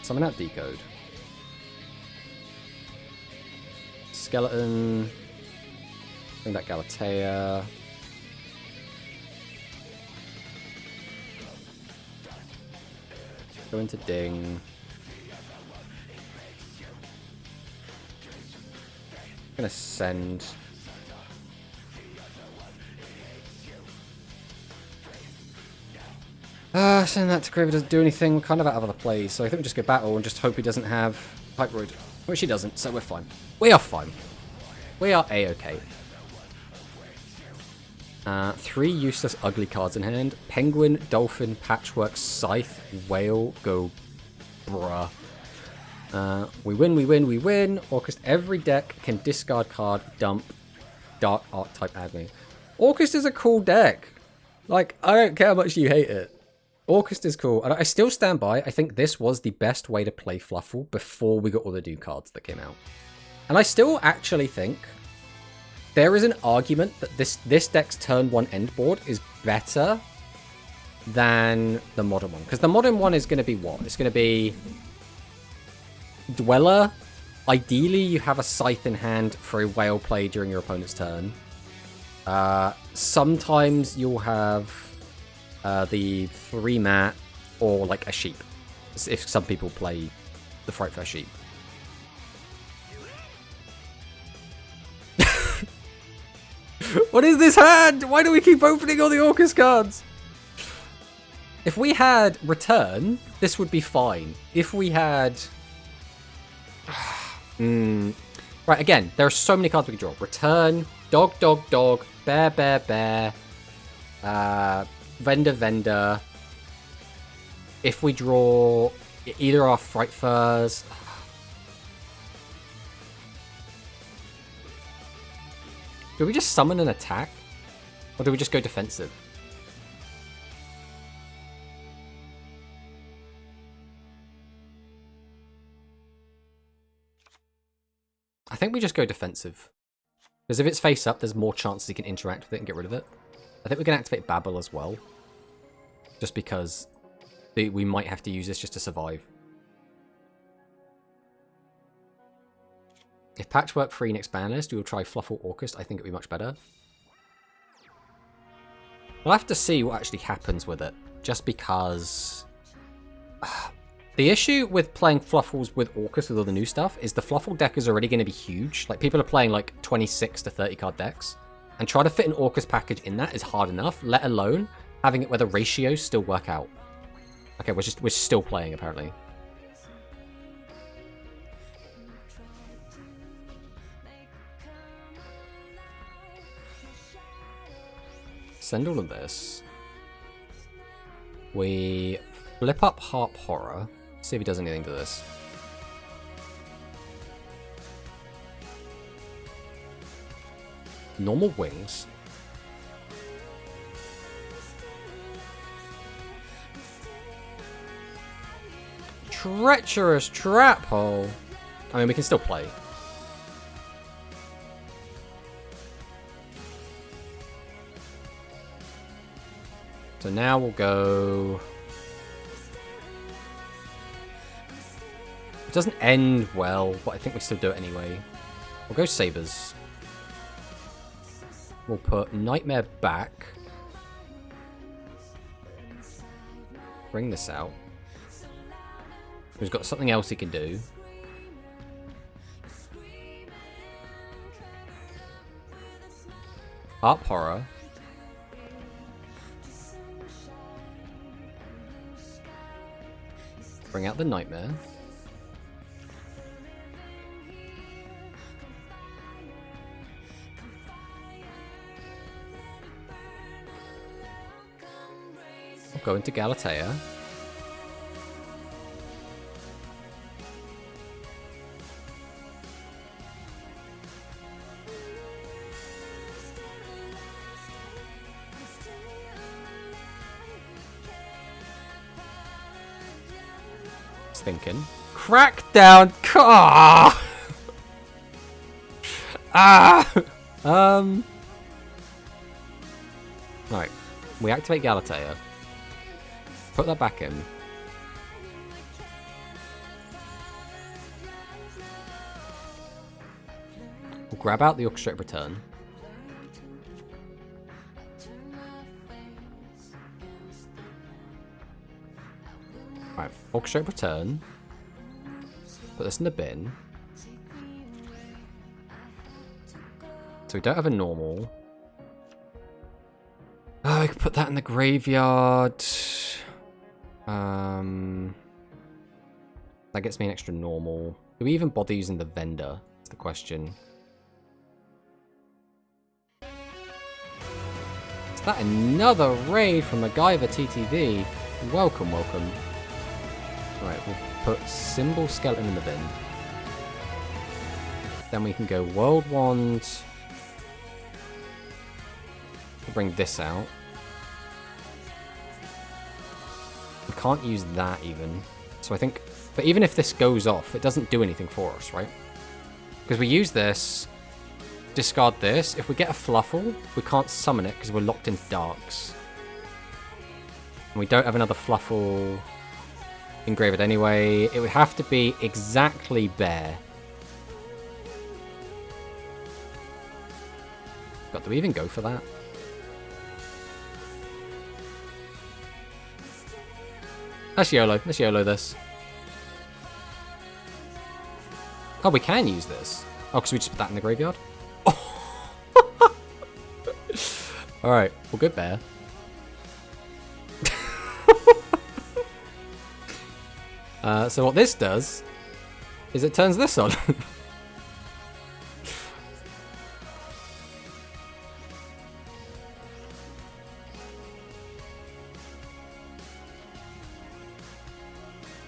Summon out Decode. Skeleton. Bring back Galatea. Go into Ding. I'm gonna send. Send that to Kraber doesn't do anything. We're kind of out of other plays, so I think we just go battle and just hope he doesn't have Hyperoid. Which he doesn't, so we're fine. We are fine. We are A-okay. 3 useless ugly cards in hand. Penguin, Dolphin, Patchwork, Scythe, Whale, go bruh. We win, we win, we win. Orcust, every deck can discard card, dump, Dark Archetype Agony. Orcust is a cool deck. Like, I don't care how much you hate it. Orcust is cool. And I still stand by, I think this was the best way to play Fluffle before we got all the new cards that came out. And I still actually think there is an argument that this deck's turn 1 end board is better than the modern one. Because the modern one is going to be what? It's going to be Dweller. Ideally, you have a Scythe in hand for a Whale play during your opponent's turn. Sometimes you'll have the 3-mat or like a sheep. If some people play the Frightfur sheep. What is this hand? Why do we keep opening all the Orcust cards? If we had Return, this would be fine. If we had... Right, again, there are so many cards we can draw. Return, Dog, Dog, Dog, Bear, Bear, Bear, Vendor, Vendor. If we draw either our Frightfurs... Do we just summon an attack? Or do we just go defensive? I think we just go defensive. Because if it's face up, there's more chances he can interact with it and get rid of it. I think we can activate Babble as well. Just because we might have to use this just to survive. If Patchwork free and expand list, we will try Fluffle Orcust. I think it'd be much better. We'll have to see what actually happens with it. Just because... The issue with playing Fluffles with Orcus with all the new stuff is the Fluffle deck is already going to be huge. Like, people are playing like 26 to 30 card decks. And trying to fit an Orcus package in that is hard enough, let alone having it where the ratios still work out. Okay, we're still playing, apparently. Send all of this. We flip up Harp Horror. See if he does anything to this. Normal wings. Treacherous Trap Hole. I mean, we can still play. So now we'll go... It doesn't end well, but I think we still do it anyway. We'll go Sabers. We'll put Nightmare back. Bring this out. He's got something else he can do. Harp Horror. Bring out the Nightmare. We'll go into Galatea. Thinking. Crackdown. Ah. Right. We activate Galatea. Put that back in. We'll grab out the Orchestrated Return. Right, Orchestrate Return. Put this in the bin. So we don't have a normal. Oh, I could put that in the graveyard. That gets me an extra normal. Do we even bother using the vendor? That's the question. Is that another raid from MacGyver TTV? Welcome, welcome. Right, we'll put Symbol Skeleton in the bin. Then we can go World Wand. We'll bring this out. We can't use that even. So I think... But even if this goes off, it doesn't do anything for us, right? Because we use this, discard this. If we get a Fluffle, we can't summon it because we're locked into Darks. And we don't have another Fluffle... engraved anyway. It would have to be exactly bare. God, do we even go for that? Let's YOLO. Let's YOLO this. Oh, we can use this. Oh, because we just put that in the graveyard? Oh. Alright, well, good bear. So what this does is it turns this on.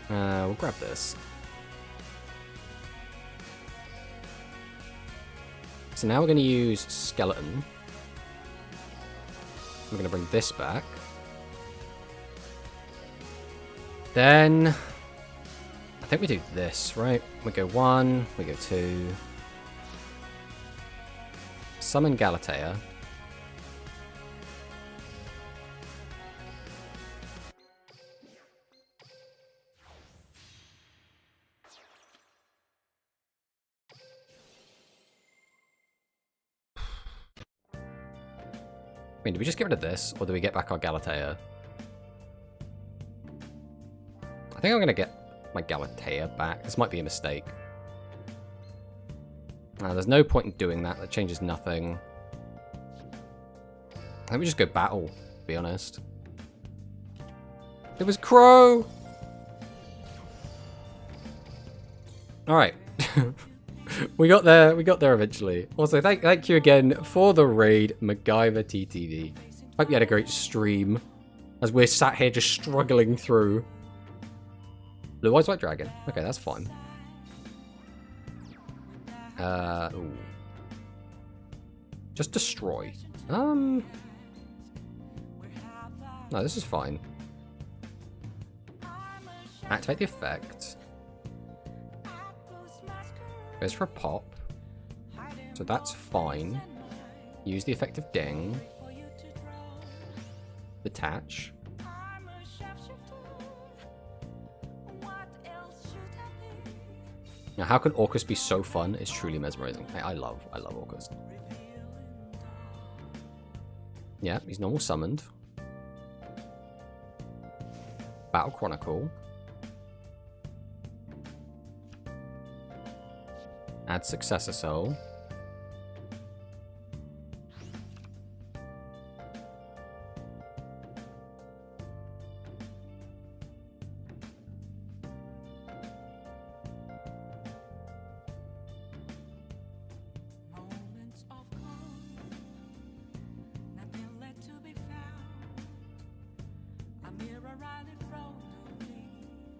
We'll grab this. So now we're going to use Skeleton. We're going to bring this back. Then... I think we do this, right? We go 1, we go 2. Summon Galatea. I mean, do we just get rid of this, or do we get back our Galatea? I think I'm going to get my Galatea back. This might be a mistake. There's no point in doing that. That changes nothing. I think we just go battle, to be honest. It was Crow! Alright. We got there eventually. Also, thank you again for the raid, MacGyver TTV. Hope you had a great stream. As we're sat here just struggling through. Blue Eyes White Dragon. Okay, that's fine. Ooh. Just destroy. No, this is fine. Activate the effect. Goes for a pop. So that's fine. Use the effect of Ding. Detach. Now, how can Orcust be so fun? It's truly mesmerizing. I love Orcust. Yeah, he's normal summoned. Battle Chronicle. Add Successor Soul.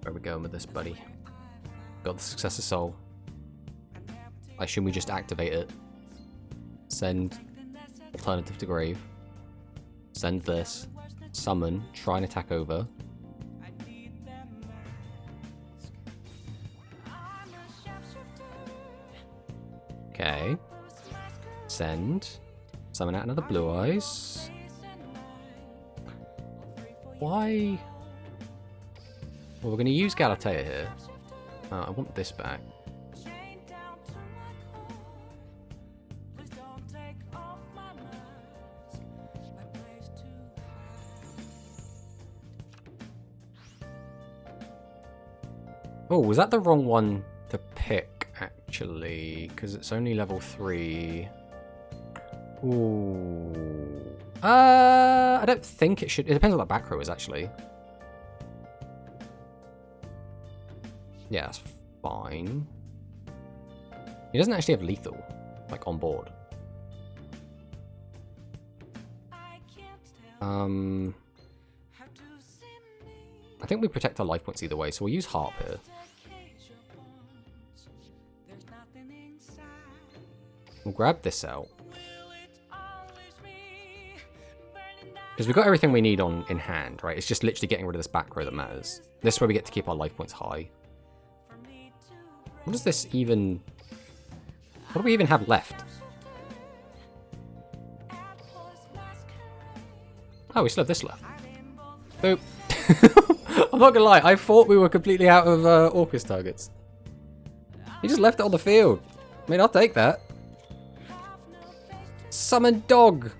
Where are we going with this, buddy? Got the Successor Soul. I assume we just activate it. Send Alternative to Grave. Send this. Summon. Try and attack over. Okay. Send. Summon out another Blue Eyes. Why? Well, we're going to use Galatea here. I want this back. Oh, was that the wrong one to pick, actually? Because it's only level 3. Ooh. I don't think it should. It depends on what that back row is, actually. Yeah, that's fine. He doesn't actually have lethal, like, on board. I think we protect our life points either way, so we'll use Harp here. We'll grab this out. Because we've got everything we need in hand, right? It's just literally getting rid of this back row that matters. This is where we get to keep our life points high. What does this even... What do we even have left? Oh, we still have this left. Boop. I'm not gonna lie, I thought we were completely out of Orcust targets. He just left it on the field. I mean, I'll take that. Summon Dog.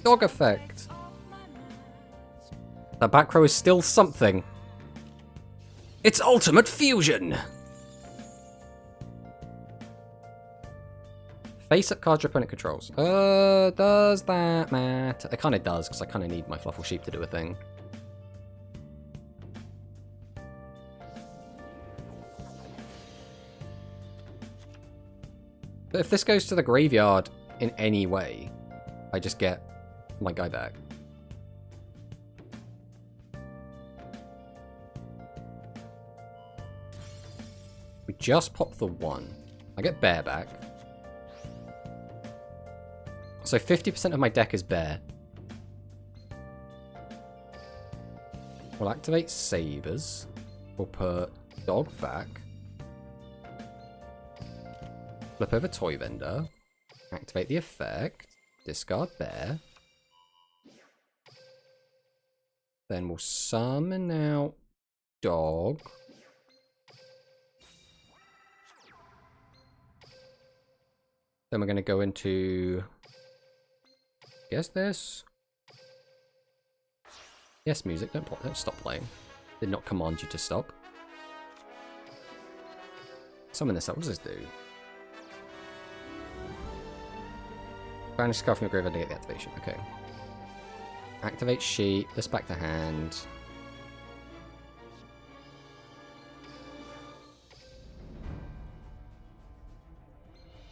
Dog effect. That back row is still something. It's Ultimate Fusion! Face-up cards your opponent controls. Does that matter? It kind of does, because I kind of need my Fluffle Sheep to do a thing. But if this goes to the graveyard in any way, I just get my guy back. We just pop the 1. I get Bear back. So 50% of my deck is Bear. We'll activate Sabers. We'll put Dog back. Flip over Toy Vendor. Activate the effect. Discard Bear. Then we'll summon out Dog. Then we're going to go into Yes, this. Yes, music. Don't stop playing. Did not command you to stop. Summon this up. What does this do? Banish Scarf from your graveyard to get the activation. Okay. Activate sheet. This back to hand.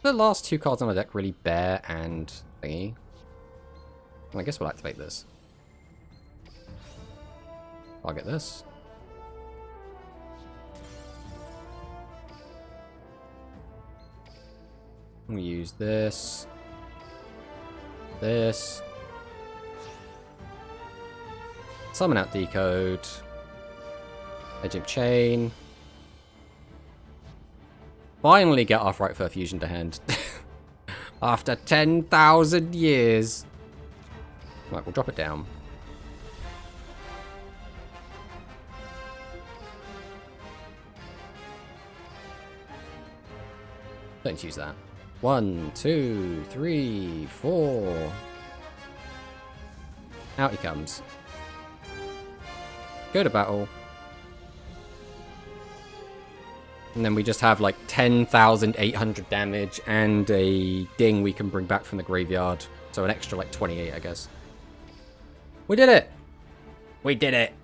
The last two cards on the deck really Bear and thingy. Well, I guess we'll activate this. I'll get this. We'll use this. This. Summon out Decode. Edge of Chain. Finally get our Fright Fur Fusion to hand. After 10,000 years. Right, we'll drop it down. Don't use that. 1, 2, 3, 4. Out he comes. Go to battle. And then we just have like 10,800 damage and a ding we can bring back from the graveyard. So an extra like 28, I guess. We did it! We did it!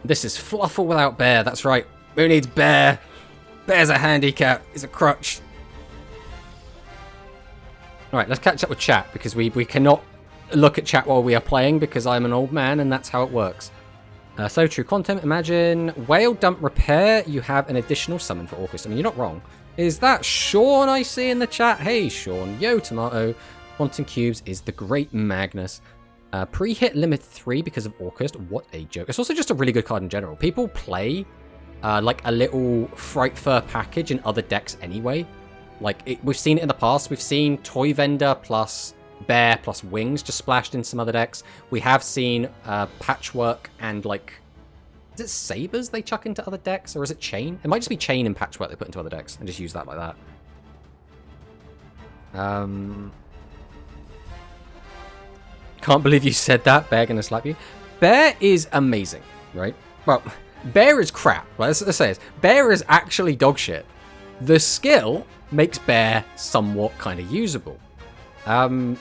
This is Fluffle without Bear, that's right. Who needs Bear? Bear's a handicap. It's a crutch. Alright, let's catch up with chat, because we cannot look at chat while we are playing, because I'm an old man, and that's how it works. So true content, imagine. Whale Dump Repair, you have an additional summon for Orcust. I mean, you're not wrong. Is that Sean I see in the chat? Hey, Sean. Yo, Tomato. Quantum Cubes is the great Magnus. Pre-hit limit 3 because of Orcust. What a joke. It's also just a really good card in general. People play like a little Fright Fur package in other decks anyway. Like, we've seen it in the past. We've seen Toy Vendor plus Bear plus Wings just splashed in some other decks. We have seen Patchwork and, like... Is it Sabers they chuck into other decks? Or is it Chain? It might just be Chain and Patchwork they put into other decks and just use that like that. Can't believe you said that. Bear gonna slap you. Bear is amazing, right? Well, Bear is crap. Right? Let's say this. Bear is actually dog shit. The skill makes Bear somewhat kind of usable. I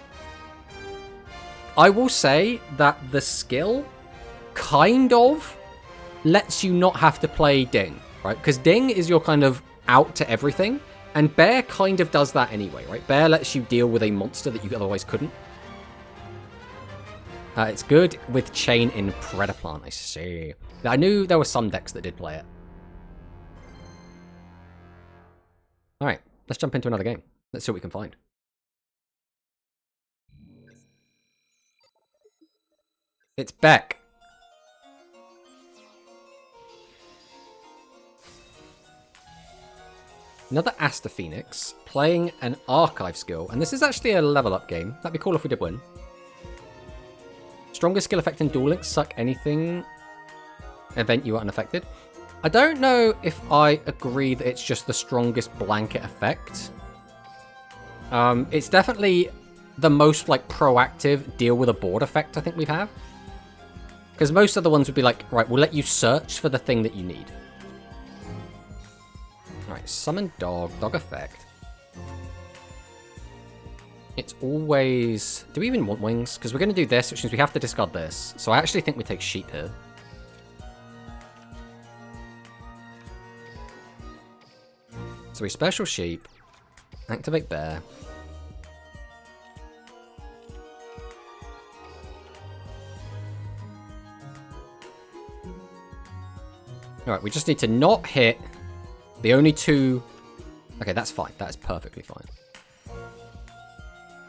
will say that the skill kind of lets you not have to play Ding, right? Because Ding is your kind of out to everything, and Bear kind of does that anyway, right? Bear lets you deal with a monster that you otherwise couldn't. It's good with Chain in Predaplant, I see. I knew there were some decks that did play it. Alright, let's jump into another game. Let's see what we can find. It's Beck. Another Aster Phoenix, playing an Archive skill, and this is actually a level up game. That'd be cool if we did win. Strongest skill effect in Duel Links, suck anything event you are unaffected. I don't know if I agree that it's just the strongest blanket effect. It's definitely the most like proactive deal with a board effect I think we have. Because most other ones would be like, right, we'll let you search for the thing that you need. Alright, summon dog, dog effect. It's always... Do we even want wings? Because we're going to do this, which means we have to discard this. So I actually think we take sheep here. So we special sheep, activate Bear. Alright, we just need to not hit the only two... Okay, that's fine. That is perfectly fine.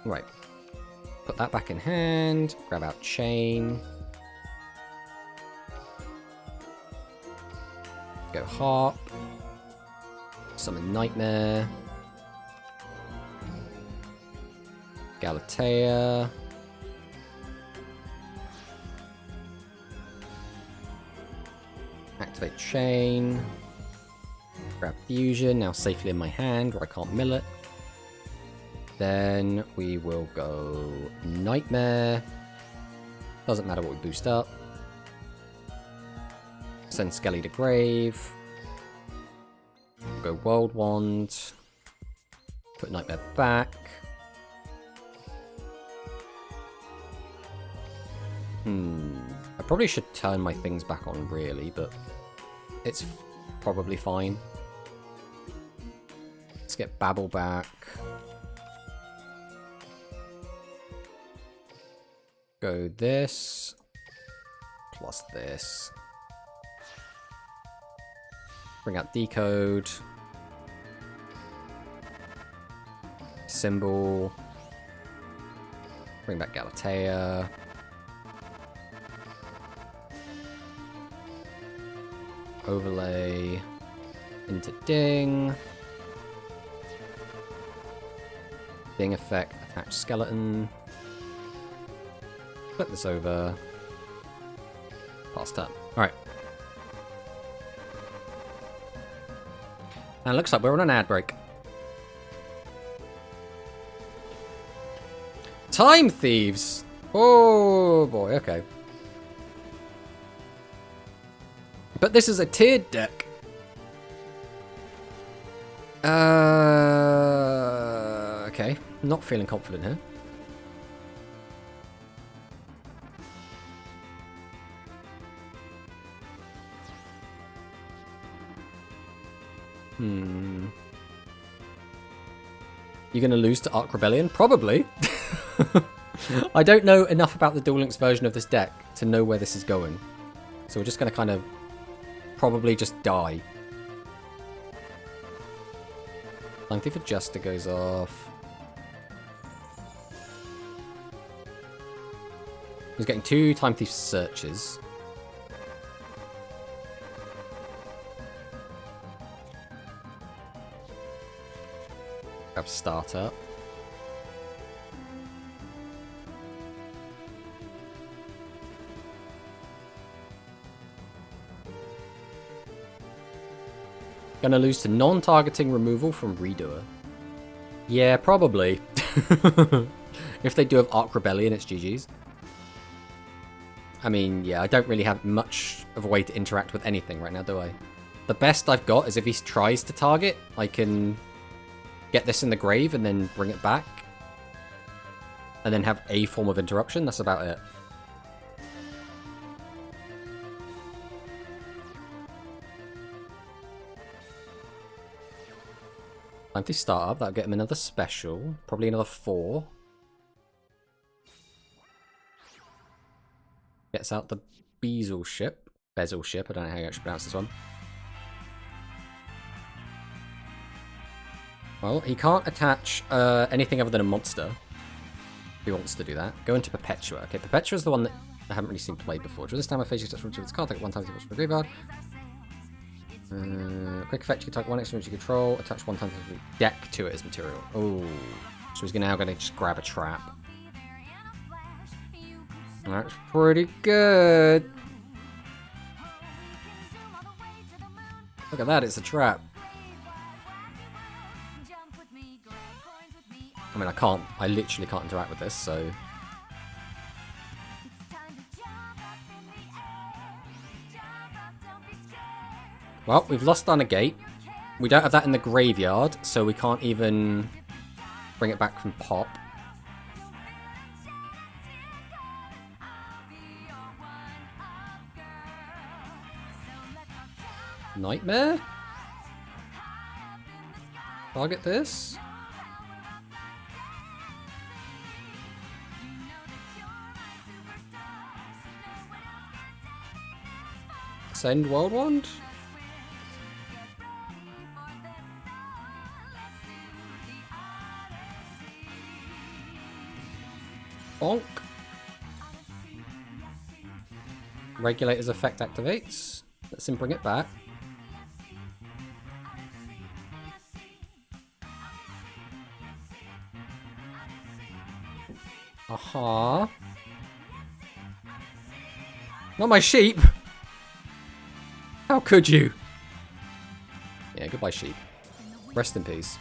Right. Put that back in hand. Grab out Chain. Go Harp. Summon Nightmare. Galatea. Activate Chain. Grab Fusion, now safely in my hand where I can't mill it. Then we will go Nightmare. Doesn't matter what we boost up. Send Skelly to grave. Go World Wand. Put Nightmare back. I probably should turn my things back on, really, but it's probably fine. Let's get Babble back. Go this. Plus this. Bring out Decode. Symbol. Bring back Galatea. Overlay into Ding. Ding effect, attach skeleton. Flip this over. Pass turn. Alright. And it looks like we're on an ad break. Time Thieves! Oh boy, okay. But this is a tiered deck. Okay. Not feeling confident here. You're going to lose to Arc Rebellion? Probably. I don't know enough about the Duel Links version of this deck to know where this is going. So we're just going to kind of probably just die. Time Thief Adjuster goes off. He's getting 2 Time Thief searches. Grab starter. Gonna lose to non-targeting removal from Redoer. Yeah, probably. If they do have Arc Rebellion, it's GG's. I mean, yeah, I don't really have much of a way to interact with anything right now, do I? The best I've got is if he tries to target, I can get this in the grave and then bring it back. And then have a form of interruption. That's about it. Time to start up. That'll get him another special. Probably another 4. Gets out the Bezel ship. Bezel ship. I don't know how you actually pronounce this one. Well, he can't attach anything other than a monster. If he wants to do that. Go into Perpetua. Okay, Perpetua is the one that I haven't really seen played before. Draw this time, I face you touch with its card. Take it 1 time to touch the graveyard. Quick effect, you can target 1 extra you control. Attach 1 time to the deck to it as material. Oh, so he's now going to just grab a trap. That's pretty good. Look at that, it's a trap. I mean, I literally can't interact with this, so... Well, we've lost our negate. We don't have that in the graveyard, so we can't even bring it back from pop. Nightmare? Target this? Send World Wand? Bonk. Regulator's effect activates. Let's him bring it back. Aha. Not my sheep. How could you? Yeah, goodbye sheep. Rest in peace.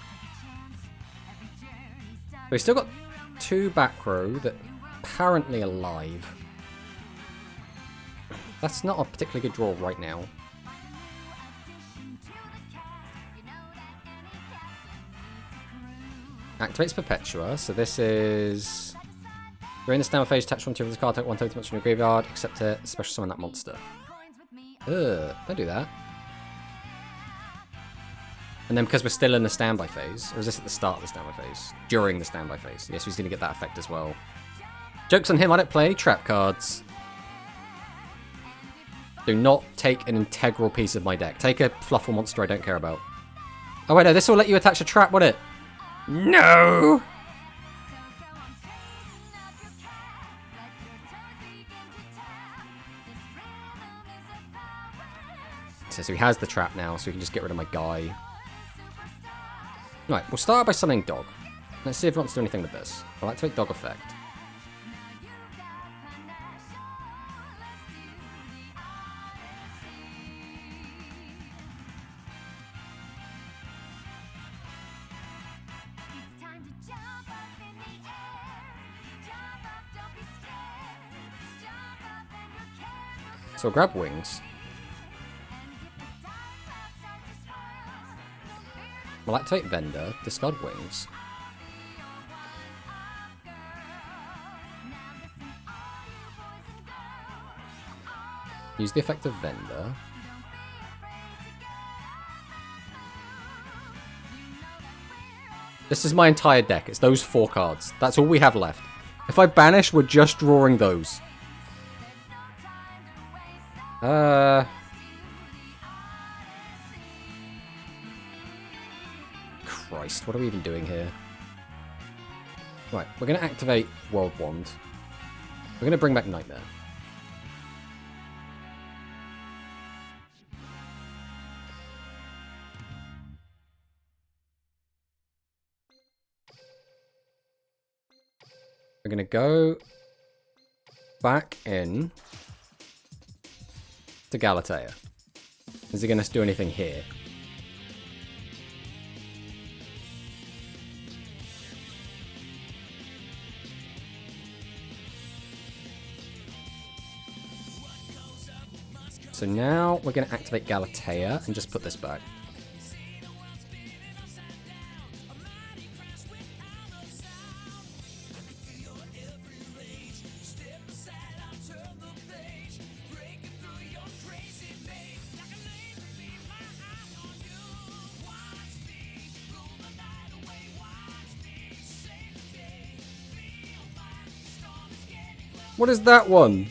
We've still got 2 back row that apparently alive. That's not a particularly good draw right now. Activates Perpetua, so this is... You're in the standby phase, attach 1 to this card, take 1 totem from your graveyard, except to special summon that monster. Ugh, don't do that. And then because we're still in the standby phase, or is this at the start of the standby phase? During the standby phase. Yes, he's going to get that effect as well. Joke's on him, I don't play any trap cards. Do not take an integral piece of my deck. Take a fluffle monster I don't care about. Oh wait, no, this will let you attach a trap, won't it? No! So he has the trap now, so we can just get rid of my guy. Right, we'll start by summoning Dog. Let's see if he wants to do anything with this. I'll activate Dog effect. So we'll grab Wings. We'll activate Vendor, discard Wings. Use the effect of Vendor. This is my entire deck. It's those 4 cards. That's all we have left. If I banish, we're just drawing those. Christ, what are we even doing here? Right, we're going to activate World Wand. We're going to bring back Nightmare. We're going to go back in to Galatea. Is he going to do anything here? So now we're going to activate Galatea and just put this back. What is that one?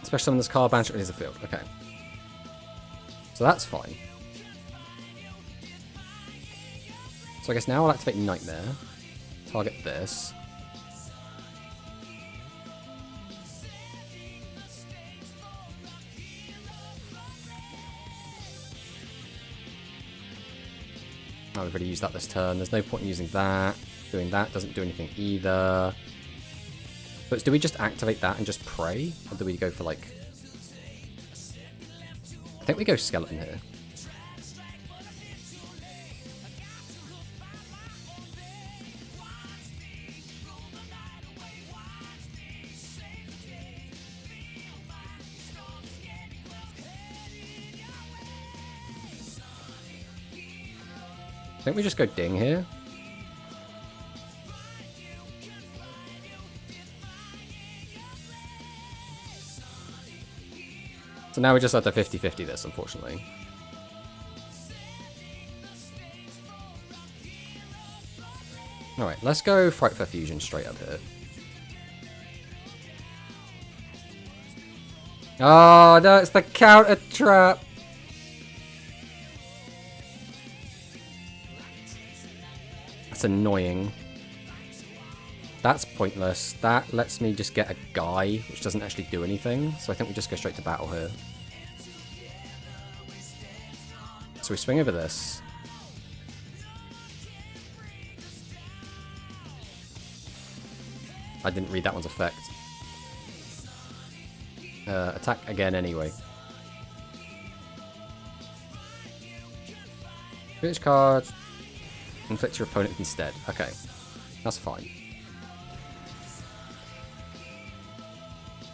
Special summon this card, banish it release the field. Okay. So that's fine. So I guess now I'll activate Nightmare. Target this. Oh, we've already used that this turn. There's no point in using that. Doing that doesn't do anything either. But do we just activate that and just pray? Or do we go for like... I think we go Skeleton here. I think we just go Ding here. So now we just have to 50-50 this, unfortunately. Alright, let's go Frightful Fusion straight up here. Oh no, it's the counter trap! That's annoying. That's pointless. That lets me just get a guy, which doesn't actually do anything. So I think we just go straight to battle here. So we swing over this. I didn't read that one's effect. Attack again anyway. Finish card. Inflict your opponent instead. Okay. That's fine.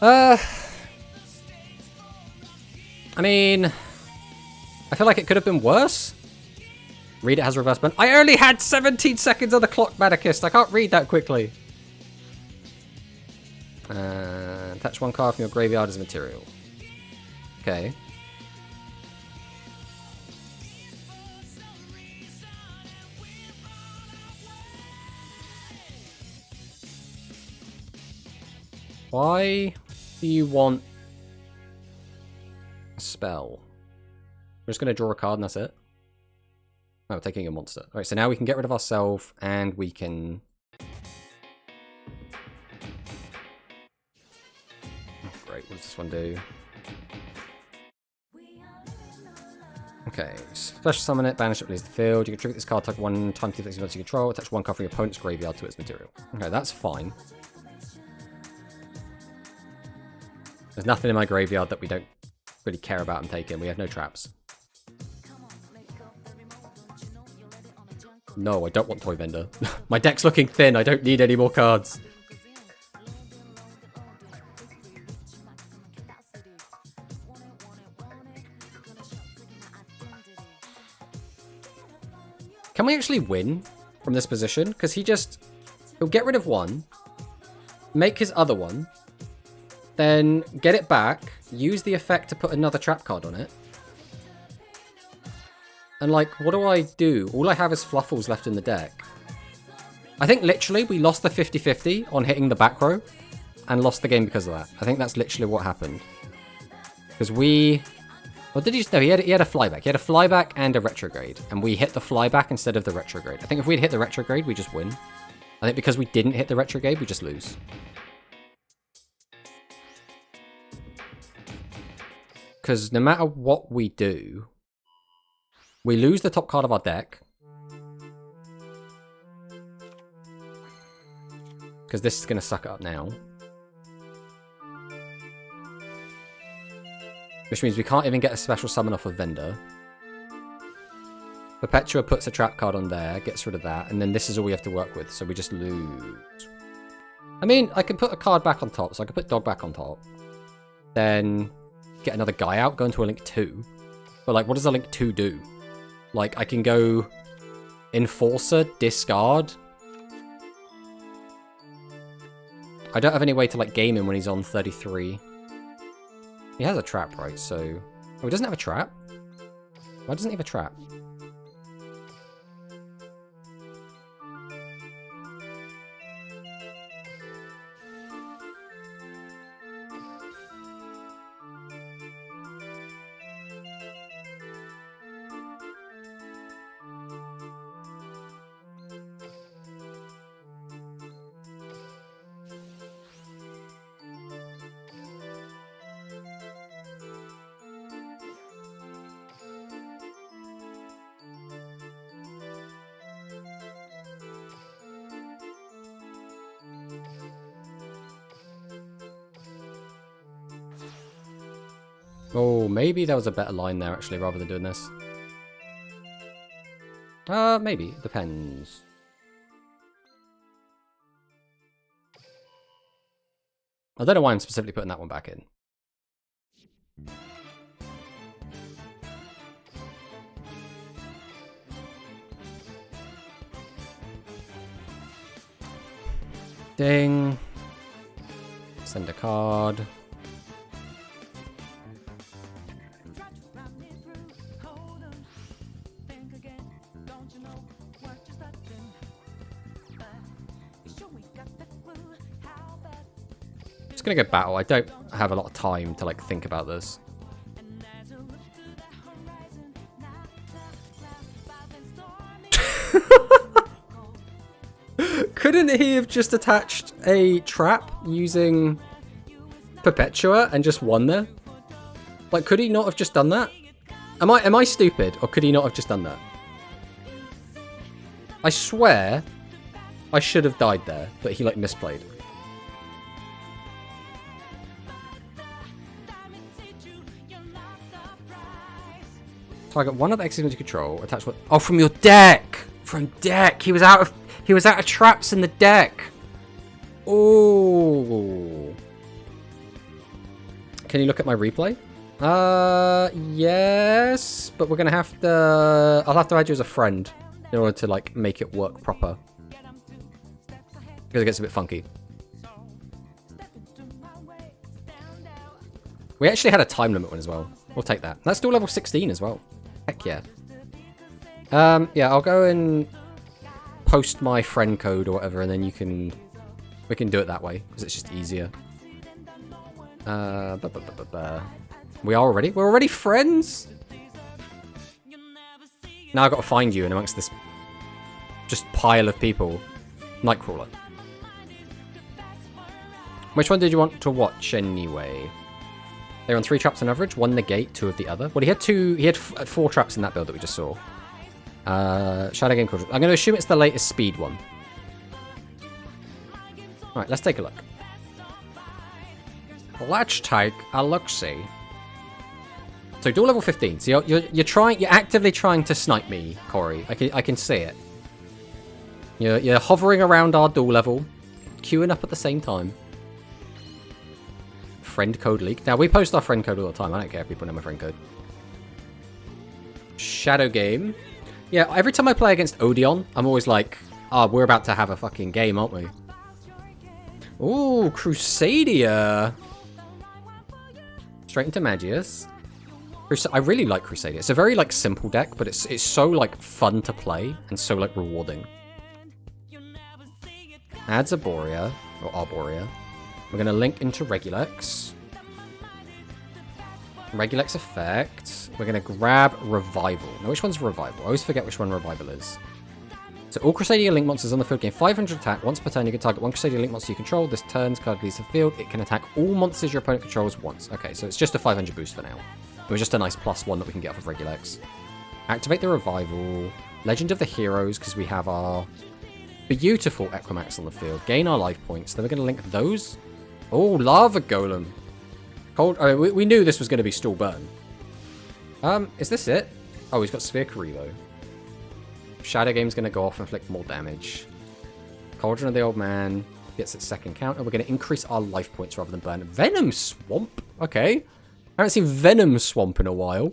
I mean, I feel like it could have been worse. Read it has reverse burn. I only had 17 seconds on the clock, Madakist. I can't read that quickly. Attach one card from your graveyard as material. Okay. Why do you want a spell? We're just going to draw a card and that's it. Oh, we're taking a monster. Alright, so now we can get rid of ourselves and we can... Oh, great, what does this one do? Okay, special summon it, banish it, release the field. You can trigger this card, type 1 time to flexibility you control, attach one card from your opponent's graveyard to its material. Okay, that's fine. There's nothing in my graveyard that we don't really care about and take in. We have no traps. No, I don't want Toy Vendor. My deck's looking thin. I don't need any more cards. Can we actually win from this position? Because he'll get rid of one, make his other one, then get it back, use the effect to put another trap card on it. And like, what do I do? All I have is Fluffles left in the deck. I think literally we lost the 50-50 on hitting the back row and lost the game because of that. I think that's literally what happened. Because we... What did he... No, he had a flyback. He had a flyback and a retrograde. And we hit the flyback instead of the retrograde. I think if we'd hit the retrograde, we just win. I think because we didn't hit the retrograde, we just lose. Because no matter what we do, we lose the top card of our deck. Because this is going to suck it up now. Which means we can't even get a special summon off of Vendor. Perpetua puts a trap card on there, gets rid of that, and then this is all we have to work with, so we just lose. I mean, I can put a card back on top, so I can put Dog back on top. Then get another guy out, go into a Link 2. But like, what does a Link 2 do? Like, I can go Enforcer, discard. I don't have any way to like game him when he's on 33. He has a trap, right? So... Oh, he doesn't have a trap? Why doesn't he have a trap? Oh, maybe there was a better line there, actually, rather than doing this. Maybe. Depends. I don't know why I'm specifically putting that one back in. Ding. Send a card. Gonna go battle. I don't have a lot of time to like think about this. Couldn't he have just attached a trap using Perpetua and just won there? Like, could he not have just done that? Am I stupid, or could he not have just done that? I swear I should have died there, but he like misplayed. Target one of the X's into control. Attach what? Oh, from your deck! From deck. He was out of traps in the deck. Oh. Can you look at my replay? Yes, but we're gonna have to. I'll have to add you as a friend in order to like make it work proper. Because it gets a bit funky. We actually had a time limit one as well. We'll take that. That's still level 16 as well. Heck yeah. Yeah, I'll go and post my friend code or whatever, and then we can do it that way because it's just easier. We're already friends. Now I've got to find you in amongst this just pile of people. Nightcrawler. Which one did you want to watch anyway? They're on 3 traps on average, 1 negate, 2 of the other. Well, he had 4 traps in that build that we just saw. Shadow Game Cauldron. I'm going to assume it's the latest speed one. Alright, let's take a look. Let's take a look-see. So dual level 15. So you're actively trying to snipe me, Corey. I can see it. You're hovering around our dual level, queuing up at the same time. Friend code leak. Now we post our friend code all the time. I don't care if people know my friend code. Shadow Game. Yeah, every time I play against Odeon, I'm always like, we're about to have a fucking game, aren't we? Ooh, Crusadia. Straight into Magius. I really like Crusadia. It's a very like simple deck, but it's so like fun to play and so like rewarding. Add Zaboria or Arborea. We're going to link into Regulex. Regulex effect. We're going to grab Revival. Now, which one's Revival? I always forget which one Revival is. So, all Crusadia Link monsters on the field gain 500 attack. Once per turn, you can target one Crusadia Link monster you control. This turn's card leaves the field. It can attack all monsters your opponent controls once. Okay, so it's just a 500 boost for now. It was just a nice +1 that we can get off of Regulex. Activate the Revival. Legend of the Heroes, because we have our beautiful Equimax on the field. Gain our life points. Then we're going to link those. Oh, Lava Golem. Cold. Oh, we knew this was going to be Stall Burn. Is this it? Oh, he's got Sphere Karibo. Shadow Game's going to go off and inflict more damage. Cauldron of the Old Man gets its second counter. We're going to increase our life points rather than burn. Venom Swamp? Okay. I haven't seen Venom Swamp in a while.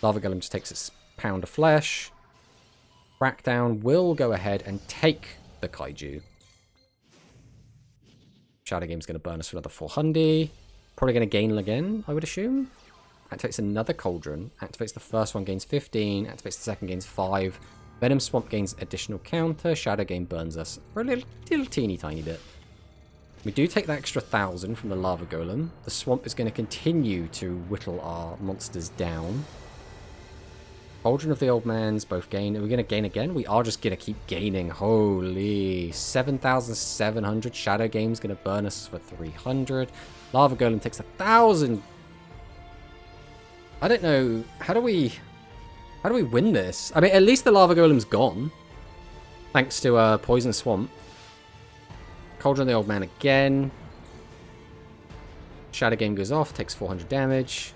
Lava Golem just takes its pound of flesh. Crackdown will go ahead and take the Kaiju. Shadow Game's going to burn us for another 400. Probably going to gain again, I would assume. Activates another Cauldron. Activates the first one, gains 15. Activates the second, gains 5. Venom Swamp gains additional counter. Shadow Game burns us for a little teeny tiny bit. We do take that extra 1,000 from the Lava Golem. The Swamp is going to continue to whittle our monsters down. Cauldron of the Old Man's both gain. Are we going to gain again? We are just going to keep gaining. Holy. 7,700. Shadow Game's going to burn us for 300. Lava Golem takes 1,000. I don't know. How do we win this? I mean, at least the Lava Golem's gone. Thanks to Poison Swamp. Cauldron of the Old Man again. Shadow Game goes off. Takes 400 damage.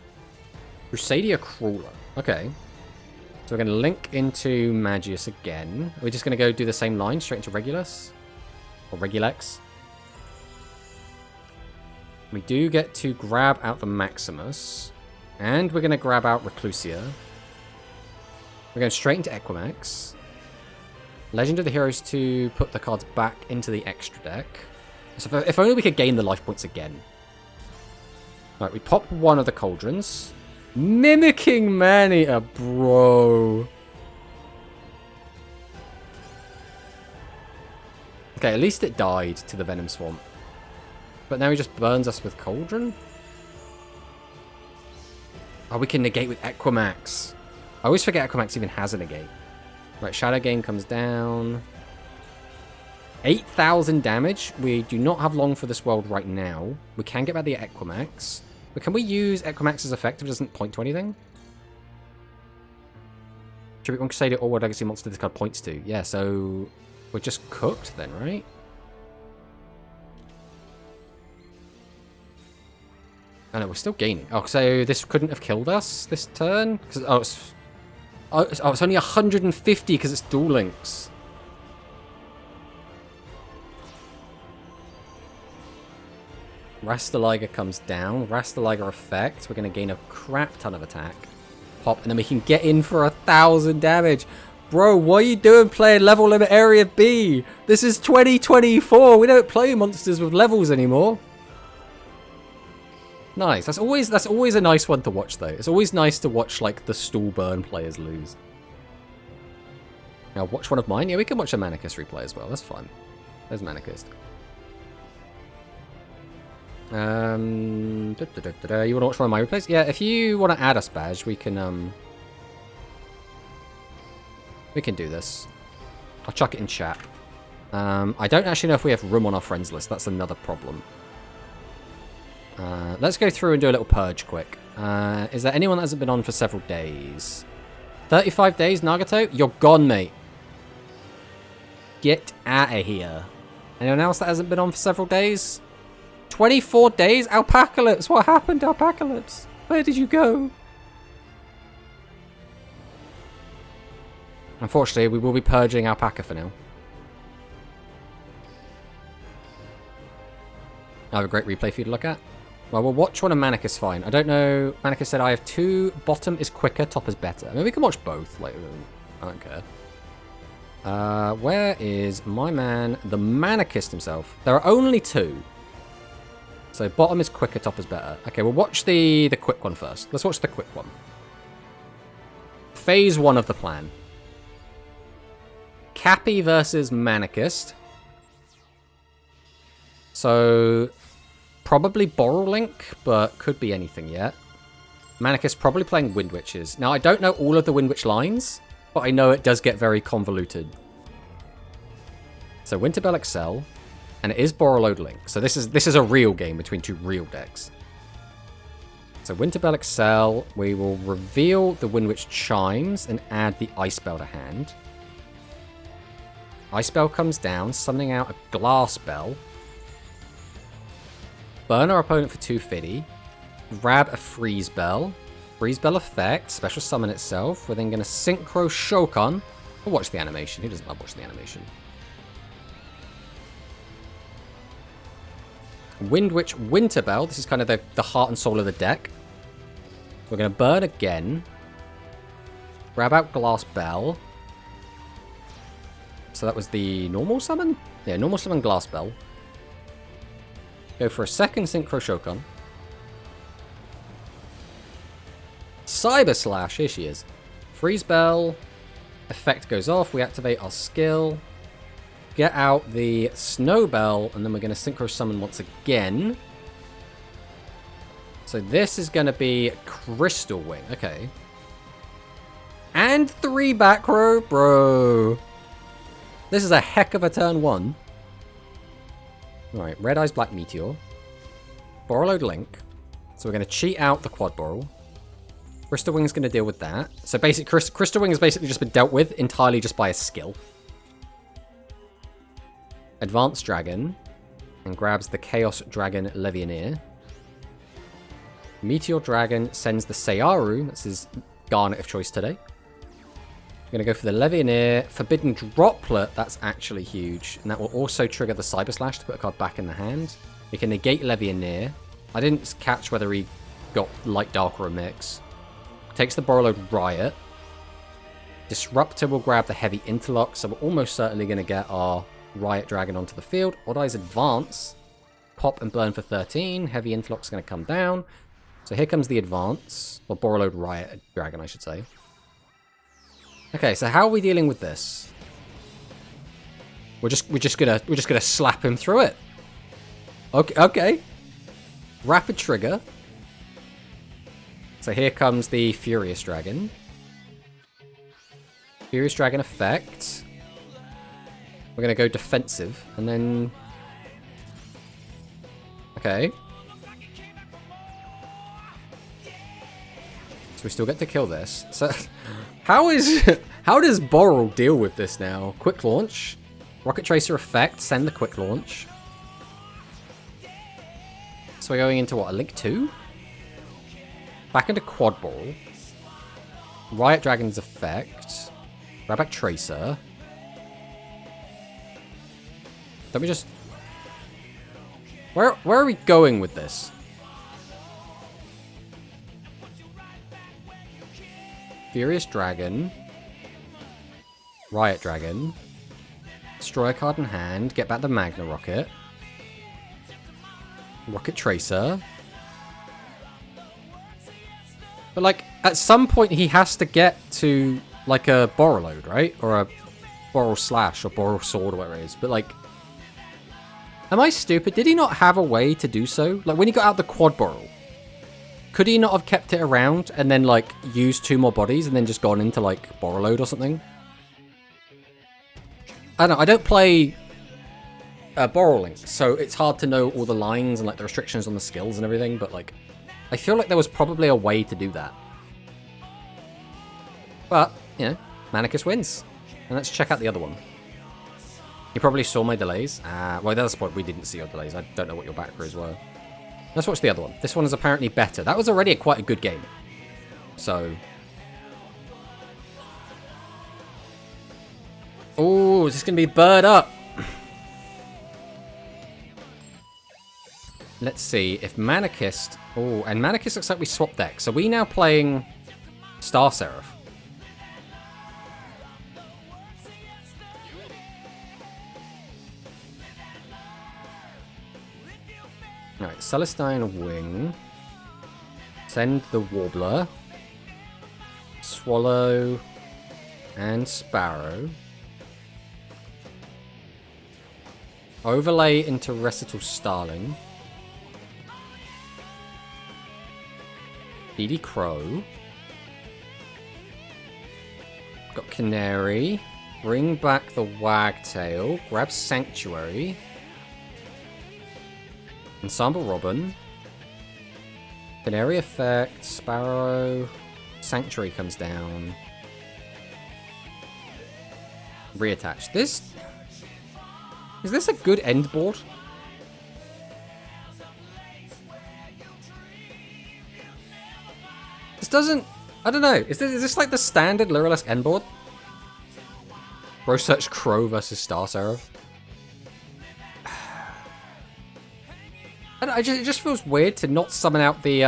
Crusadia Crawler. Okay. So we're going to link into Magius again. We're just going to go do the same line straight into Regulus. Or Regulex. We do get to grab out the Maximus. And we're going to grab out Reclusia. We're going straight into Equimax. Legend of the Heroes to put the cards back into the extra deck. So if only we could gain the life points again. Alright, we pop one of the Cauldrons. Mimicking Mania, bro. Okay, at least it died to the Venom Swamp. But now he just burns us with Cauldron? Oh, we can negate with Equimax. I always forget Equimax even has a negate. Right, Shadow Game comes down. 8,000 damage. We do not have long for this world right now. We can get back the Equimax. But can we use Equimax's effect if it doesn't point to anything? Tribute one Crusadia or what legacy monster this card points to. Yeah, so we're just cooked then, right? Oh no, we're still gaining. Oh, so this couldn't have killed us this turn? Oh, it's only 150 because it's Duel Links. Rastaliger comes down. Rastaliger effect. We're going to gain a crap ton of attack. Pop, and then we can get in for 1,000 damage. Bro, what are you doing playing level limit area B? This is 2024. We don't play monsters with levels anymore. Nice. That's always a nice one to watch, though. It's always nice to watch, like, the stall burn players lose. Now, watch one of mine. Yeah, we can watch a Manicus replay as well. That's fun. There's Manicus. You want to watch one of my replays? Yeah, if you want to add us, Badge, we can do this. I'll chuck it in chat. I don't actually know if we have room on our friends list. That's another problem. Let's go through and do a little purge quick. Is there anyone that hasn't been on for several days? 35 days, Nagato? You're gone, mate. Get out of here. Anyone else that hasn't been on for several days? 24 days? Alpacalypse! What happened, Alpacalypse? Where did you go? Unfortunately, we will be purging Alpaca for now. I have a great replay for you to look at. Well, we'll watch one of Manicus fine. I don't know. Manicus said I have two. Bottom is quicker, top is better. I mean, we can watch both. Like, I don't care. Where is my man, the Manicist himself? There are only two. So bottom is quicker, top is better. Okay, we'll watch the quick one first. Let's watch the quick one. Phase 1 of the plan. Cappy versus Manicist. So, probably Borrelink, but could be anything yet. Manicus probably playing Wind Witches. Now, I don't know all of the Wind Witch lines, but I know it does get very convoluted. So, Winterbell Excel, and it is Borreload Link. So, this is a real game between two real decks. So, Winterbell Excel, we will reveal the Wind Witch Chimes and add the Ice Bell to hand. Ice Bell comes down, summoning out a Glass Bell. Burn our opponent for 250. Grab a Freeze Bell. Freeze Bell effect. Special summon itself. We're then going to Synchro Shokan. We'll watch the animation. Who doesn't love watching the animation? Wind Witch Winterbell. This is kind of the heart and soul of the deck. We're going to burn again. Grab out Glass Bell. So that was the normal summon? Yeah, normal summon Glass Bell. Go for a second Synchro Shokan. Cyber Slash, here she is. Freeze Bell. Effect goes off. We activate our skill. Get out the Snow Bell, and then we're going to Synchro Summon once again. So this is going to be Crystal Wing. Okay. And 3 back row, bro. This is a heck of a turn 1. Alright, Red Eyes Black Meteor. Borreload Link. So we're going to cheat out the Quad Borrel. Crystal Wing is going to deal with that. So basically, Crystal Wing has basically just been dealt with entirely just by a skill. Advanced Dragon. And grabs the Chaos Dragon Levianeer. Meteor Dragon sends the Searu. That's his Garnet of choice today. We're going to go for the Levianeer. Forbidden Droplet, that's actually huge. And that will also trigger the Cyber Slash to put a card back in the hand. We can negate Levianeer. I didn't catch whether he got Light Dark or a mix. Takes the Borreload Riot. Disruptor will grab the Heavy Interlock, so we're almost certainly going to get our Riot Dragon onto the field. Odd Eyes Advance. Pop and burn for 13. Heavy Interlock's going to come down. So here comes the Advance. Or Borreload Riot Dragon, I should say. Okay, so how are we dealing with this? We're just gonna slap him through it. Okay. Rapid trigger. So here comes the Furious Dragon. Furious Dragon effect. We're gonna go defensive, and then... Okay. So we still get to kill this. So... How does Borrel deal with this now? Quick launch. Rocket Tracer effect. Send the quick launch. So we're going into what? A Link 2? Back into Quad Ball. Riot Dragon's effect. Grab back Tracer. Let me just... Where are we going with this? Furious Dragon. Riot Dragon. Destroy a card in hand. Get back the Magna Rocket. Rocket Tracer. But, like, at some point he has to get to, like, a Borreload, right? Or a Boral Slash or Boral Sword or whatever it is. But, like... Am I stupid? Did he not have a way to do so? Like, when he got out the Quad Boral, could he not have kept it around and then, like, used 2 more bodies and then just gone into, like, Borreload or something? I don't know. I don't play Boral, so it's hard to know all the lines and, like, the restrictions on the skills and everything, but, like, I feel like there was probably a way to do that. But, you know, Manicus wins. And let's check out the other one. You probably saw my delays. Well, that's the point. We didn't see your delays. I don't know what your back rows were. Let's watch the other one. This one is apparently better. That was already quite a good game. So... Oh, is this going to be bird up? Let's see if Manicist... Oh, and Manicist looks like we swapped decks. So we now playing Star Seraph. Alright, Celestine Wing. Send the Warbler. Swallow. And Sparrow. Overlay into Recital Starling. DD Crow. Got Canary. Bring back the Wagtail. Grab Sanctuary. Ensemble Robin. Canary effect. Sparrow. Sanctuary comes down. Reattach. This... Is this a good end board? This doesn't... I don't know. Is this like the standard Lyrilusc end board? Bro Search Crow versus Star Seraph. It just feels weird to not summon out the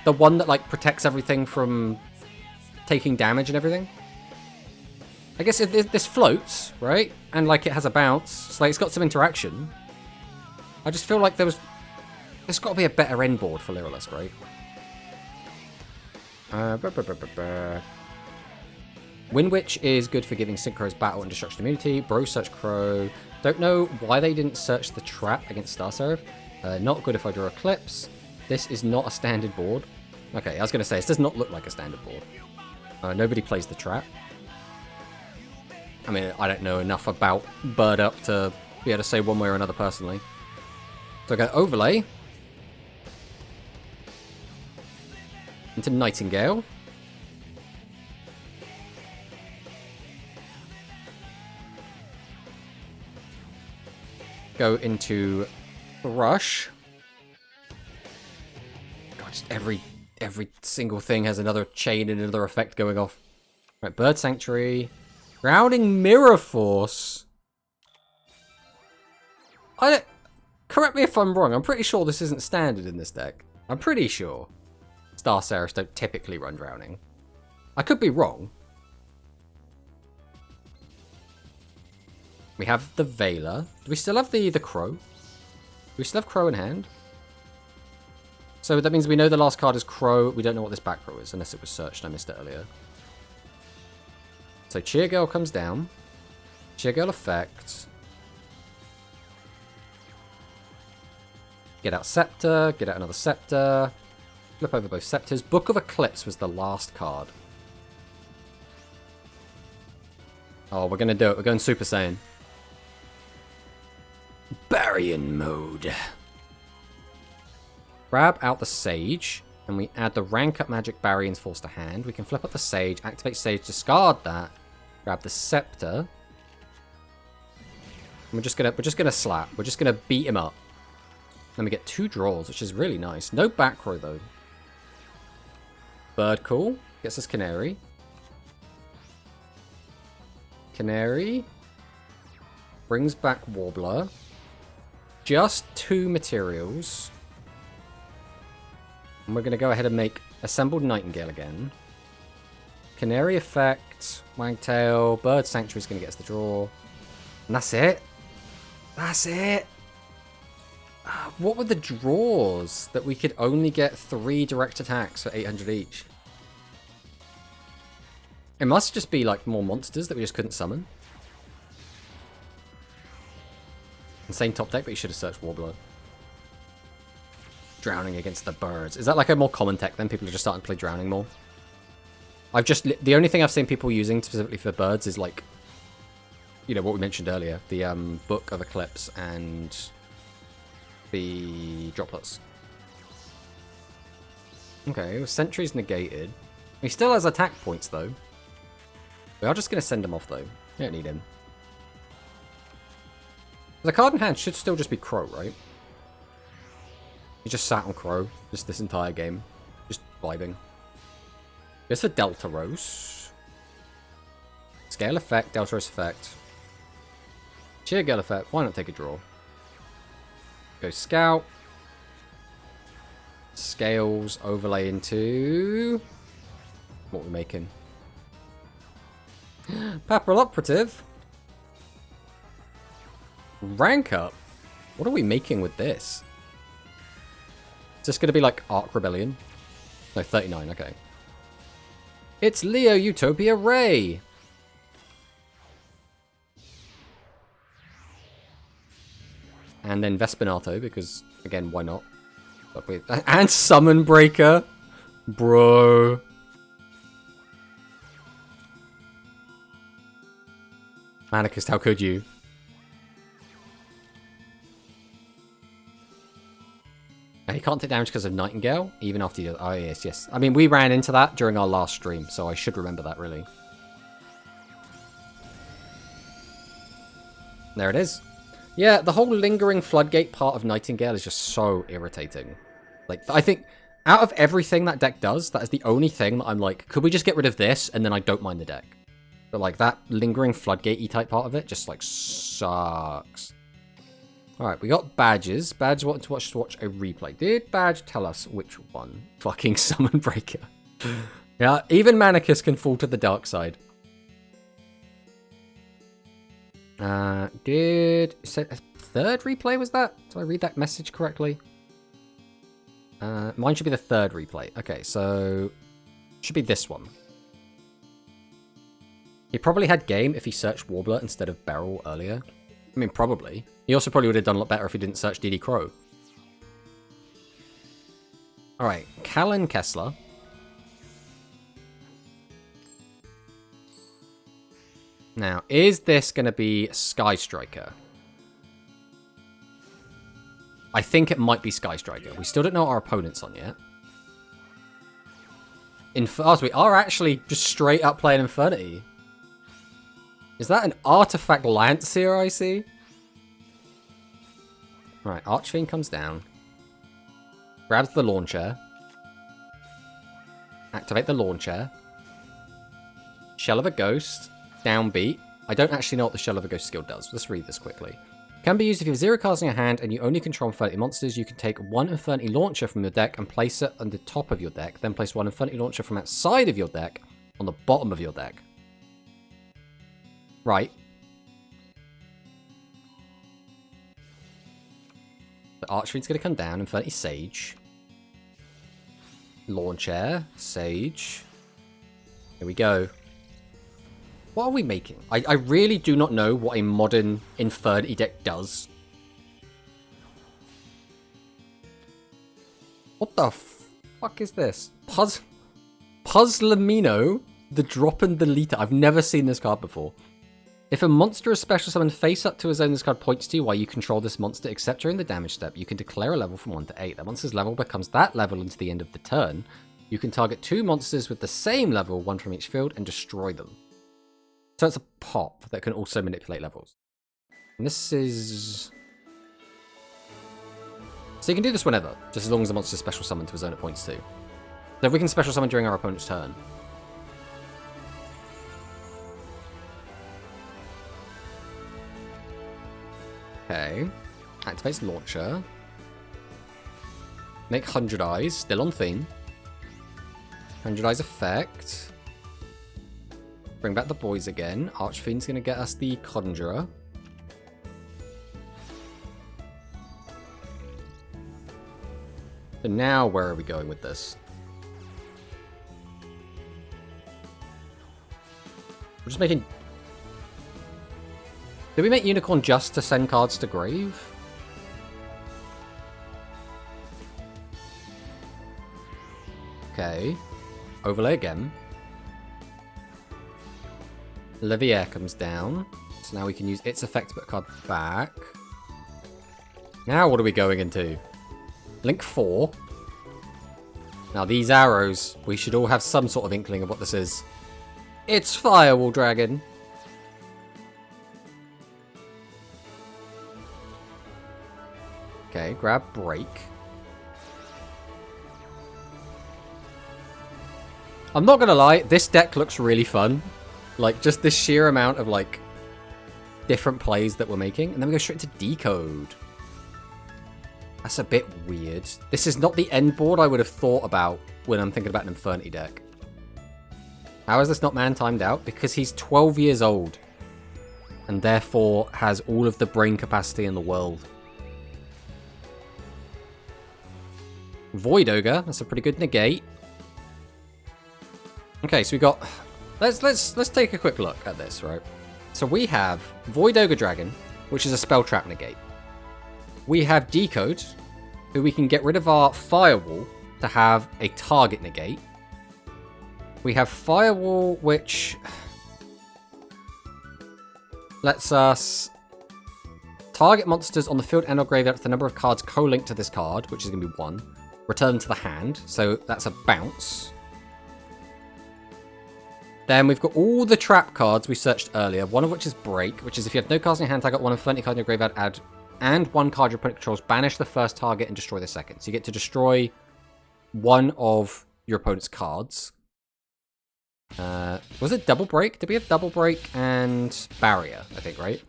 one that like protects everything from taking damage and everything. I guess if this floats, right? And like it has a bounce, so like it's got some interaction. I just feel like there's got to be a better end board for Lyrilusc, right? Windwitch is good for giving Synchro's battle and destruction immunity. Bro Search Crow. Don't know why they didn't search the trap against Star Seraph. Not good if I draw Eclipse. This is not a standard board. Okay, I was going to say, this does not look like a standard board. Nobody plays the trap. I mean, I don't know enough about Bird Up to be able to say one way or another personally. So I go Overlay. Into Nightingale. Go into Rush. God, just every single thing has another chain and another effect going off. Right, Bird Sanctuary. Grounding Mirror Force. Correct me if I'm wrong. I'm pretty sure this isn't standard in this deck. I'm pretty sure. Star Seraphs don't typically run Drowning. I could be wrong. We have the Veiler. Do we still have the Crow? Do we still have Crow in hand? So that means we know the last card is Crow. We don't know what this back row is, unless it was searched. I missed it earlier. So Cheer Girl comes down. Cheer Girl effect. Get out Scepter. Get out another Scepter. Flip over both Scepters. Book of Eclipse was the last card. Oh, we're going to do it. We're going Super Saiyan. Baryon mode. Grab out the Sage. And we add the rank up magic Baryon's Force to hand. We can flip up the Sage. Activate Sage. Discard that. Grab the Scepter. And we're just gonna slap. We're just gonna beat him up. Then we get 2 draws, which is really nice. No back row though. Bird Call gets us Canary. Canary. Brings back Warbler. Just 2 materials. And we're going to go ahead and make Assembled Nightingale again. Canary effect. Wagtail. Bird Sanctuary is going to get us the draw. And that's it. That's it. What were the draws that we could only get 3 direct attacks for 800 each? It must just be like more monsters that we just couldn't summon. Insane top deck, but you should have searched Warbler. Drowning against the birds. Is that like a more common tech then? People are just starting to play Drowning more? The only thing I've seen people using specifically for birds is like, you know, what we mentioned earlier. The Book of Eclipse and the Droplets. Okay, well, Sentry's negated. He still has attack points though. We are just going to send him off though. We don't need him. The card in hand should still just be Crow, right? He just sat on Crow just this entire game. Just vibing. There's a Deltaros. Scale effect, Deltaros effect. Sheer Gale effect. Why not take a draw? Go Scout. Scales overlay into... what are we making? Papal Operative. Rank up? What are we making with this? Is this going to be like Arc Rebellion? No, 39, okay. It's Leo Utopia Ray! And then Vespinato, because, again, why not? And Summon Breaker! Bro! Manicust, how could you? He can't take damage because of Nightingale, even after he does... oh, yes, yes. I mean, we ran into that during our last stream, so I should remember that, really. There it is. Yeah, the whole lingering floodgate part of Nightingale is just so irritating. Like, I think, out of everything that deck does, that is the only thing that I'm like, could we just get rid of this, and then I don't mind the deck. But, like, that lingering floodgate-y type part of it just, like, sucks. Alright, we got badges. Badge wanted to watch a replay. Did Badge tell us which one? Fucking Summon Breaker. Yeah, even Manicus can fall to the dark side. Did... say a third replay was that? Did I read that message correctly? Mine should be the third replay. Okay, so... should be this one. He probably had game if he searched Warbler instead of Beryl earlier. I mean, probably. He also probably would have done a lot better if he didn't search DD Crow. Alright, Callan Kessler. Now, is this going to be Sky Striker? I think it might be Sky Striker. We still don't know what our opponent's on yet. We are actually just straight up playing Infernity. Is that an Artifact Lance here I see? Right, Archfiend comes down. Grabs the launcher. Activate the launcher. Shell of a Ghost. Downbeat. I don't actually know what the Shell of a Ghost skill does. Let's read this quickly. Can be used if you have 0 cards in your hand and you only control Infernity monsters. You can take 1 Infernity Launcher from your deck and place it on the top of your deck. Then place 1 Infernity Launcher from outside of your deck on the bottom of your deck. Right. The Archfiend's going to come down. Infernity Sage. Launcher. Sage. Here we go. What are we making? I really do not know what a modern Infernity deck does. What the fuck is this? Puzzlemino, the Drop and Deleter. I've never seen this card before. If a monster is special summoned face up to a zone this card points to while you control this monster, except during the damage step, you can declare a level from 1 to 8. That monster's level becomes that level until the end of the turn. You can target 2 monsters with the same level, 1 from each field, and destroy them. So it's a pop that can also manipulate levels. And this is... so you can do this whenever, just as long as the monster is special summoned to a zone it points to. So if we can special summon during our opponent's turn. Okay. Activates launcher. Make 100 Eyes. Still on theme. 100 Eyes effect. Bring back the boys again. Archfiend's going to get us the Conjurer. So now where are we going with this? We're just making... Did we make Unicorn just to send cards to grave? Okay. Overlay again. Levier comes down. So now we can use its effect to put a card back. Now what are we going into? Link 4. Now these arrows, we should all have some sort of inkling of what this is. It's Firewall Dragon. Okay, grab Break. I'm not gonna lie, this deck looks really fun. Like, just this sheer amount of, like, different plays that we're making. And then we go straight to Decode. That's a bit weird. This is not the end board I would have thought about when I'm thinking about an Infernity deck. How is this not man-timed out? Because he's 12 years old. And therefore has all of the brain capacity in the world. Void Ogre. That's a pretty good negate. Okay, so we got... Let's take a quick look at this, right? So we have Void Ogre Dragon, which is a spell trap negate. We have Decode, who we can get rid of our Firewall to have a target negate. We have Firewall, which lets us target monsters on the field and or graveyard with the number of cards co-linked to this card, which is going to be 1. Return to the hand, so that's a bounce. Then we've got all the trap cards we searched earlier, one of which is Break, which is if you have no cards in your hand, tag out one Infernity card in your graveyard, add, and one card your opponent controls, banish the first target and destroy the second. So you get to destroy one of your opponent's cards. Was it Double Break? Did we have Double Break and Barrier, I think, right?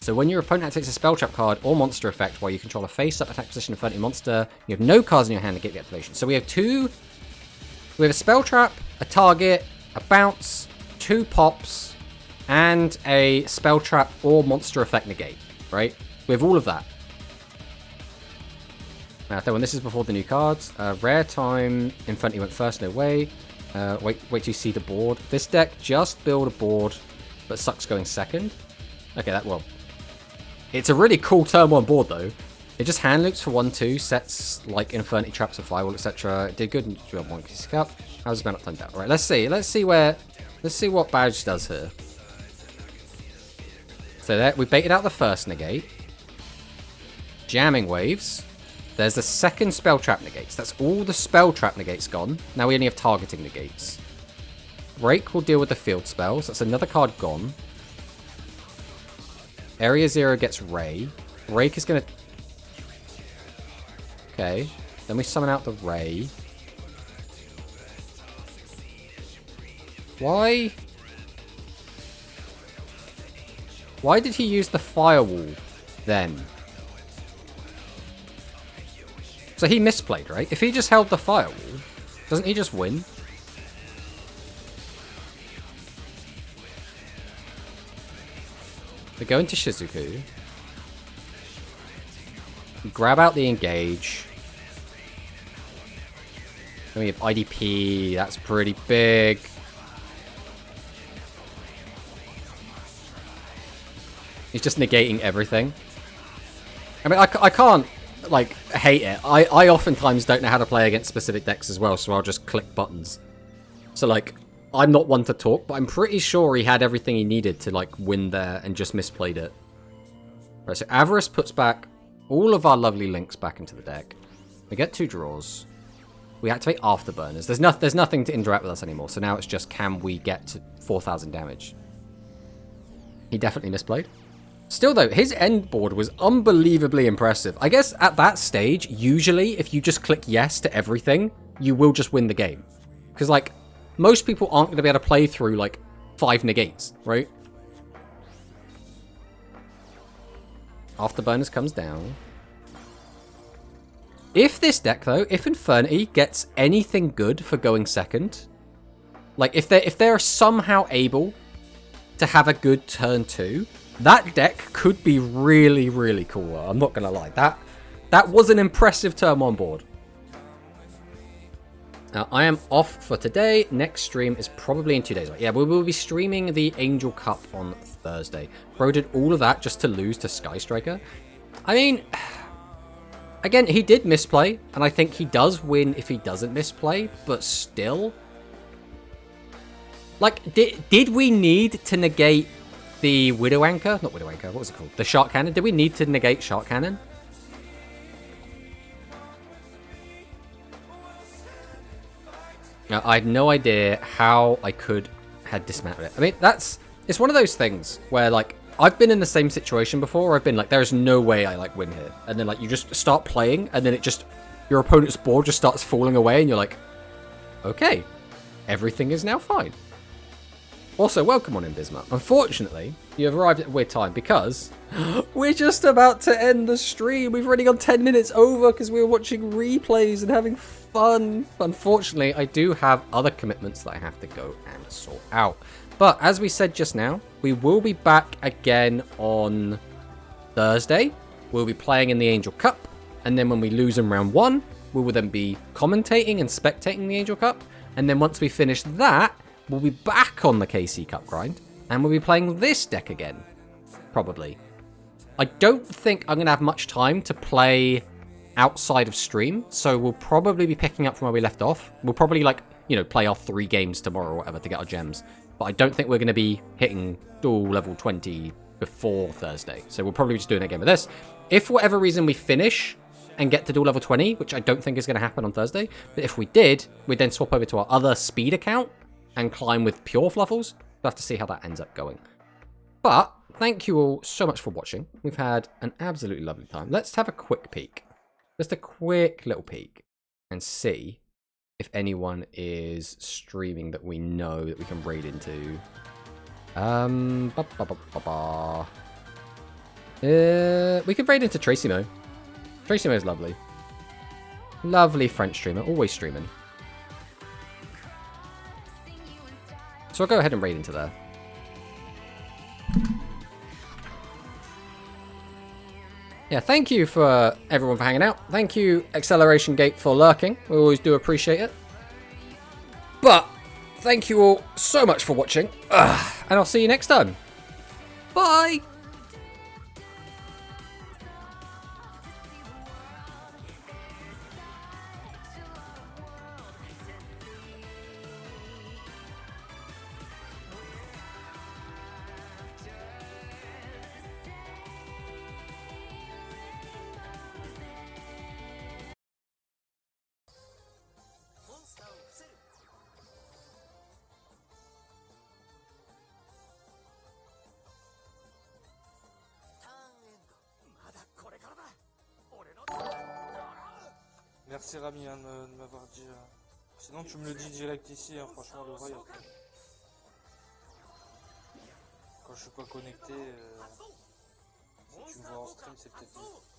So when your opponent activates a spell trap card or monster effect while you control a face-up attack position Infernity monster, you have no cards in your hand to get the activation. So we have we have a spell trap, a target, a bounce, 2 pops, and a spell trap or monster effect negate, right? We have all of that. Now, when this is before the new cards, rare time, Infernity went first, no way. Wait till you see the board. This deck just build a board, but sucks going second. Okay, it's a really cool turn 1 board though. It just hand loops for 1/2, sets like Infernity traps and Firewall, etc. It did good in Monkey's Cup. How's the not turned out? Alright, let's see what Badge does here. So there, we baited out the first negate. Jamming Waves. There's the second spell trap negates. That's all the spell trap negates gone. Now we only have targeting negates. Break will deal with the field spells. That's another card gone. Area 0 gets Ray. Break is going to... Okay. Then we summon out the Ray. Why did he use the Firewall then? So he misplayed, right? If he just held the Firewall, doesn't he just win? We go into Shizuku. Grab out the Engage. Then we have IDP. That's pretty big. He's just negating everything. I mean, I can't, like, hate it. I oftentimes don't know how to play against specific decks as well, so I'll just click buttons. So, like, I'm not one to talk, but I'm pretty sure he had everything he needed to, like, win there and just misplayed it. Right, so Avarice puts back all of our lovely links back into the deck. We get 2 draws. We activate Afterburners. There's nothing to interact with us anymore, so now it's just, can we get to 4,000 damage? He definitely misplayed. Still, though, his end board was unbelievably impressive. I guess at that stage, usually, if you just click yes to everything, you will just win the game. Because, like, most people aren't going to be able to play through, like, 5 negates, right? Afterburners comes down. If this deck, though, if Infernity gets anything good for going second, like if they're somehow able to have a good turn 2, that deck could be really, really cool. I'm not going to lie. That was an impressive turn 1 board. Now, I am off for today. Next stream is probably in 2 days. Yeah, we will be streaming the Angel Cup on Thursday. Bro did all of that just to lose to Sky Striker. I mean, again, he did misplay, and I think he does win if he doesn't misplay, but still. Like, did we need to negate the Widow Anchor? Not Widow Anchor, what was it called? The Shark Cannon? Did we need to negate Shark Cannon? Now, I had no idea how I could have dismantled it. I mean, it's one of those things where, like, I've been in the same situation before where I've been like, there's no way I, like, win here. And then, like, you just start playing, and then your opponent's board just starts falling away, and you're like, okay, everything is now fine. Also, welcome on in, Bismarck. Unfortunately, you have arrived at a weird time because we're just about to end the stream. We've already gone 10 minutes over because we were watching replays and having fun. Unfortunately, I do have other commitments that I have to go and sort out. But as we said just now, we will be back again on Thursday. We'll be playing in the Angel Cup. And then when we lose in round 1, we will then be commentating and spectating the Angel Cup. And then once we finish that, we'll be back on the KC Cup grind, and we'll be playing this deck again, probably. I don't think I'm going to have much time to play outside of stream, so we'll probably be picking up from where we left off. We'll probably, like, you know, play our 3 games tomorrow or whatever to get our gems, but I don't think we're going to be hitting dual level 20 before Thursday, so we'll probably just do a game of this. If for whatever reason we finish and get to dual level 20, which I don't think is going to happen on Thursday, but if we did, we'd then swap over to our other speed account and climb with pure Fluffles. We'll have to see how that ends up going. But thank you all so much for watching. We've had an absolutely lovely time. Let's have a quick peek. Just a quick little peek and see if anyone is streaming that we know that we can raid into. We could raid into Tracy Mo. Tracy Mo is lovely. Lovely French streamer, always streaming. So I'll go ahead and raid into there. Yeah, thank you for everyone for hanging out. Thank you, Acceleration Gate, for lurking. We always do appreciate it. But thank you all so much for watching. And I'll see you next time. Bye! Merci Rami hein, de m'avoir dit. Sinon tu me le dis direct ici, hein, franchement le vrai. Quand je suis pas connecté, si tu me vois en stream c'est peut-être mieux.